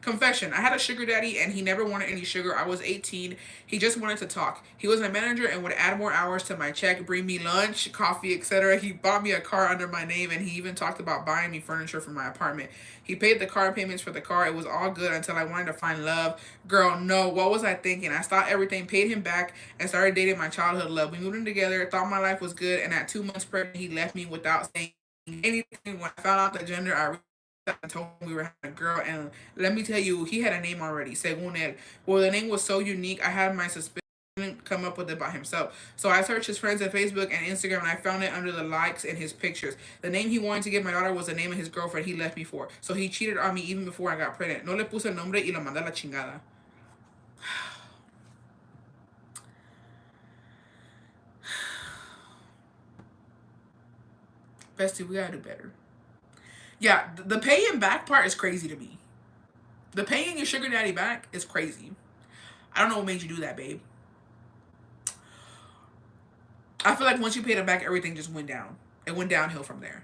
Speaker 1: Confession. I had a sugar daddy and he never wanted any sugar. I was 18. He just wanted to talk. He was my manager and would add more hours to my check, bring me lunch, coffee, etc. He bought me a car under my name and he even talked about buying me furniture for my apartment. He paid the car payments for the car. It was all good until I wanted to find love. Girl, no. What was I thinking? I stopped everything, paid him back, and started dating my childhood love. We moved in together, thought my life was good, and at 2 months pregnant, he left me without saying anything. When I found out the gender, I told him we were having a girl, and let me tell you, he had a name already, según él. Well, the name was so unique, I had my suspicion come up with it by himself. So I searched his friends on Facebook and Instagram, and I found it under the likes in his pictures. The name he wanted to give my daughter was the name of his girlfriend he left me for. So he cheated on me even before I got pregnant. No le puse el nombre y lo mandé a la chingada. Bestie, we gotta do better. Yeah, the paying back part is crazy to me. The paying your sugar daddy back is crazy. I don't know what made you do that, babe. I feel like once you paid him back, everything just went down. It went downhill from there.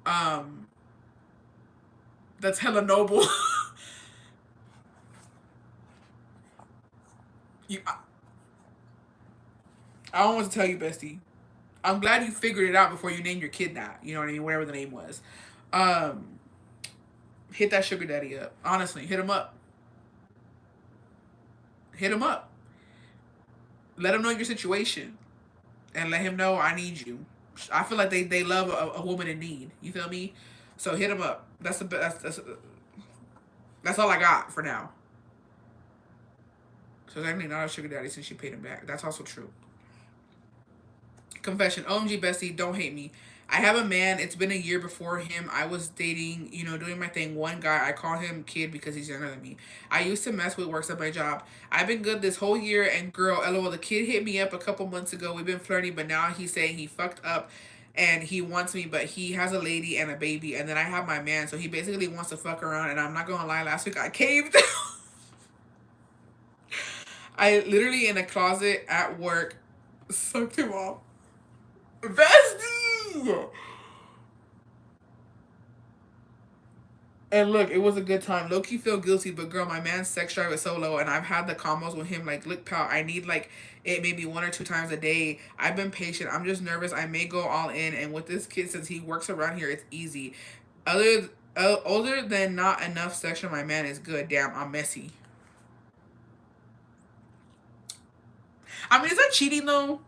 Speaker 1: Um, that's hella noble. you, I don't want to tell you, bestie. I'm glad you figured it out before you named your kid that. You know what I mean? Whatever the name was. Um, hit that sugar daddy up. Honestly, hit him up. Hit him up. Let him know your situation, and let him know I need you. I feel like they love a woman in need. You feel me? So hit him up. That's all I got for now. So it's actually not a sugar daddy since she paid him back. That's also true. Confession. OMG bestie, don't hate me. I have a man. It's been a year before him. I was dating, doing my thing. One guy, I call him kid because he's younger than me. I used to mess with works at my job. I've been good this whole year, and girl, lol, the kid hit me up a couple months ago. We've been flirting, but now he's saying he fucked up and he wants me, but he has a lady and a baby, and then I have my man, so he basically wants to fuck around, and I'm not gonna lie, last week I caved. I literally in a closet at work sucked him off. Bestie! And look, it was a good time. Low-key feel guilty, but girl, my man's sex drive is so low, and I've had the combos with him like, look, pal, I need like it maybe 1 or 2 times a day. I've been patient. I'm just nervous. I may go all in, and with this kid, since he works around here, it's easy. Older than not enough sex for my man is good. Damn, I'm messy. I mean, is that cheating though?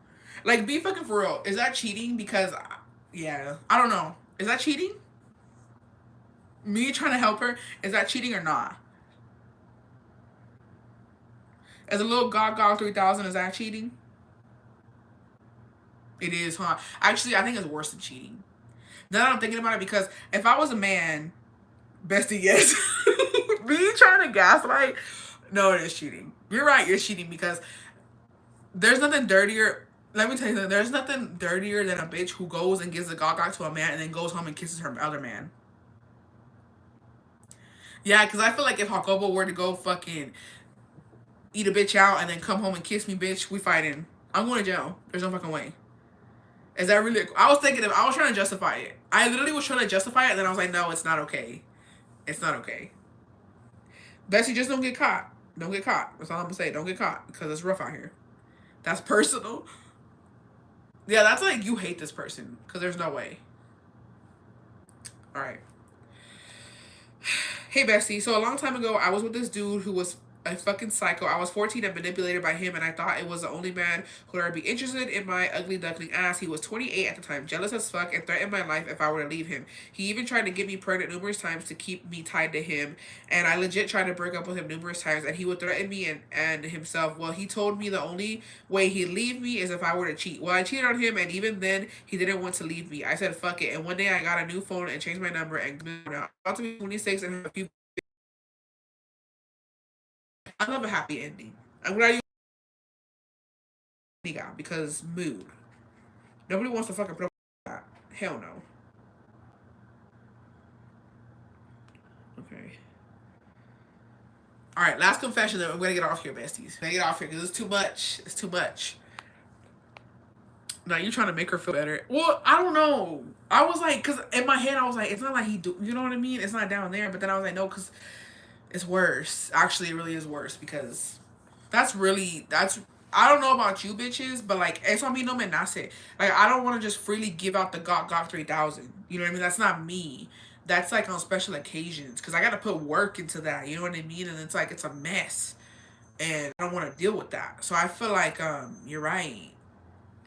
Speaker 1: Like, be fucking for real. Is that cheating? Because, yeah, I don't know. Is that cheating? Me trying to help her, is that cheating or not? As a little Gog 3000, is that cheating? It is, huh? Actually, I think it's worse than cheating. Now that I'm thinking about it, because if I was a man, bestie, yes. Me trying to gaslight, no, it is cheating. You're right, you're cheating, because there's nothing dirtier. Let me tell you something. There's nothing dirtier than a bitch who goes and gives a Gog to a man and then goes home and kisses her other man. Yeah, because I feel like if Jacobo were to go fucking eat a bitch out and then come home and kiss me, bitch, we fighting. I'm going to jail. There's no fucking way. Is that really? I was thinking I was trying to justify it. I literally was trying to justify it, and then I was like, no, it's not okay. It's not okay. Bessie, just don't get caught. Don't get caught. That's all I'm gonna say. Don't get caught, because it's rough out here. That's personal. Yeah, that's like you hate this person, because there's no way. All right. Hey, Bessie. So a long time ago, I was with this dude who was a fucking psycho. I was 14 and manipulated by him, and I thought it was the only man who would be interested in my ugly duckling ass. He was 28 at the time, jealous as fuck, and threatened my life if I were to leave him. He even tried to get me pregnant numerous times to keep me tied to him, and I legit tried to break up with him numerous times, and he would threaten me and himself. Well, he told me the only way he'd leave me is if I were to cheat. Well, I cheated on him, and even then, he didn't want to leave me. I said, fuck it, and one day I got a new phone and changed my number, and now I'm about to be 26 and have a few. I love a happy ending. I'm glad you got, because mood. Nobody wants to fucking put up with that. Hell no. Okay. All right, last confession. Then I'm gonna get off here, besties. I'm gonna get off here because it's too much. It's too much. Now you trying to make her feel better? Well, I don't know. I was like, cause in my head I was like, it's not like he do. You know what I mean? It's not down there. But then I was like, no, cause it's worse. Actually, it really is worse, because that's I don't know about you bitches, but like eso a mí no me nace. Like, I don't want to just freely give out the Gok 3000. You know what I mean? That's not me. That's like on special occasions, because I got to put work into that. You know what I mean? And it's like it's a mess, and I don't want to deal with that. So I feel like you're right.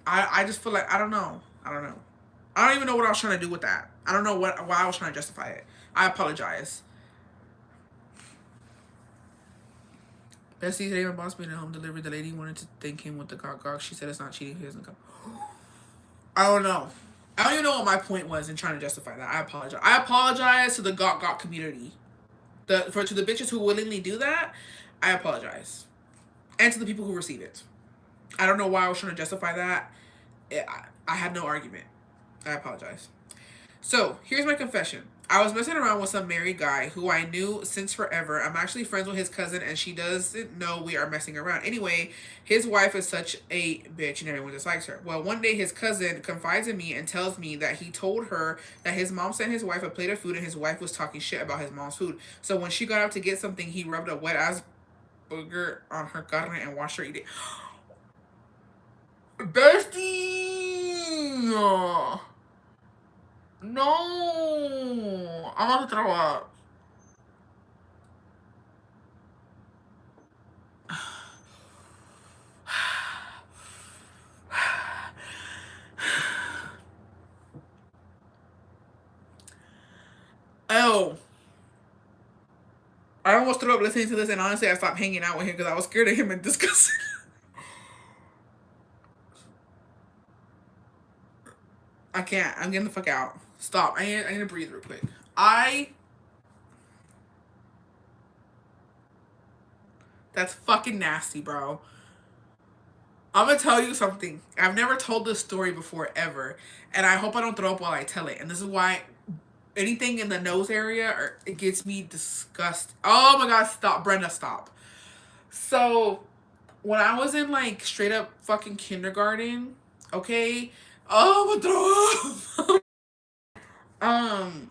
Speaker 1: I just feel like I don't know. I don't even know what I was trying to do with that. I don't know why I was trying to justify it. I apologize. Bessie today, my boss made a home delivery. The lady wanted to thank him with the Gok. She said it's not cheating. He doesn't come. I don't know. I don't even know what my point was in trying to justify that. I apologize. I apologize to the Gok community. To the bitches who willingly do that, I apologize. And to the people who receive it. I don't know why I was trying to justify that. I had no argument. I apologize. So here's my confession. I was messing around with some married guy who I knew since forever. I'm actually friends with his cousin, and she doesn't know we are messing around. Anyway, his wife is such a bitch, and everyone dislikes her. Well, one day his cousin confides in me and tells me that he told her that his mom sent his wife a plate of food, and his wife was talking shit about his mom's food. So when she got out to get something, he rubbed a wet ass booger on her carne and watched her eat it. Bestie! No, I'm about to throw up. Oh, I almost threw up listening to this, and honestly, I stopped hanging out with him because I was scared of him and disgusted. I can't. I'm getting the fuck out. Stop. I need to breathe real quick. That's fucking nasty, bro. I'm gonna tell you something. I've never told this story before ever, and I hope I don't throw up while I tell it. And this is why anything in the nose area, it gets me disgusted. Oh my god, stop, Brenda, stop. So when I was in like straight up fucking kindergarten, okay, oh, I'm gonna throw up.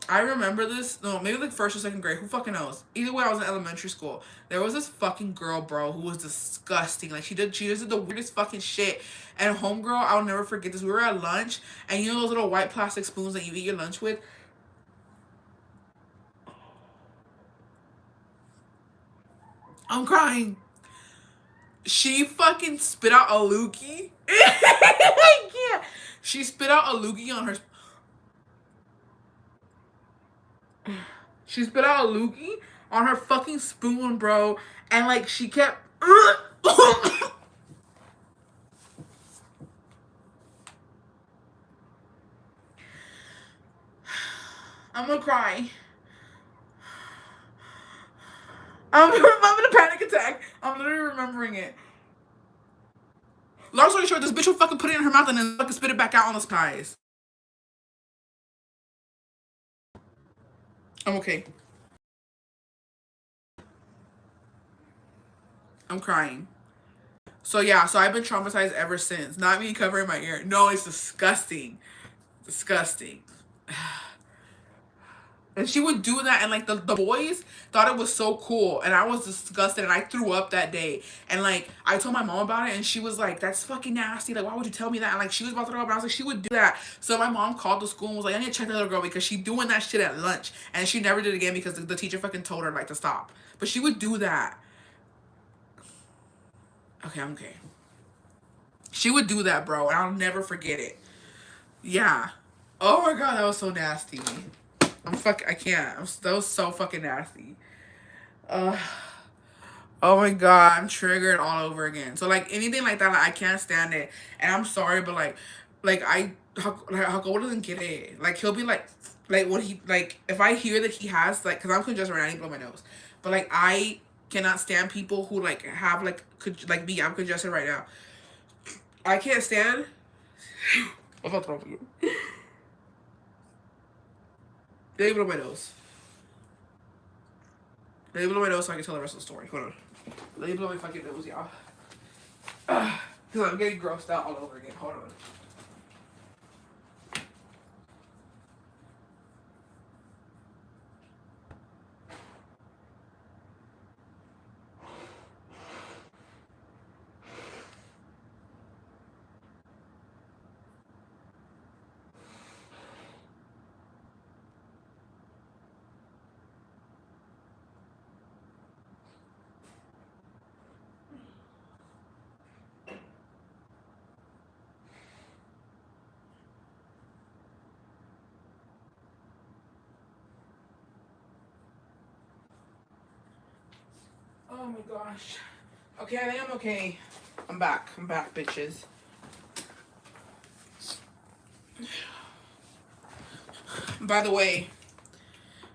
Speaker 1: I remember this. No, maybe like first or second grade. Who fucking knows? Either way, I was in elementary school. There was this fucking girl, bro, who was disgusting. Like she just did the weirdest fucking shit. And homegirl, I'll never forget this. We were at lunch, and you know those little white plastic spoons that you eat your lunch with. I'm crying. She fucking spit out a loogie. I can't. She spit out a loogie on her. She spit out a loogie on her fucking spoon, bro. And like she kept. I'm gonna cry. I'm having a panic attack. I'm literally remembering it. Long story short, this bitch will fucking put it in her mouth and then fucking spit it back out on the skies. I'm okay. I'm crying. So yeah, so I've been traumatized ever since. Not me covering my ear. No, it's disgusting. Disgusting. And she would do that, and like the boys thought it was so cool, and I was disgusted, and I threw up that day. And like I told my mom about it, and she was like, "That's fucking nasty. Like, why would you tell me that?" And like she was about to throw up, and I was like, "She would do that." So my mom called the school and was like, "I need to check the little girl because she doing that shit at lunch," and she never did it again because the teacher fucking told her like to stop. But she would do that. Okay, I'm okay. She would do that, bro, and I'll never forget it. Yeah. Oh my god, that was so nasty. I can't. That was so fucking nasty. Uh, oh my god, I'm triggered all over again. So like anything like that, like, I can't stand it. And I'm sorry, but like Hako doesn't get it. Like he'll be like when he like if I hear that he has like, cause I'm congested right now, I need to blow my nose. But like I cannot stand people who like have like like me. I'm congested right now. I can't stand. I'm about to throw up again. Let me blow my nose. Let me blow my nose so I can tell the rest of the story. Hold on. Let me blow my fucking nose, y'all. Because I'm getting grossed out all over again. Hold on. Oh my gosh. Okay, I think I'm okay. I'm back. I'm back, bitches. By the way,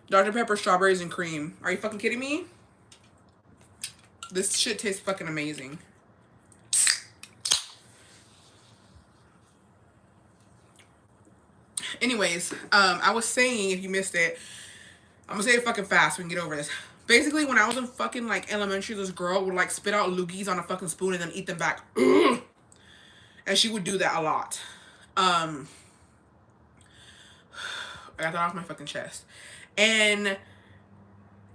Speaker 1: Dr. Pepper, strawberries, and cream. Are you fucking kidding me? This shit tastes fucking amazing. Anyways, I was saying, if you missed it, I'm gonna say it fucking fast so we can get over this. Basically, when I was in fucking like elementary, this girl would like spit out loogies on a fucking spoon and then eat them back. Ugh. And she would do that a lot. Um, I got that off my fucking chest. And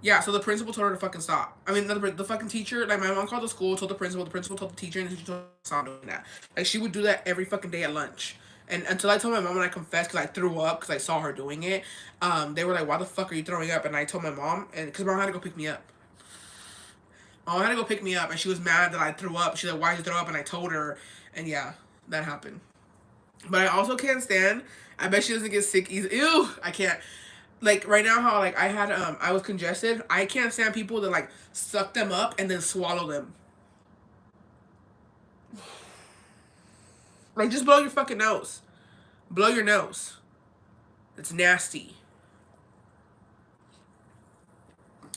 Speaker 1: yeah, so the principal told her to fucking stop. I mean, the fucking teacher, like my mom called the school, told the principal told the teacher, and the teacher told her to stop doing that. Like she would do that every fucking day at lunch. And until I told my mom and I confessed because I threw up because I saw her doing it, they were like, "Why the fuck are you throwing up?" And I told my mom, and because mom had to go pick me up. Mom had to go pick me up, and she was mad that I threw up. She's like, "Why'd you throw up?" And I told her, and yeah, that happened. But I also can't stand. I bet she doesn't get sick easy. Ew, I can't. Like right now, how like I was congested. I can't stand people that like suck them up and then swallow them. Like just blow your fucking nose. Blow your nose. It's nasty.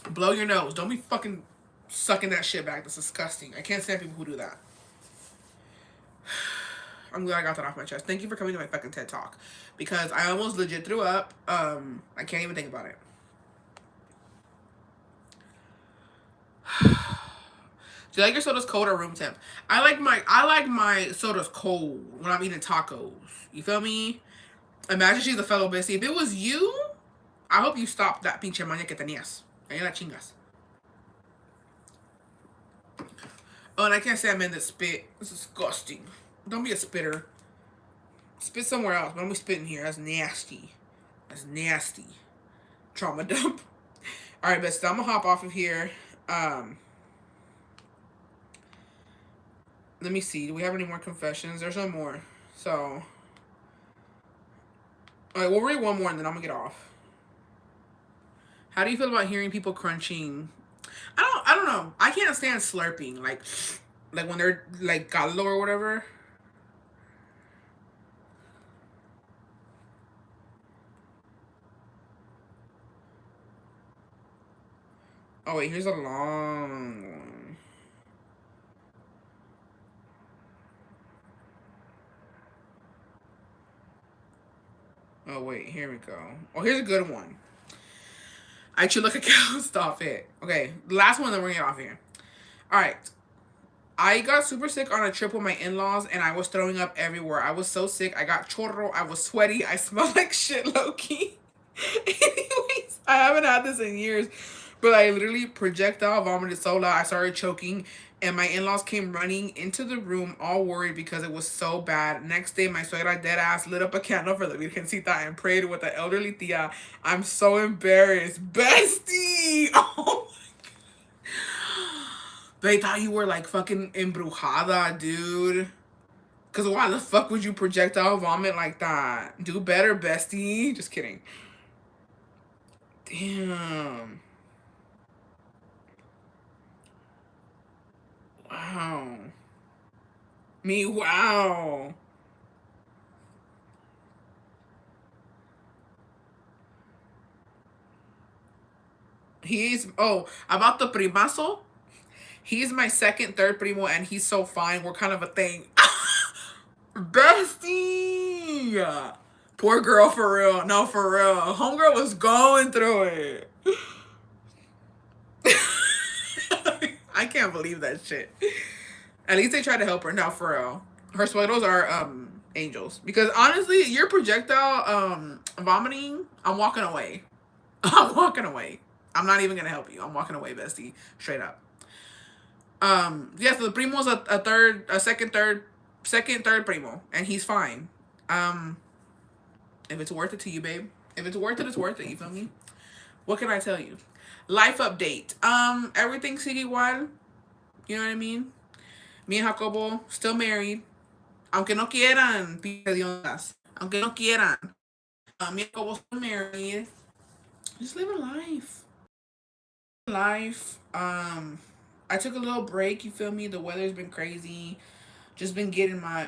Speaker 1: Blow your nose. Don't be fucking sucking that shit back. That's disgusting. I can't stand people who do that. I'm glad I got that off my chest. Thank you for coming to my fucking TED Talk. Because I almost legit threw up. I can't even think about it. Do you like your sodas cold or room temp? I like my sodas cold when I'm eating tacos. You feel me? Imagine she's a fellow bestie. If it was you, I hope you stopped that pinche maña que tenías. Ahí la chingas. Oh, and I can't say I meant that spit. It's disgusting. Don't be a spitter. Spit somewhere else, but don't be spitting here. That's nasty. That's nasty. Trauma dump. Alright, bestie, I'm gonna hop off of here. Let me see. Do we have any more confessions? There's no more. So, alright, we'll read one more and then I'm gonna get off. How do you feel about hearing people crunching? I don't know. I can't stand slurping. Like when they're like caldo or whatever. Oh wait, here's a long one. Oh wait, here we go. Oh, here's a good one. I should look at cow. Stop it. Okay, the last one, then we're gonna get off here. All right. I got super sick on a trip with my in-laws, and I was throwing up everywhere. I was so sick. I got chorro. I was sweaty. I smelled like shit, low-key. Anyways, I haven't had this in years, but I literally projectile vomited so loud I started choking, and my in-laws came running into the room all worried because it was so bad. Next day, my suegra dead ass lit up a candle for the Virgencita and prayed with the elderly tia. I'm so embarrassed. Bestie! Oh, they thought you were like fucking embrujada, dude. Cause why the fuck would you projectile vomit like that? Do better, bestie. Just kidding. Damn. Wow. Me, wow. He's, oh, about the primazo. He's my second, third primo, and he's so fine. We're kind of a thing. Bestie! Poor girl, for real. No, for real. Homegirl was going through it. I can't believe that shit. At least they tried to help her. No, for real. Her suegros are angels. Because honestly, your projectile vomiting, I'm walking away. I'm walking away. I'm not even gonna help you. I'm walking away, bestie. Straight up. Yeah, so the primo's second, third primo, and he's fine. If it's worth it to you, babe. If it's worth it, it's worth it. You feel me? What can I tell you? Life update. Everything sigue igual. You know what I mean? Me and Jacobo still married. Aunque no quieran, pidiondas. Aunque no quieran. Me and Jacobo still married. Just living life. Life. I took a little break. You feel me? The weather's been crazy. Just been getting my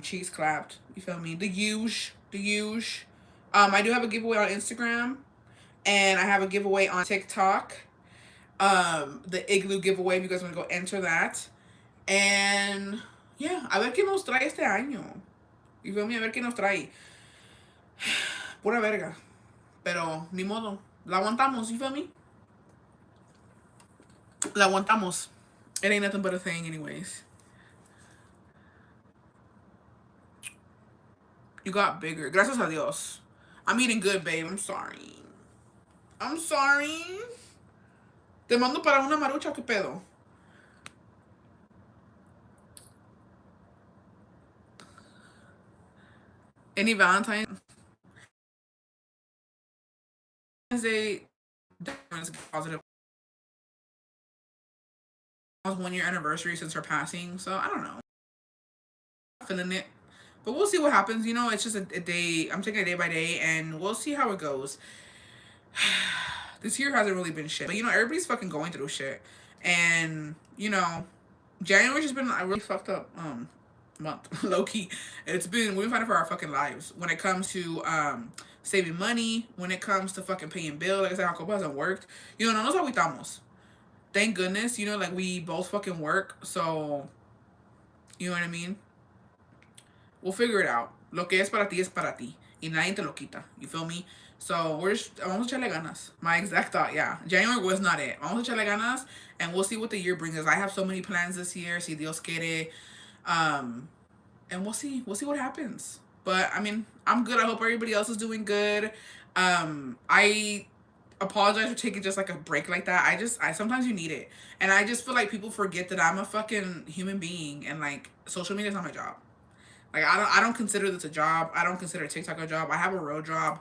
Speaker 1: cheeks clapped. You feel me? The huge. I do have a giveaway on Instagram, and I have a giveaway on TikTok. The igloo giveaway. If you guys want to go enter that, and yeah, a ver qué nos trae este año. You feel me? A ver qué nos trae. Pura verga. Pero, ni modo. La aguantamos, you feel me? La aguantamos. It ain't nothing but a thing anyways. You got bigger. Gracias a Dios. I'm eating good, babe. I'm sorry. I'm sorry. Te mando para una marucha, ¿qué pedo? Any Valentine's Day positive. 1 year anniversary since her passing, so I don't know. Feeling it. But we'll see what happens. You know, it's just a day. I'm taking it day by day, and we'll see how it goes. This year hasn't really been shit. But, you know, everybody's fucking going through shit. And, you know, January's just been a really fucked up month, low key. We've been fighting for our fucking lives when it comes to saving money, when it comes to fucking paying bills. Like I said, Jacobo hasn't worked. You know, no nos aguitamos. Thank goodness, you know, like we both fucking work. So, you know what I mean? We'll figure it out. Lo que es para ti es para ti. Y nadie te lo quita. You feel me? So vamos a echarle ganas. My exact thought, yeah. January was not it. Vamos a echarle ganas, and we'll see what the year brings us. I have so many plans this year. Si Dios quiere. And we'll see. We'll see what happens. But, I mean, I'm good. I hope everybody else is doing good. I apologize for taking just like a break like that. I sometimes you need it. And I just feel like people forget that I'm a fucking human being, and like social media is not my job. Like I don't consider this a job. I don't consider TikTok a job. I have a real job.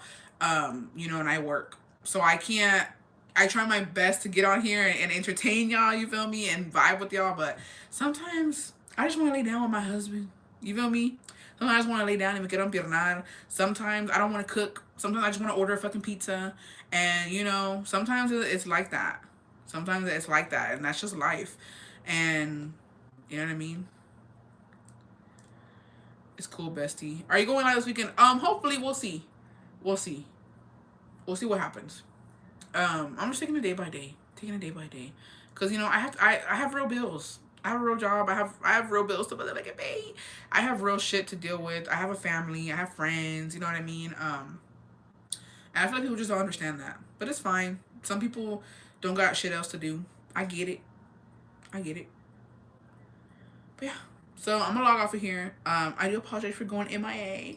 Speaker 1: You know, and I work. So I try my best to get on here and entertain y'all, you feel me, and vibe with y'all, but sometimes I just want to lay down with my husband. You feel me? Sometimes I just want to lay down and me quedo empiernar. Sometimes I don't want to cook. Sometimes I just want to order a fucking pizza. And, you know, sometimes it's like that. Sometimes it's like that, and that's just life. And, you know what I mean? It's cool, bestie. Are you going live this weekend? Hopefully we'll see. We'll see. We'll see what happens. I'm just taking it day by day. Taking it day by day. Cause you know, I have real bills. I have a real job. I have real bills to pay. I have real shit to deal with. I have a family. I have friends. You know what I mean? And I feel like people just don't understand that. But it's fine. Some people don't got shit else to do. I get it. I get it. But yeah. So I'm gonna log off of here. I do apologize for going MIA.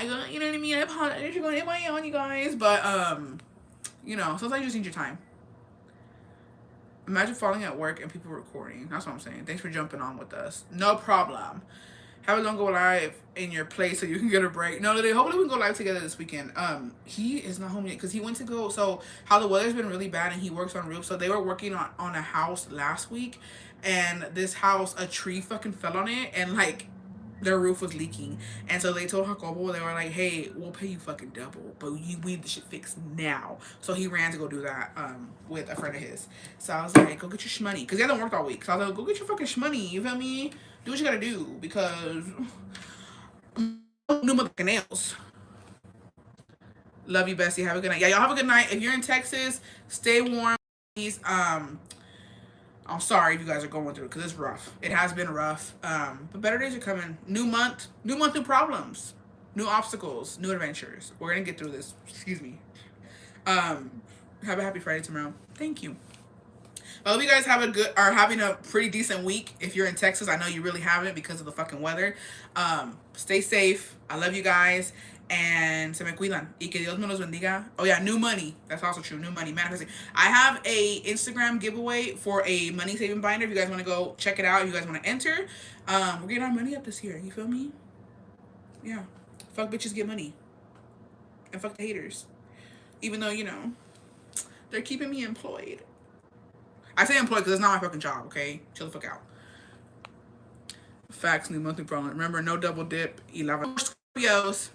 Speaker 1: You know what I mean? I apologize for going MIA on you guys. But you know, sometimes you just need your time. Imagine falling at work and people recording. That's what I'm saying. Thanks for jumping on with us. No problem. Have a long go live in your place so you can get a break. No, hopefully we can go live together this weekend. He is not home yet because he went to go. So how the weather's been really bad and he works on roofs. So they were working on a house last week, and this house, a tree fucking fell on it, and like their roof was leaking. And so they told Jacobo, they were like, hey, we'll pay you fucking double, but we need the shit fixed now. So he ran to go do that with a friend of his. So I was like, go get your shmoney, because he hasn't worked all week. So I was like, go get your fucking shmoney, you feel me? Do what you gotta do, because new motherfucking nails. Love you, bestie. Have a good night. Yeah, y'all have a good night. If you're in Texas, stay warm. Please, I'm sorry if you guys are going through it, because it's rough. It has been rough. But better days are coming. New month, new problems, new obstacles, new adventures. We're gonna get through this. Excuse me. Have a happy Friday tomorrow. Thank you. I hope you guys are having a pretty decent week. If you're in Texas, I know you really haven't because of the fucking weather. Stay safe. I love you guys. And se me cuidan. Y que Dios me los bendiga. Oh yeah, new money. That's also true. New money. Manifesting. I have a Instagram giveaway for a money saving binder. If you guys want to go check it out, if you guys want to enter. We're getting our money up this year. You feel me? Yeah. Fuck bitches get money. And fuck the haters. Even though, you know, they're keeping me employed. I say employed because it's not my fucking job, okay? Chill the fuck out. Facts, new monthly problem. Remember, no double dip. 11 Scorpios.